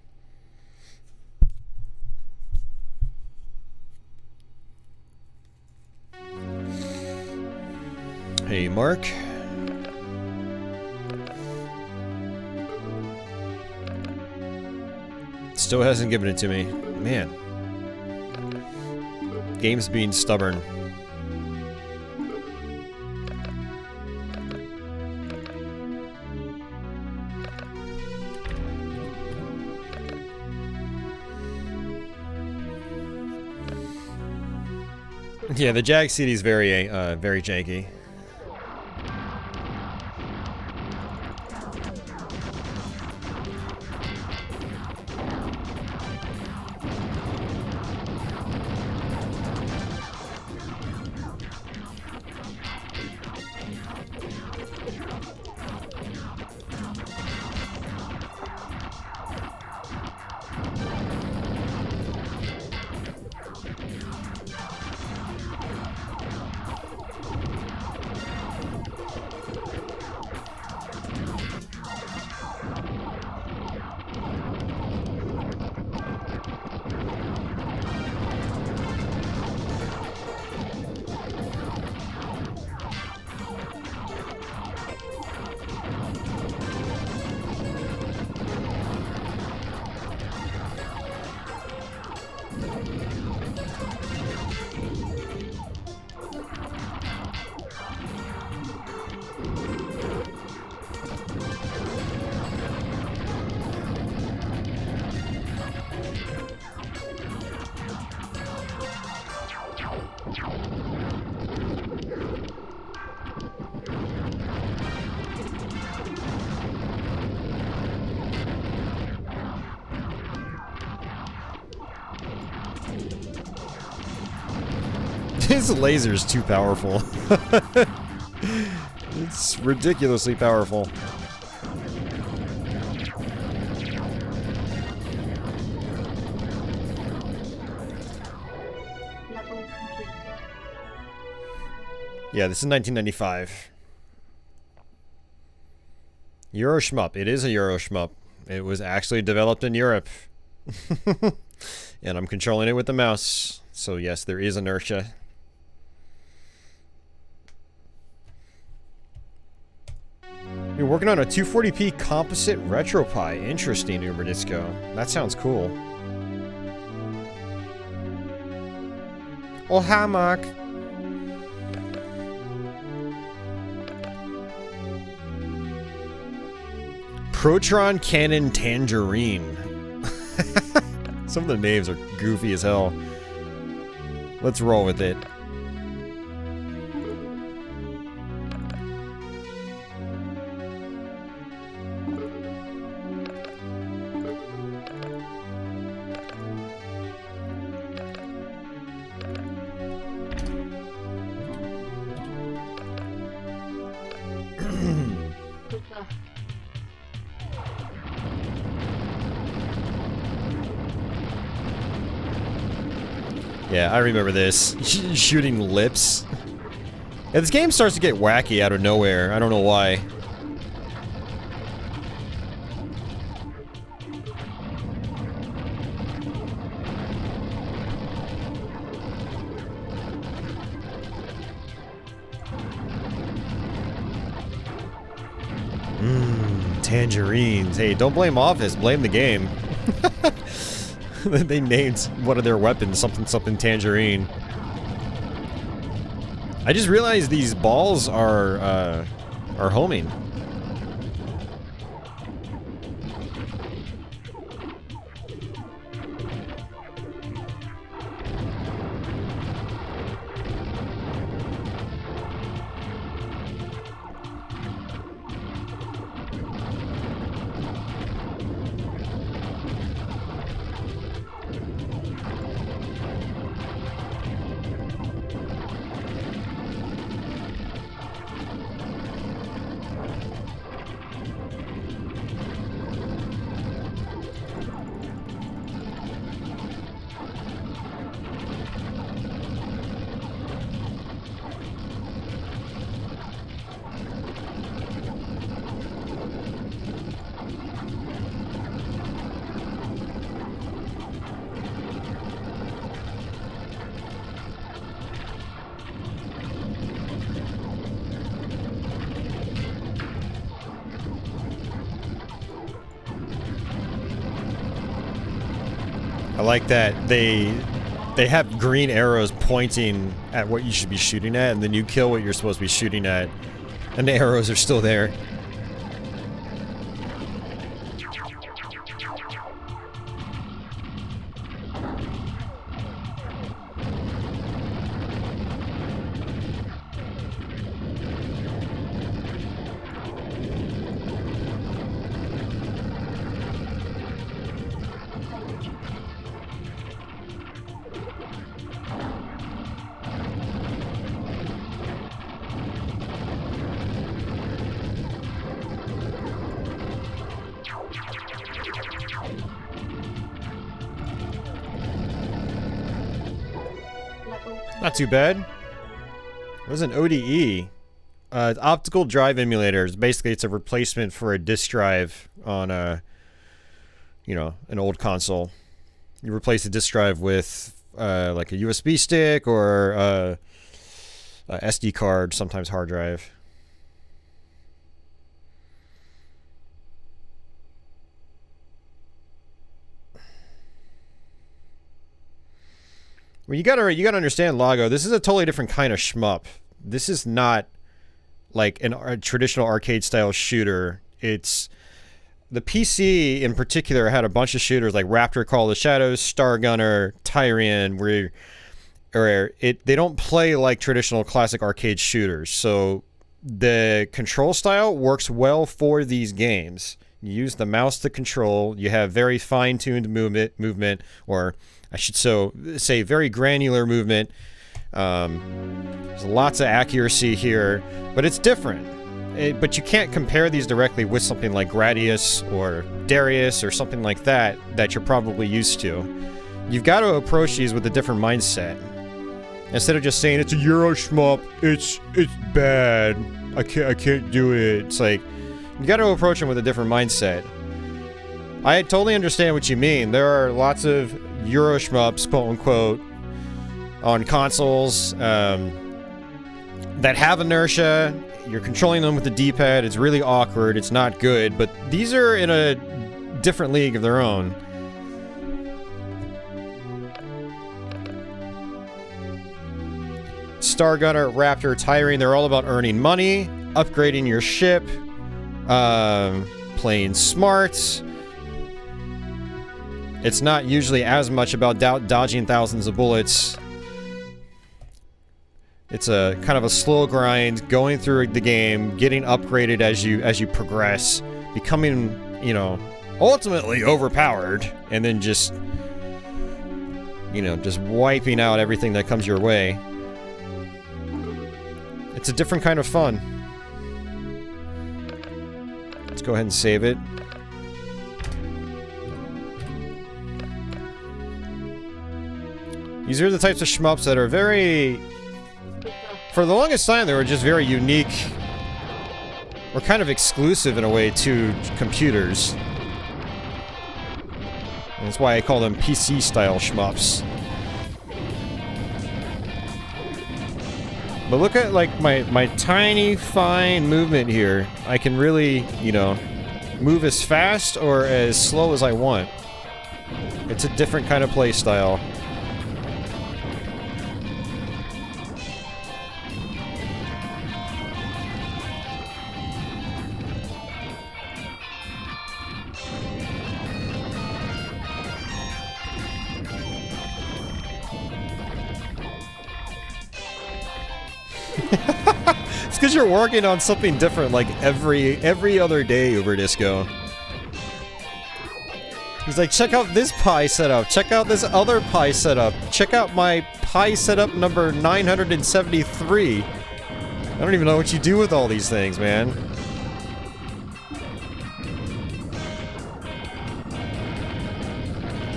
Hey, Mark. Still hasn't given it to me. Man. Game's being stubborn. Yeah, the Jag CD is very janky. His laser's too powerful. It's ridiculously powerful. Yeah, this is 1995. Euro shmup. It is a Euro shmup. It was actually developed in Europe. And I'm controlling it with the mouse. So yes, there is inertia. You're working on a 240p composite RetroPie. Interesting, Uber Disco. That sounds cool. Oh, hi, Mark. Proton Cannon Tangerine. Some of the names are goofy as hell. Let's roll with it. Yeah, I remember this. Shooting lips. Yeah, this game starts to get wacky out of nowhere. I don't know why. Tangerines. Hey, don't blame Office, blame the game. They named one of their weapons something something tangerine. I just realized these balls are homing. I like that they have green arrows pointing at what you should be shooting at, and then you kill what you're supposed to be shooting at, and the arrows are still there. Not too bad. It was an ODE. Optical drive emulators. Basically, it's a replacement for a disk drive on a, you know, an old console. You replace the disk drive with like a USB stick or a SD card, sometimes hard drive. Well, you gotta understand, Lago. This is a totally different kind of shmup. This is not like a traditional arcade style shooter. It's the PC in particular had a bunch of shooters like Raptor, Call of the Shadows, Star Gunner, Tyrian, where they don't play like traditional classic arcade shooters. So the control style works well for these games. You use the mouse to control. You have very fine-tuned movement, or I should say very granular movement. There's lots of accuracy here, but it's different. But you can't compare these directly with something like Gradius or Darius or something like that you're probably used to. You've got to approach these with a different mindset. Instead of just saying it's a Euro shmup, it's bad, I can't do it. It's like you got to approach them with a different mindset. I totally understand what you mean. There are lots of Euro shmups, quote unquote, on consoles that have inertia. You're controlling them with the D-pad. It's really awkward. It's not good. But these are in a different league of their own. Star Gunner, Raptor, Tyrian, they're all about earning money, upgrading your ship, playing smart. It's not usually as much about dodging thousands of bullets. It's a kind of a slow grind, going through the game, getting upgraded as you progress, becoming, you know, ultimately overpowered, and then just, you know, just wiping out everything that comes your way. It's a different kind of fun. Let's go ahead and save it. These are the types of shmups that are very... For the longest time, they were just very unique, or kind of exclusive in a way to computers. And that's why I call them PC-style shmups. But look at, like, my tiny, fine movement here. I can really, you know, move as fast or as slow as I want. It's a different kind of play style. It's because you're working on something different like every other day over Disco. He's like, check out this pie setup, check out this other pie setup, check out my pie setup number 973. I don't even know what you do with all these things, man.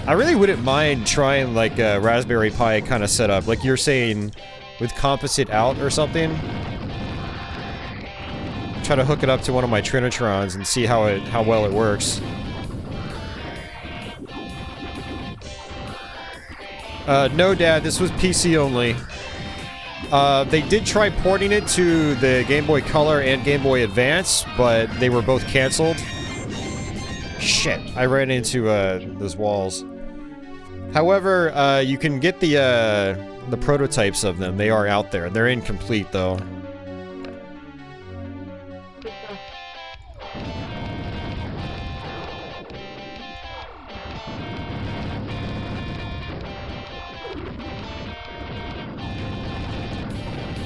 I really wouldn't mind trying like a Raspberry Pi kind of setup, like you're saying, with composite out or something. Try to hook it up to one of my Trinitrons and see how well it works. No, Dad, this was PC only. They did try porting it to the Game Boy Color and Game Boy Advance, but they were both canceled. Shit, I ran into those walls. However, you can get the prototypes of them. They are out there. They're incomplete, though.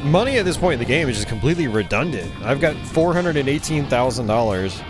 Money at this point in the game is just completely redundant. I've got $418,000.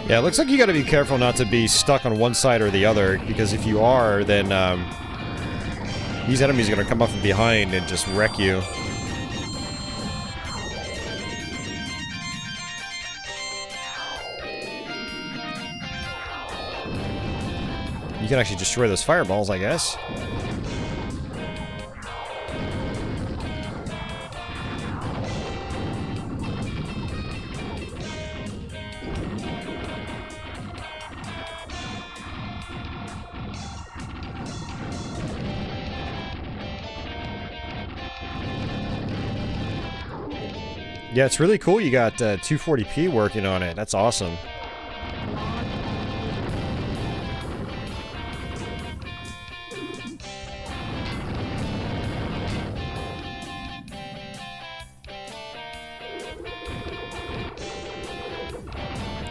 Yeah, it looks like you gotta be careful not to be stuck on one side or the other, because if you are, then these enemies are gonna come up from behind and just wreck you. You can actually destroy those fireballs, I guess. Yeah, it's really cool you got 240p working on it. That's awesome.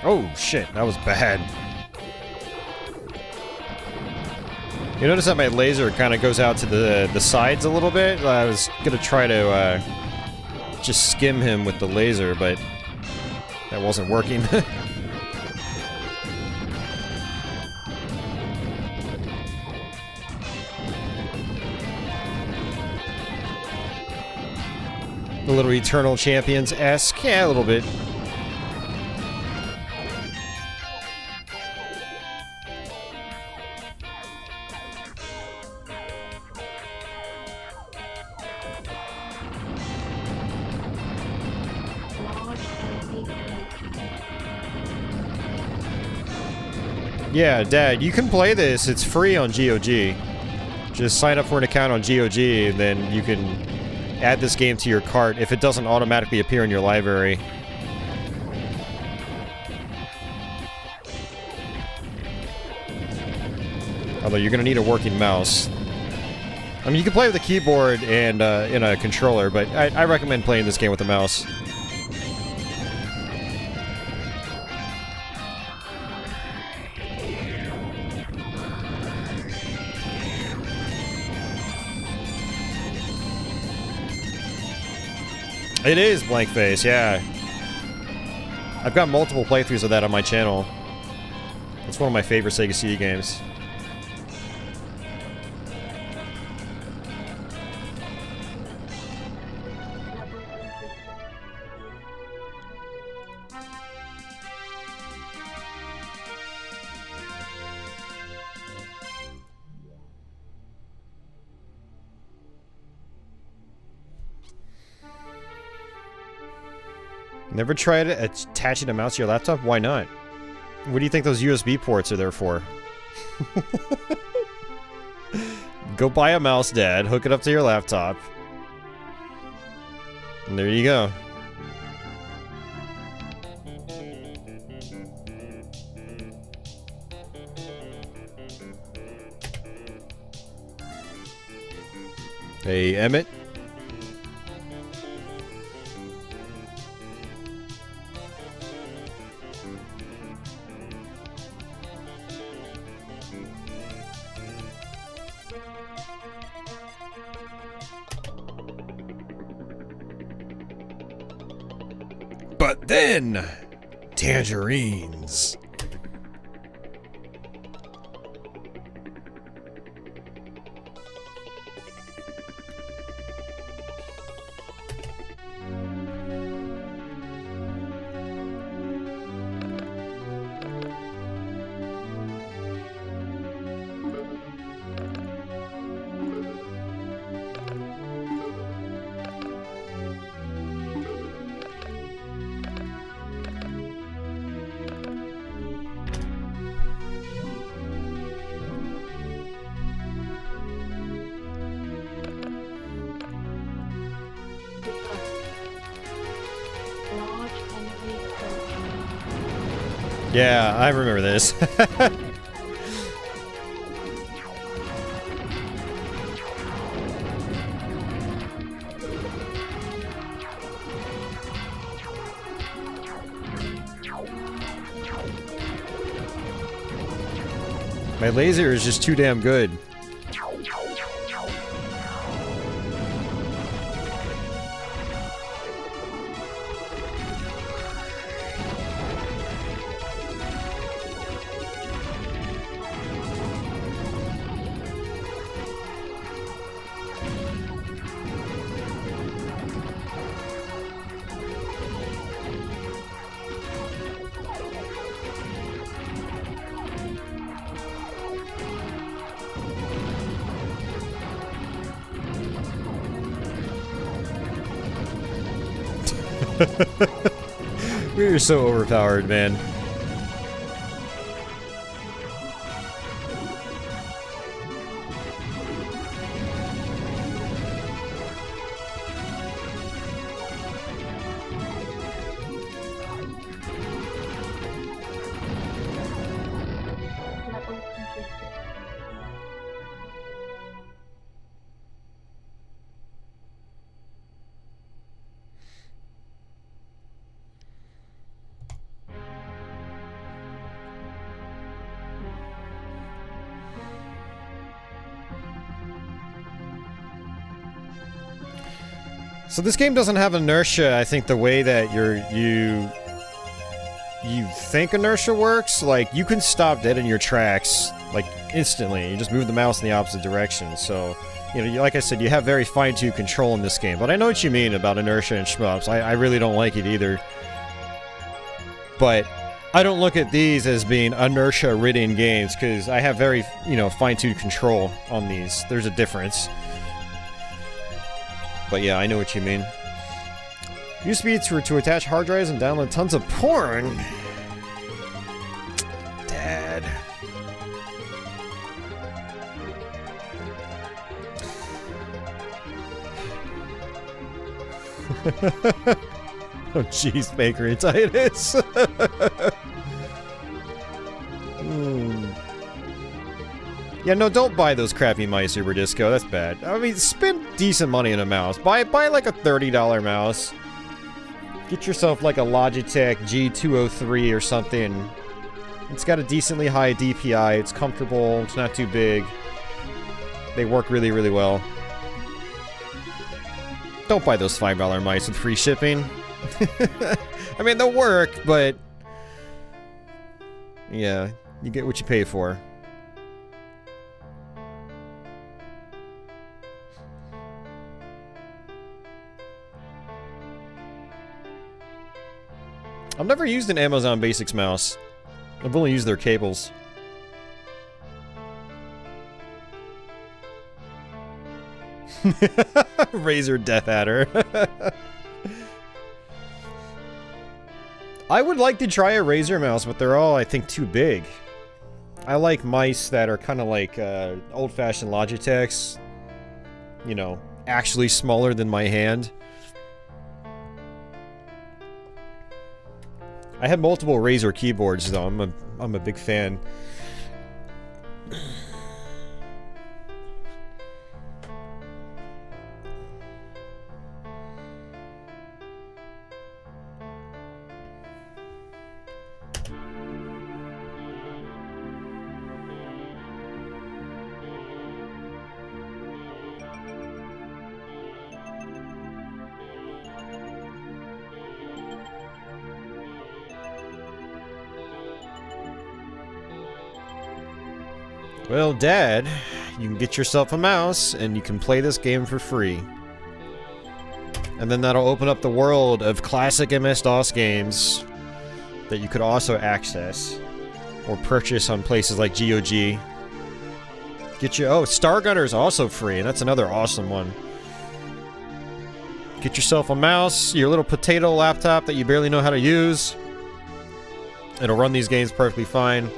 Oh, shit. That was bad. You notice that my laser kind of goes out to the sides a little bit? I was going to try to just skim him with the laser, but that wasn't working. A little Eternal Champions-esque. Yeah, a little bit. Yeah, Dad, you can play this. It's free on GOG. Just sign up for an account on GOG, and then you can add this game to your cart if it doesn't automatically appear in your library. Although you're going to need a working mouse. I mean, you can play with a keyboard and in a controller, but I recommend playing this game with a mouse. It is Blank Face, yeah. I've got multiple playthroughs of that on my channel. It's one of my favorite Sega CD games. Never tried attaching a mouse to your laptop? Why not? What do you think those USB ports are there for? Go buy a mouse, Dad. Hook it up to your laptop. And there you go. Hey, Emmett. But then, tangerines. Large enemy approaching. Yeah, I remember this. My laser is just too damn good. We are so overpowered, man. Level completed. So this game doesn't have inertia, I think, the way that you think inertia works. Like, you can stop dead in your tracks, like, instantly. You just move the mouse in the opposite direction. So, you know, like I said, you have very fine-tuned control in this game. But I know what you mean about inertia and shmups. I really don't like it either. But I don't look at these as being inertia-ridden games, because I have very, you know, fine-tuned control on these. There's a difference. But yeah, I know what you mean. Used to be to attach hard drives and download tons of porn. Dad. Oh, jeez, pancreatitis. Yeah, no, don't buy those crappy mice, Super Disco. That's bad. I mean, spend decent money on a mouse. Buy like a $30 mouse. Get yourself like a Logitech G203 or something. It's got a decently high DPI. It's comfortable. It's not too big. They work really, really well. Don't buy those $5 mice with free shipping. I mean, they'll work, but... yeah, you get what you pay for. I've never used an Amazon Basics mouse. I've only used their cables. Razer Death Adder. I would like to try a Razer mouse, but they're all, I think, too big. I like mice that are kind of like old-fashioned Logitechs. You know, actually smaller than my hand. I have multiple Razer keyboards, though. I'm a big fan. Well, Dad, you can get yourself a mouse and you can play this game for free. And then that'll open up the world of classic MS-DOS games that you could also access or purchase on places like GOG. Get you... Oh, Star Gunner's also free, and that's another awesome one. Get yourself a mouse, your little potato laptop that you barely know how to use. It'll run these games perfectly fine.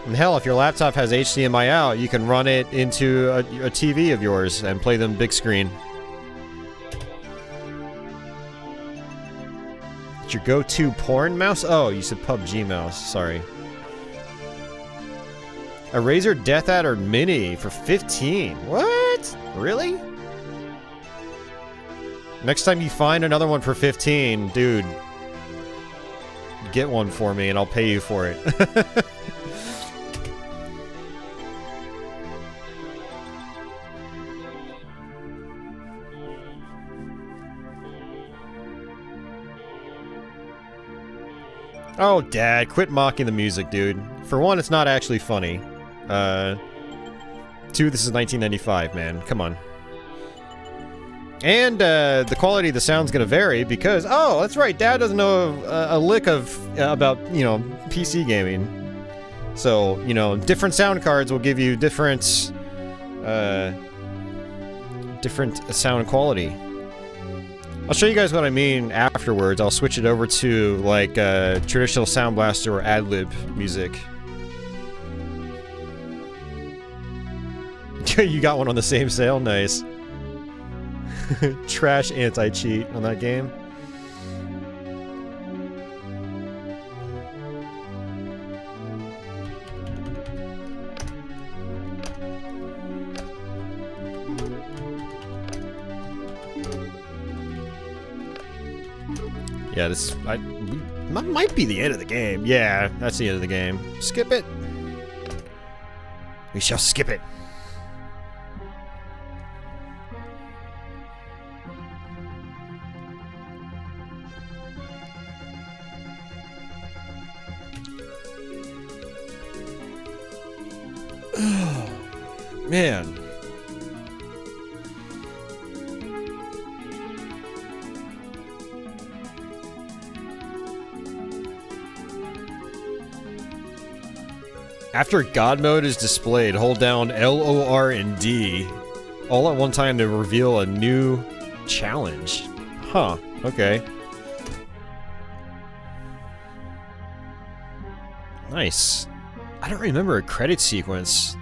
And hell, if your laptop has HDMI out, you can run it into a TV of yours and play them big screen. It's your go-to porn mouse? Oh, you said PUBG mouse. Sorry. A Razer Death Adder Mini for 15. What? Really? Next time you find another one for 15, dude, get one for me and I'll pay you for it. Oh, Dad, quit mocking the music, dude. For one, it's not actually funny. Two, this is 1995, man. Come on. And, the quality of the sound's gonna vary because... Oh, that's right, Dad doesn't know a lick of... about, you know, PC gaming. So, you know, different sound cards will give you different... different sound quality. I'll show you guys what I mean afterwards. I'll switch it over to, like, traditional Sound Blaster or ad-lib music. You got one on the same sale? Nice. Trash anti-cheat on that game. Yeah, this might be the end of the game. Yeah, that's the end of the game. Skip it. We shall skip it. Man. After God mode is displayed, hold down LOR and D all at one time to reveal a new challenge. Huh, okay. Nice. I don't remember a credit sequence.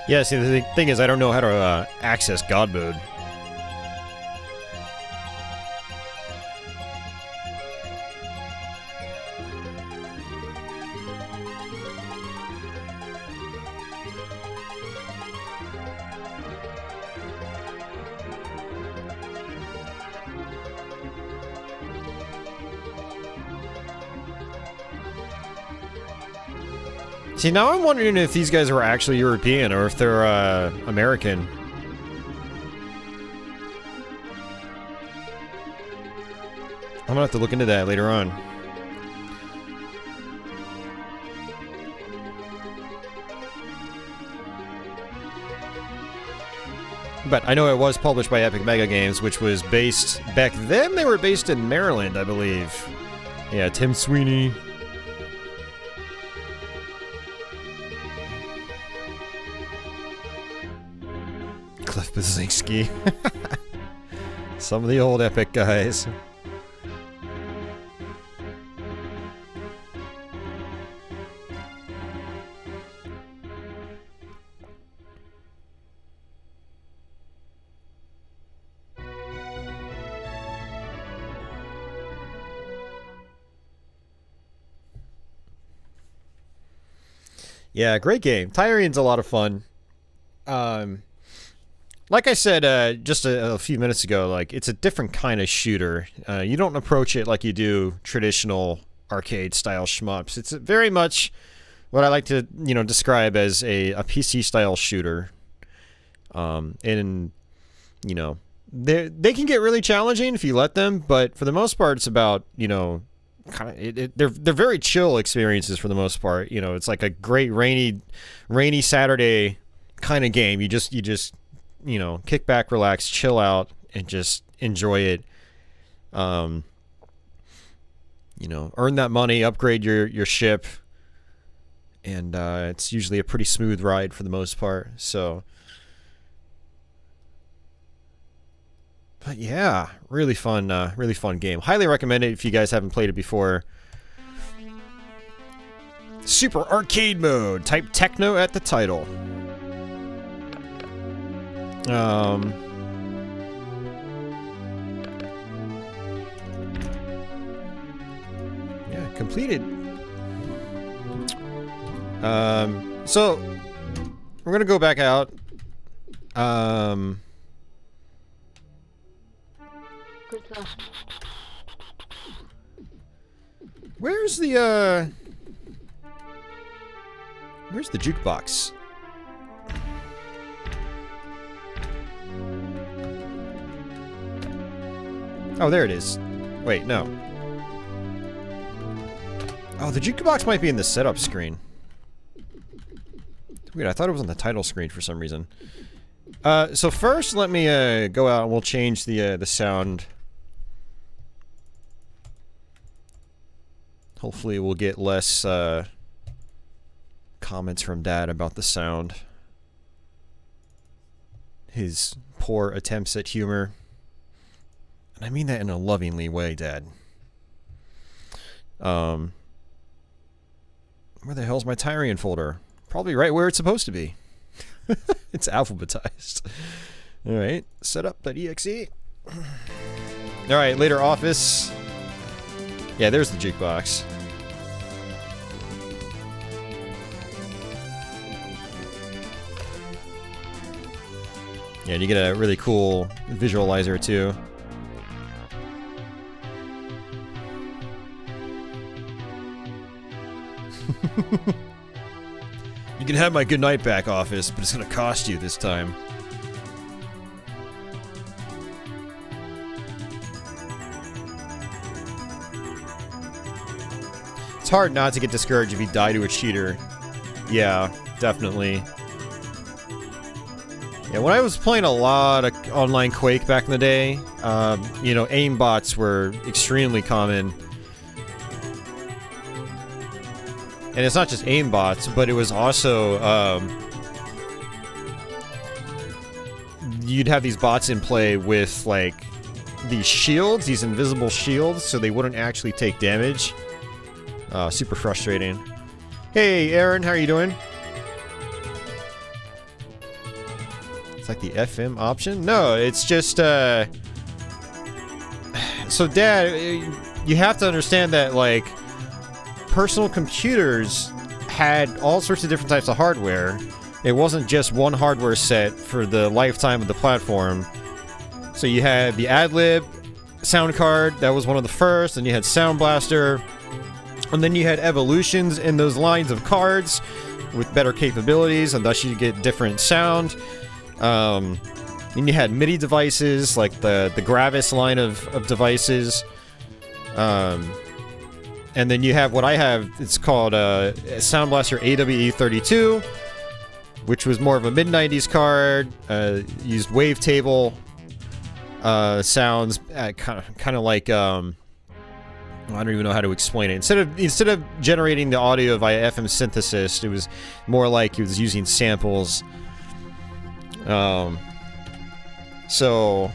Yeah, see, the thing is, I don't know how to access God mode. See, now I'm wondering if these guys were actually European or if they're, American. I'm gonna have to look into that later on. But I know it was published by Epic Mega Games, which was based... Back then, they were based in Maryland, I believe. Yeah, Tim Sweeney... Cliff Bazinski. Some of the old Epic guys. Yeah, great game. Tyrian's a lot of fun. like I said just a few minutes ago, like it's a different kind of shooter. You don't approach it like you do traditional arcade style shmups. It's very much what I like to, you know, describe as a PC style shooter. And you know, they can get really challenging if you let them, but for the most part, it's about, you know, they're very chill experiences for the most part. You know, it's like a great rainy Saturday kind of game. You just you know, kick back, relax, chill out, and just enjoy it. You know, earn that money, upgrade your ship, and it's usually a pretty smooth ride for the most part. So, but yeah, really fun game. Highly recommend it if you guys haven't played it before. Super arcade mode. Type techno at the title. Yeah, completed. So we're gonna go back out. Good luck. Where's the jukebox? Oh, there it is. Wait, no. Oh, the jukebox might be in the setup screen. Weird, I thought it was on the title screen for some reason. So first, let me go out and we'll change the sound. Hopefully we'll get less comments from Dad about the sound. His poor attempts at humor. And I mean that in a lovingly way, Dad. Where the hell's my Tyrian folder? Probably right where it's supposed to be. It's alphabetized. Alright, setup.exe. Alright, later office. Yeah, there's the jukebox. Yeah, and you get a really cool visualizer too. You can have my good night back, office, but it's gonna cost you this time. It's hard not to get discouraged if you die to a cheater. Yeah, definitely. Yeah, when I was playing a lot of online Quake back in the day, you know, aimbots were extremely common. And it's not just aimbots, but it was also, you'd have these bots in play with, like, these shields, these invisible shields, so they wouldn't actually take damage. Super frustrating. Hey, Aaron, how are you doing? It's like the FM option? No, it's just, so, Dad, you have to understand that, like, personal computers had all sorts of different types of hardware. It wasn't just one hardware set for the lifetime of the platform. So you had the AdLib sound card, that was one of the first, and you had Sound Blaster, and then you had evolutions in those lines of cards with better capabilities, and thus you get different sound. Then you had MIDI devices, like the Gravis line of devices. And then you have what I have, it's called Sound Blaster AWE32, which was more of a mid-90s card, used wavetable sounds, kind of like, I don't even know how to explain it. Instead of generating the audio via FM synthesis, it was more like it was using samples. So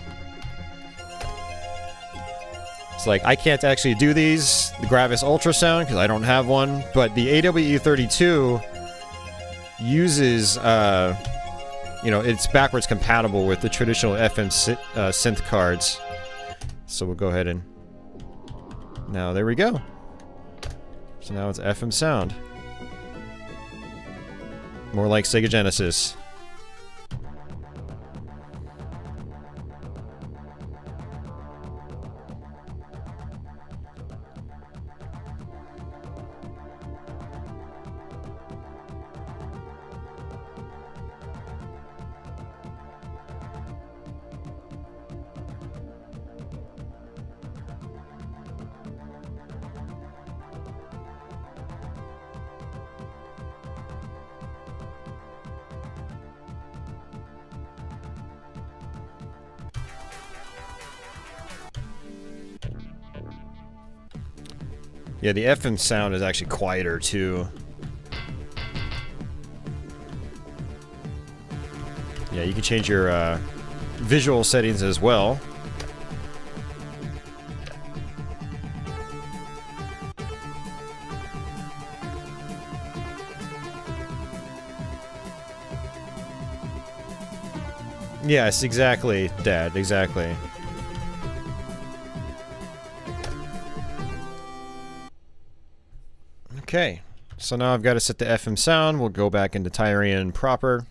it's like, I can't actually do these, the Gravis ultrasound, because I don't have one, but the AWE32 uses, you know, it's backwards compatible with the traditional FM synth cards. So we'll go ahead and... Now, there we go. So now it's FM sound. More like Sega Genesis. Yeah, the FM sound is actually quieter too. Yeah, you can change your visual settings as well. Yes, exactly, Dad, exactly. Okay, so now I've got to set the FM sound. We'll go back into Tyrian proper.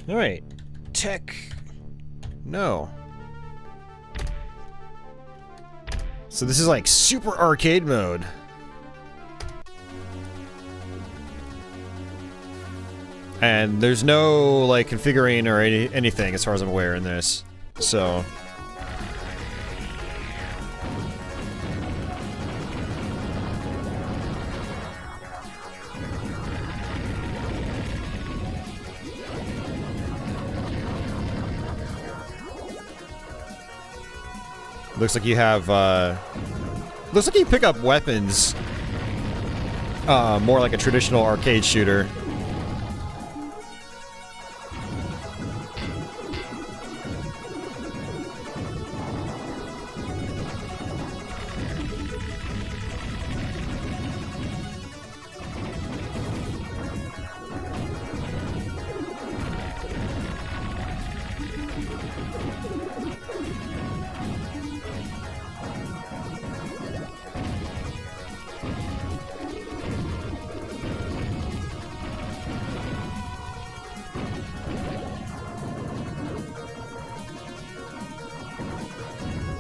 Alright, tech. No. So this is like super arcade mode. And there's no like configuring or anything as far as I'm aware in this. So looks like you have looks like you pick up weapons more like a traditional arcade shooter.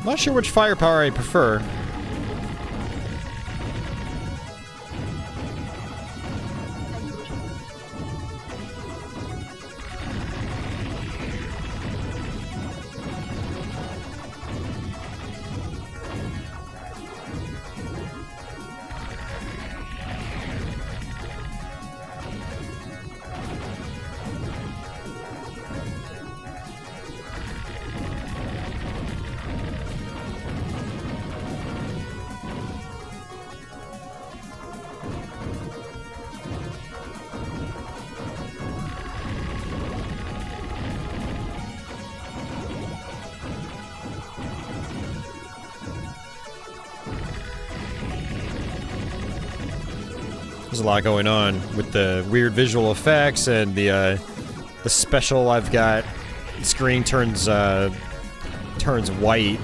Not sure which firepower I prefer. There's a lot going on with the weird visual effects and the special I've got. The screen turns white.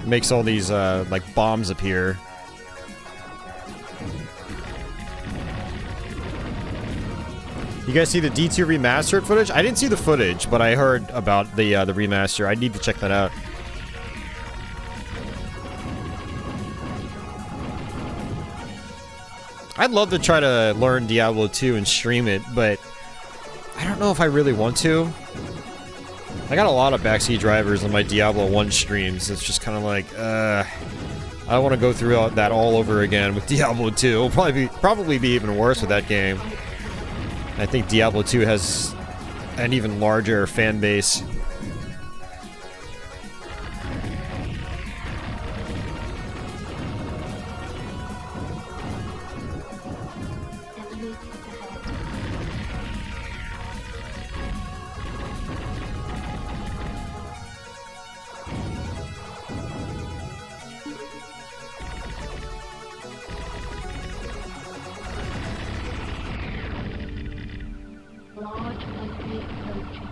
Makes all these like bombs appear. You guys see the D2 remastered footage? I didn't see the footage, but I heard about the remaster. I need to check that out. I'd love to try to learn Diablo 2 and stream it, but I don't know if I really want to. I got a lot of backseat drivers on my Diablo 1 streams. It's just kind of like, I don't want to go through that all over again with Diablo 2. It'll probably be even worse with that game. I think Diablo 2 has an even larger fan base. Large enemy approaching.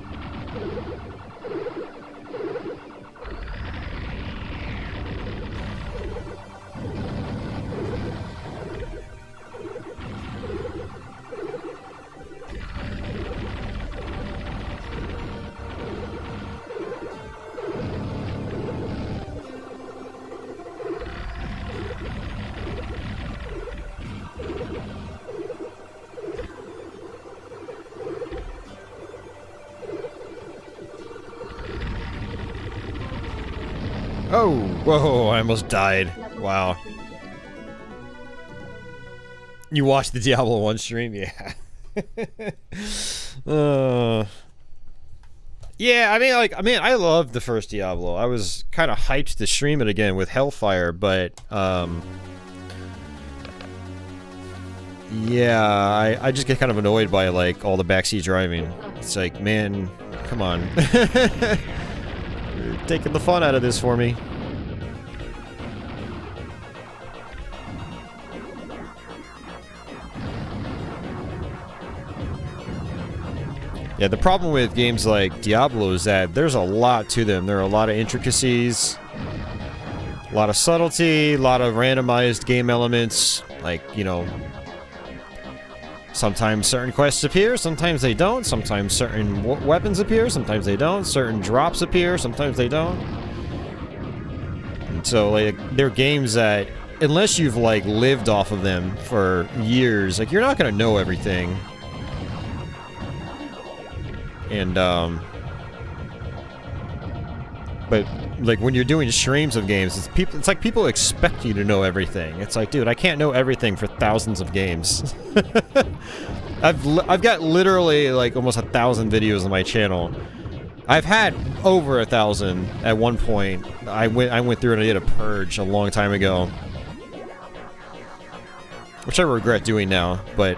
Oh, whoa, I almost died. Wow. Level completed. You watched the Diablo 1 stream? Yeah. Yeah, I mean, I loved the first Diablo. I was kind of hyped to stream it again with Hellfire, but, yeah, I just get kind of annoyed by, like, all the backseat driving. It's like, man, come on. You're taking the fun out of this for me. Yeah, the problem with games like Diablo is that there's a lot to them. There are a lot of intricacies, a lot of subtlety, a lot of randomized game elements. Like, you know, sometimes certain quests appear, sometimes they don't. Sometimes certain weapons appear, sometimes they don't. Certain drops appear, sometimes they don't. And so, like, they're games that, unless you've, like, lived off of them for years, like, you're not gonna know everything. And, but, like, when you're doing streams of games, it's like people expect you to know everything. It's like, dude, I can't know everything for thousands of games. I've got literally, like, almost 1,000 videos on my channel. I've had over 1,000 at one point. I went through and I did a purge a long time ago. Which I regret doing now, but...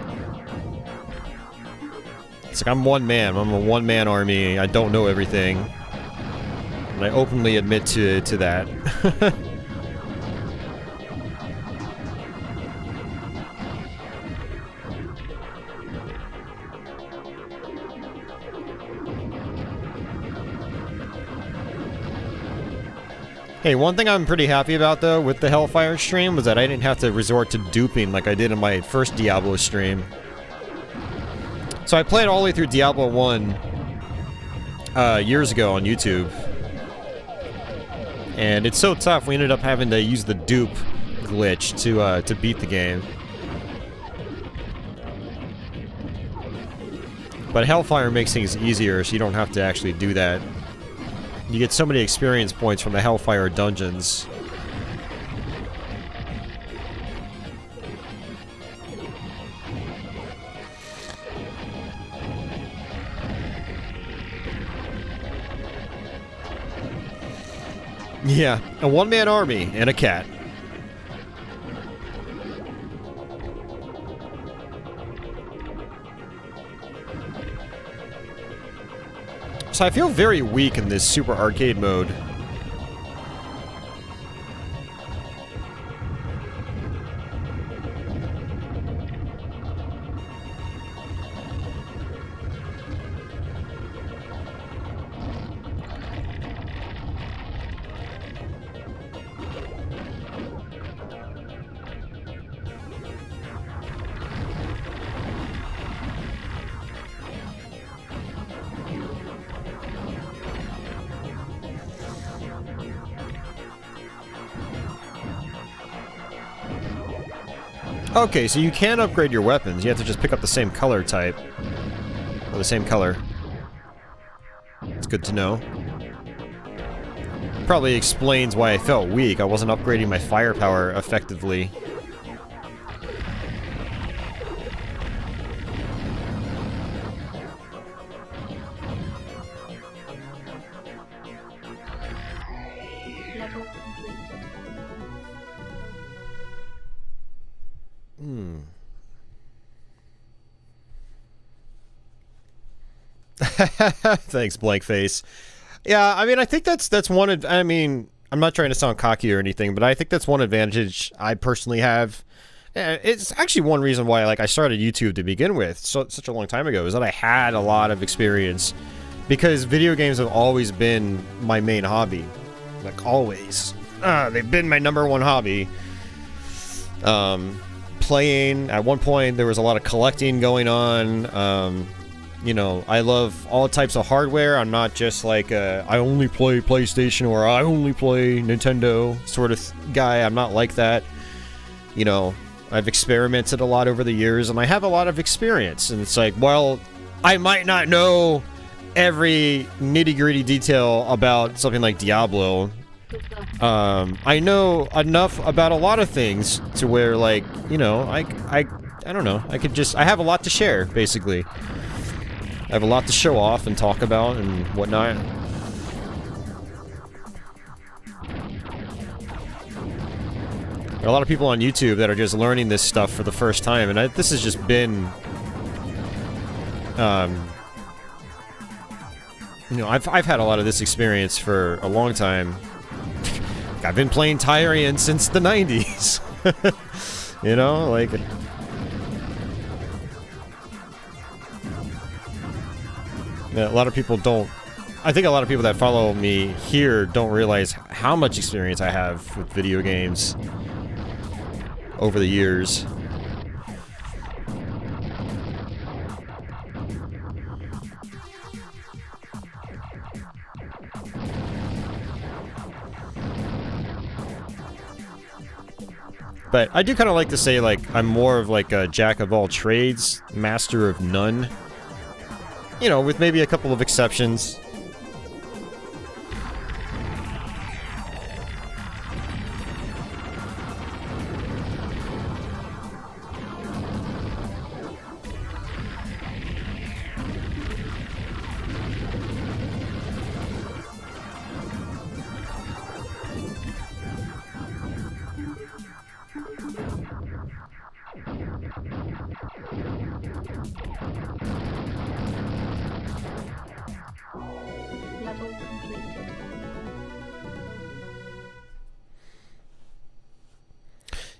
It's like, I'm one man. I'm a one-man army. I don't know everything. And I openly admit to that. Hey, one thing I'm pretty happy about, though, with the Hellfire stream was that I didn't have to resort to duping like I did in my first Diablo stream. So I played all the way through Diablo 1 years ago on YouTube. And it's so tough, we ended up having to use the dupe glitch to beat the game. But Hellfire makes things easier, so you don't have to actually do that. You get so many experience points from the Hellfire dungeons. Yeah, a one-man army and a cat. So I feel very weak in this super arcade mode. Okay, so you can upgrade your weapons. You have to just pick up the same color type. Or the same color. It's good to know. Probably explains why I felt weak. I wasn't upgrading my firepower effectively. Thanks, Blankface. Yeah, I mean, I think that's one. I mean, I'm not trying to sound cocky or anything, but I think that's one advantage I personally have. It's actually one reason why, like, I started YouTube to begin with, such a long time ago, is that I had a lot of experience, because video games have always been my main hobby, like always. They've been my #1 hobby. Playing. At one point, there was a lot of collecting going on. You know, I love all types of hardware. I'm not just like I only play PlayStation or I only play Nintendo sort of guy. I'm not like that. You know, I've experimented a lot over the years and I have a lot of experience. And it's like, well, I might not know every nitty-gritty detail about something like Diablo. I know enough about a lot of things to where, like, you know, I don't know. I have a lot to share, basically. I have a lot to show off and talk about and whatnot. There are a lot of people on YouTube that are just learning this stuff for the first time, and this has just been... you know, I've had a lot of this experience for a long time. I've been playing Tyrian since the 90s. You know, like... Yeah, a lot of people don't... I think a lot of people that follow me here don't realize how much experience I have with video games over the years. But I do kind of like to say, like, I'm more of like a jack of all trades, master of none. You know, with maybe a couple of exceptions. Level completed.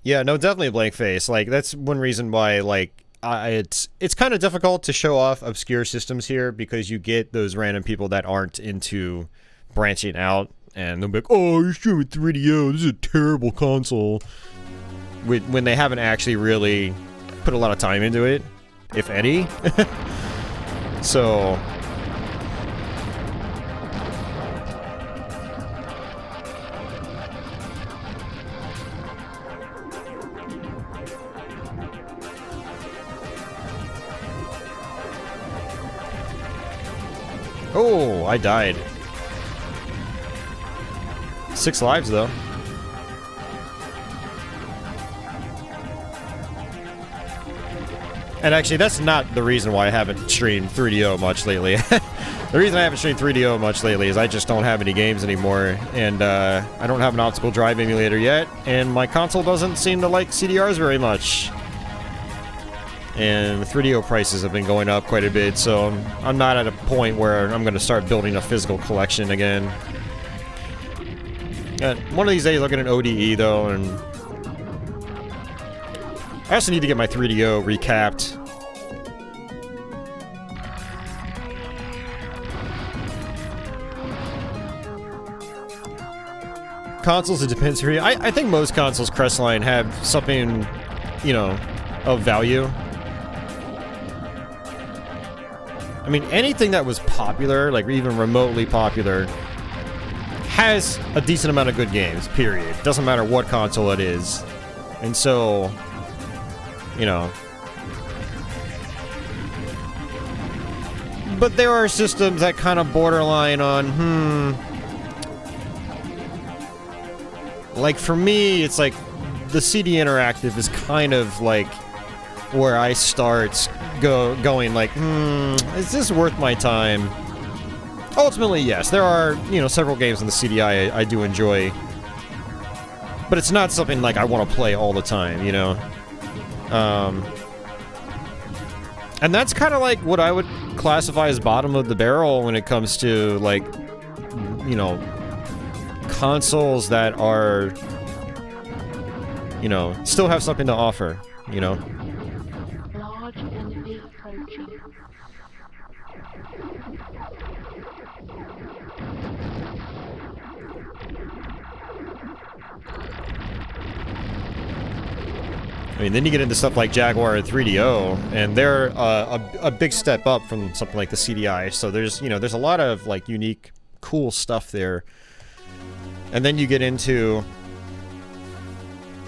Yeah, no, definitely a blank face. Like, that's one reason why, like, it's kind of difficult to show off obscure systems here, because you get those random people that aren't into branching out, and they'll be like, oh, you're streaming 3DO, this is a terrible console. When they haven't actually really put a lot of time into it, if any. So... Oh, I died. 6 lives, though. And actually, that's not the reason why I haven't streamed 3DO much lately. The reason I haven't streamed 3DO much lately is I just don't have any games anymore, and I don't have an optical drive emulator yet, and my console doesn't seem to like CDRs very much. And the 3DO prices have been going up quite a bit, so I'm not at a point where I'm going to start building a physical collection again. One of these days I'll get an ODE, though, and... I also need to get my 3DO recapped. Consoles, it depends for you. I think most consoles Crestline have something, you know, of value. I mean, anything that was popular, like even remotely popular, has a decent amount of good games, period. Doesn't matter what console it is. And so, you know. But there are systems that kind of borderline on, Like, for me, it's like, the CD Interactive is kind of like where I start going like, is this worth my time? Ultimately, yes. There are, you know, several games in the CDI I do enjoy. But it's not something like I want to play all the time, you know? And that's kind of like what I would classify as bottom of the barrel when it comes to, like, you know, consoles that are, you know, still have something to offer, you know? Large enemy approaching. I mean, then you get into stuff like Jaguar and 3DO, and they're a big step up from something like the CDI. So there's, you know, there's a lot of, like, unique, cool stuff there. And then you get into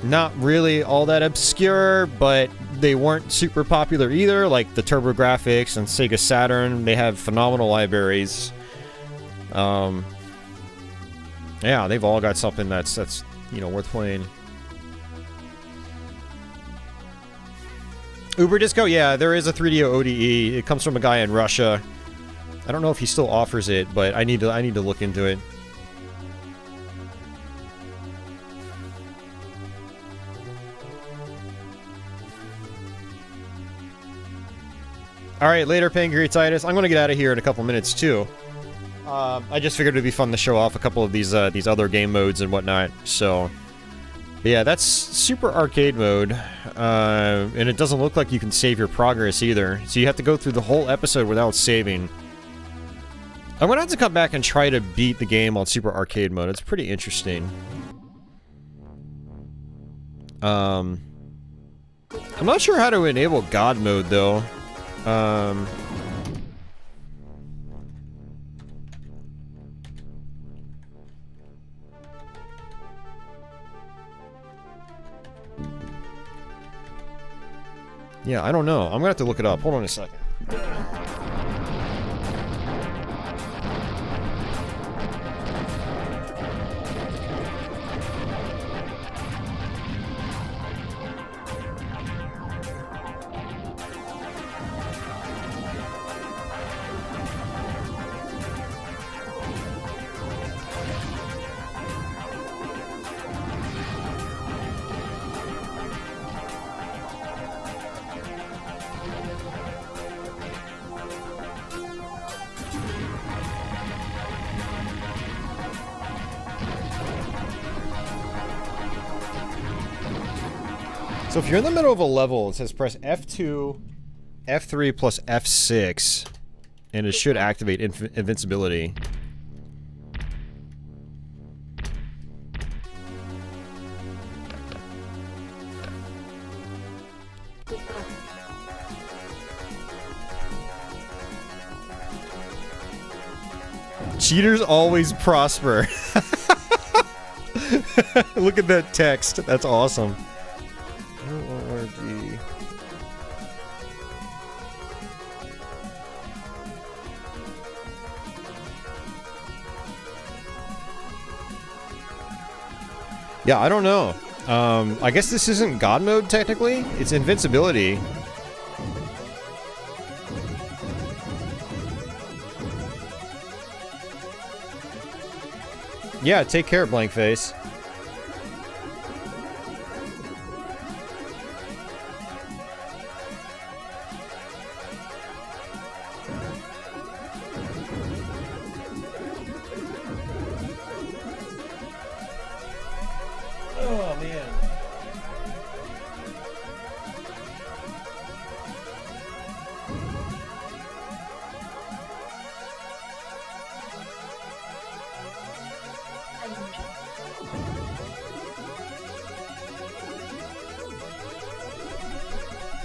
not really all that obscure, but they weren't super popular either, like the TurboGrafx and Sega Saturn. They have phenomenal libraries. Yeah, they've all got something that's you know, worth playing. Uber Disco, yeah, there is a 3DO ODE. It comes from a guy in Russia. I don't know if he still offers it, but I need to look into it. Alright, later, Pancreatitis. I'm gonna get out of here in a couple minutes, too. I just figured it'd be fun to show off a couple of these other game modes and whatnot, so... But yeah, that's Super Arcade Mode, and it doesn't look like you can save your progress either, so you have to go through the whole episode without saving. I'm gonna have to come back and try to beat the game on Super Arcade Mode. It's pretty interesting. I'm not sure how to enable God Mode, though. Yeah, I don't know. I'm gonna have to look it up. Hold on a second. So if you're in the middle of a level, it says press F2, F3 plus F6, and it should activate invincibility. Cheaters always prosper. Look at that text. That's awesome. O-R-D. Yeah, I don't know. I guess this isn't God mode technically. It's invincibility. Yeah, take care, Blankface. Oh, man.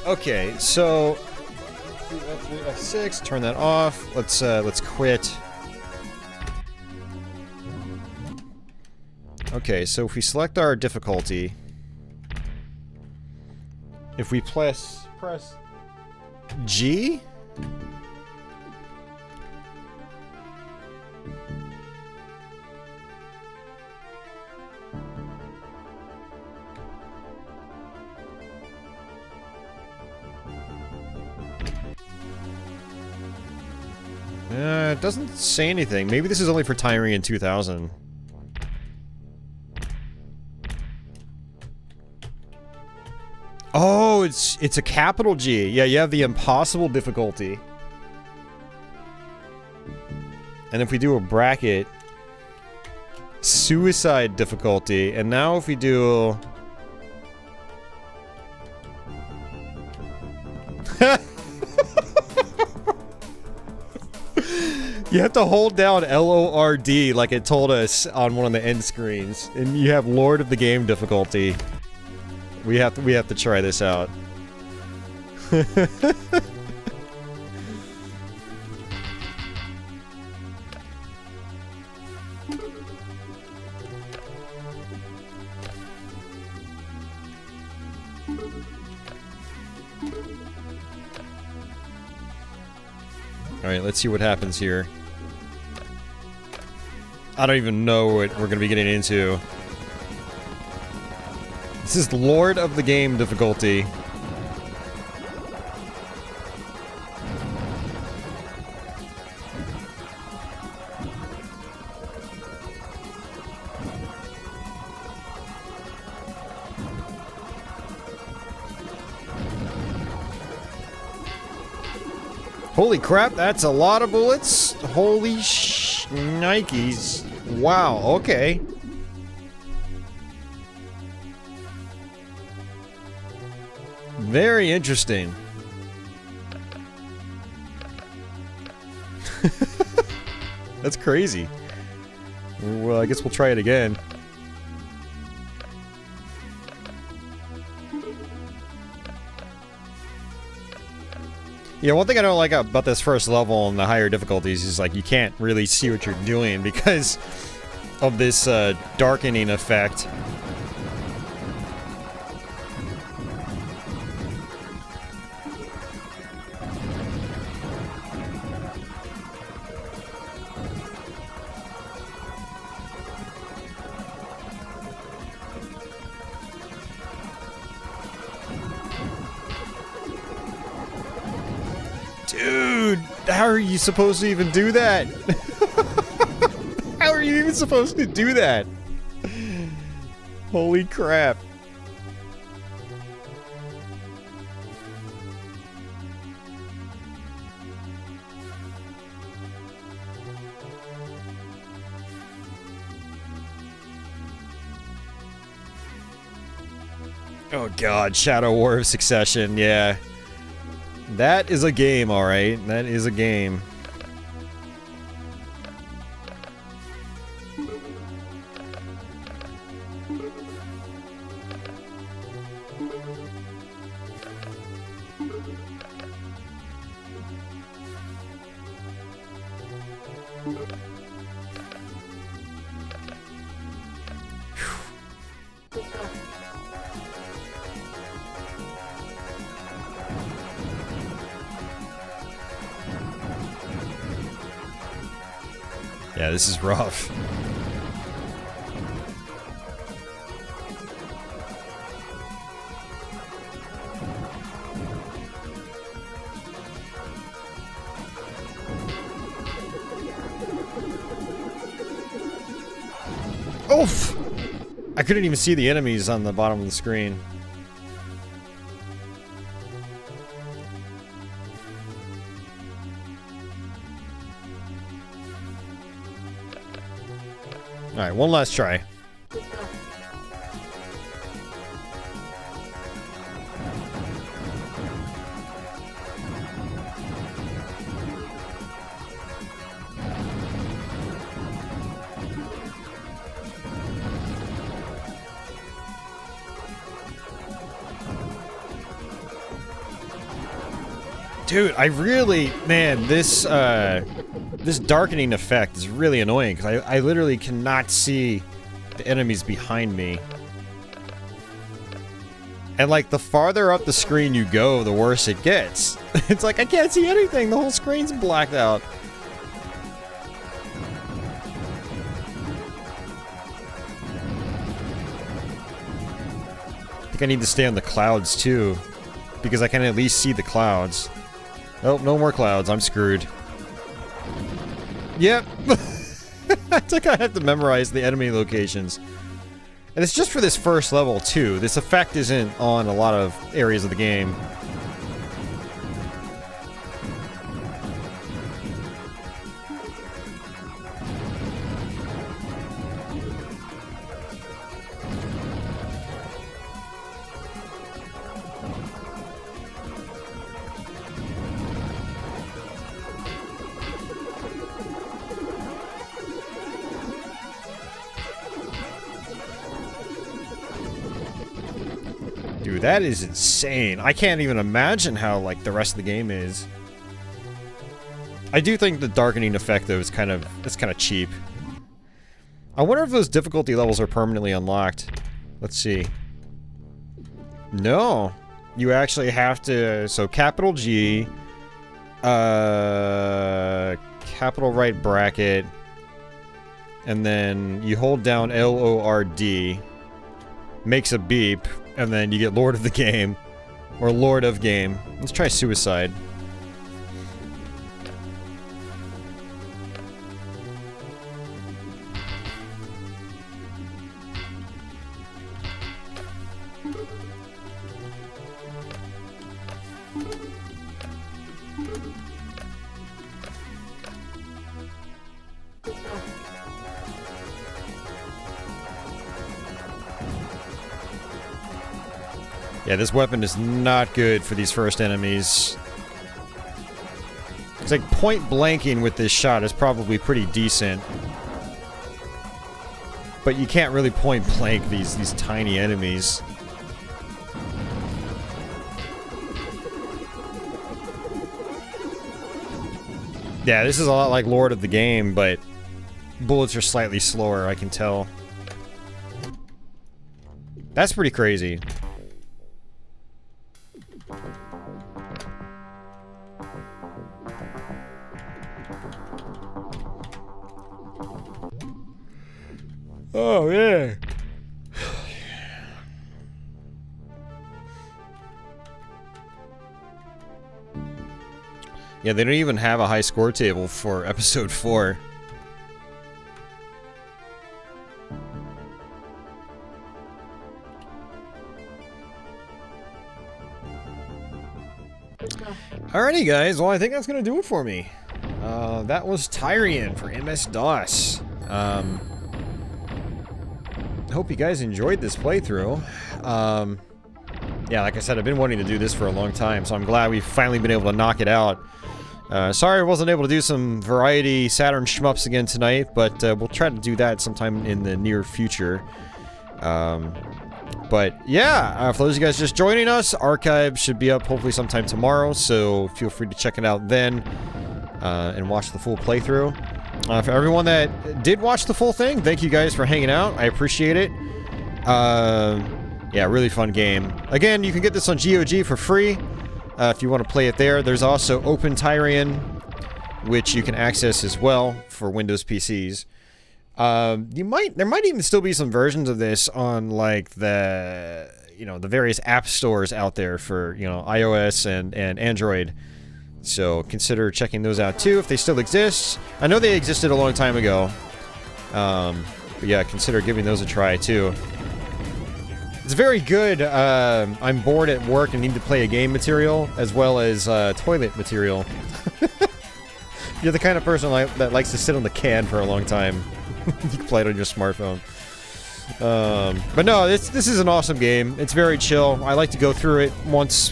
Okay, so F6, turn that off. Let's quit. Okay, so if we select our difficulty, if we press G? It doesn't say anything. Maybe this is only for Tyrian 2000. Oh, it's a capital G. Yeah, you have the impossible difficulty. And if we do a bracket, suicide difficulty. And now if we do... You have to hold down LORD like it told us on one of the end screens. And you have Lord of the Game difficulty. We have to try this out. Alright, let's see what happens here. I don't even know what we're gonna be getting into. This is Lord of the Game difficulty. Holy crap, that's a lot of bullets. Holy Nikes. Wow, okay. Very interesting. That's crazy. Well, I guess we'll try it again. Yeah, one thing I don't like about this first level and the higher difficulties is like you can't really see what you're doing because of this darkening effect. Dude, how are you supposed to even do that? How are you even supposed to do that? Holy crap. Oh god, Shadow War of Succession, yeah. That is a game, alright. That is a game. Yeah, this is rough. Oof! I couldn't even see the enemies on the bottom of the screen. Alright, one last try. Dude, I really, man, this darkening effect is really annoying because I literally cannot see the enemies behind me. And like the farther up the screen you go, the worse it gets. It's like I can't see anything, the whole screen's blacked out. I think I need to stay on the clouds too, because I can at least see the clouds. Oh, no more clouds. I'm screwed. Yep. I think I have to memorize the enemy locations. And it's just for this first level, too. This effect isn't on a lot of areas of the game. Dude, that is insane. I can't even imagine how, like, the rest of the game is. I do think the darkening effect, though, is kind of cheap. I wonder if those difficulty levels are permanently unlocked. Let's see. No. You actually have to... So, capital G... capital right bracket... And then you hold down LORD... Makes a beep... And then you get Lord of the Game. Or Lord of Game. Let's try Suicide. Yeah, this weapon is not good for these first enemies. It's like point blanking with this shot is probably pretty decent. But you can't really point blank these tiny enemies. Yeah, this is a lot like Lord of the Game, but bullets are slightly slower, I can tell. That's pretty crazy. Oh, yeah. Yeah, they don't even have a high score table for episode 4. Alrighty, guys. Well, I think that's gonna do it for me. That was Tyrian for msdos. Hope you guys enjoyed this playthrough. Yeah, like I said, I've been wanting to do this for a long time, so I'm glad we've finally been able to knock it out. Sorry I wasn't able to do some variety Saturn shmups again tonight, but we'll try to do that sometime in the near future. But yeah, for those of you guys just joining us, archive should be up hopefully sometime tomorrow, so feel free to check it out then and watch the full playthrough. For everyone that did watch the full thing, thank you guys for hanging out. I appreciate it. Yeah, really fun game. Again, you can get this on GOG for free if you want to play it there. There's also Open Tyrian, which you can access as well for Windows PCs. There might even still be some versions of this on like the various app stores out there for iOS and Android. So consider checking those out too if they still exist. I know they existed a long time ago. But yeah, consider giving those a try too. It's very good. I'm bored at work and need to play a game material as well as toilet material. You're the kind of person that likes to sit on the can for a long time. You can play it on your smartphone. But no, this is an awesome game. It's very chill. I like to go through it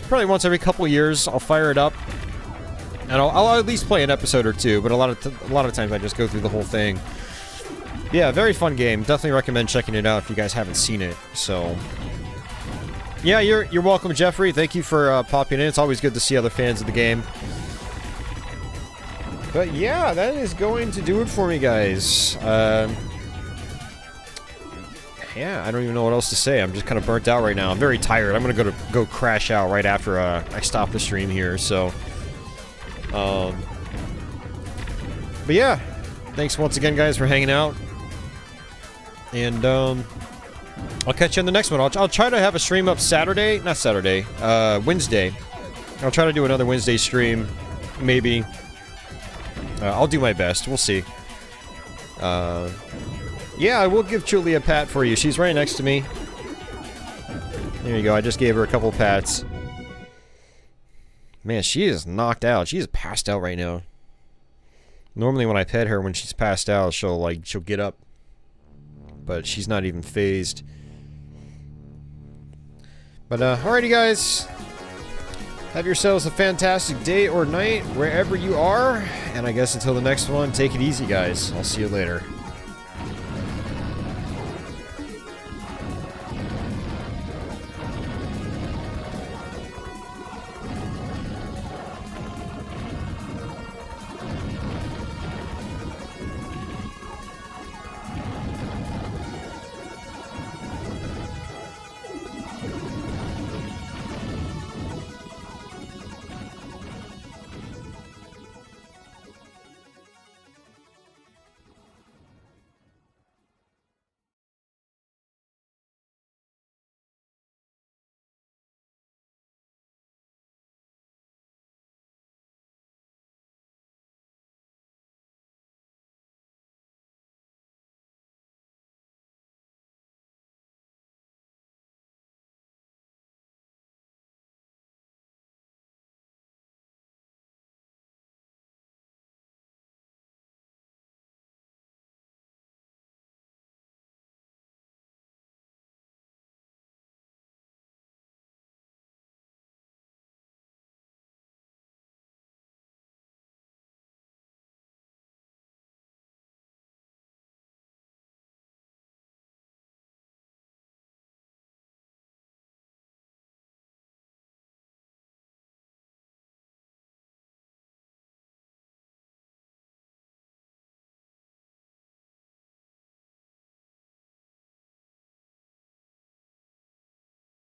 probably once every couple years. I'll fire it up, and I'll at least play an episode or two. But a lot of times I just go through the whole thing. Yeah, very fun game. Definitely recommend checking it out if you guys haven't seen it. So, yeah, you're welcome, Jeffrey. Thank you for popping in. It's always good to see other fans of the game. But yeah, that is going to do it for me, guys. Yeah, I don't even know what else to say. I'm just kind of burnt out right now. I'm very tired. I'm gonna go crash out right after I stop the stream here. So, but yeah, thanks once again, guys, for hanging out. And I'll catch you in the next one. I'll try to have a stream up Wednesday. I'll try to do another Wednesday stream, maybe. I'll do my best. We'll see. Yeah, I will give Julie a pat for you. She's right next to me. There you go. I just gave her a couple pats. Man, she is knocked out. She is passed out right now. Normally when I pet her when she's passed out, she'll get up. But she's not even phased. But alrighty, guys. Have yourselves a fantastic day or night wherever you are. And I guess until the next one, take it easy, guys. I'll see you later.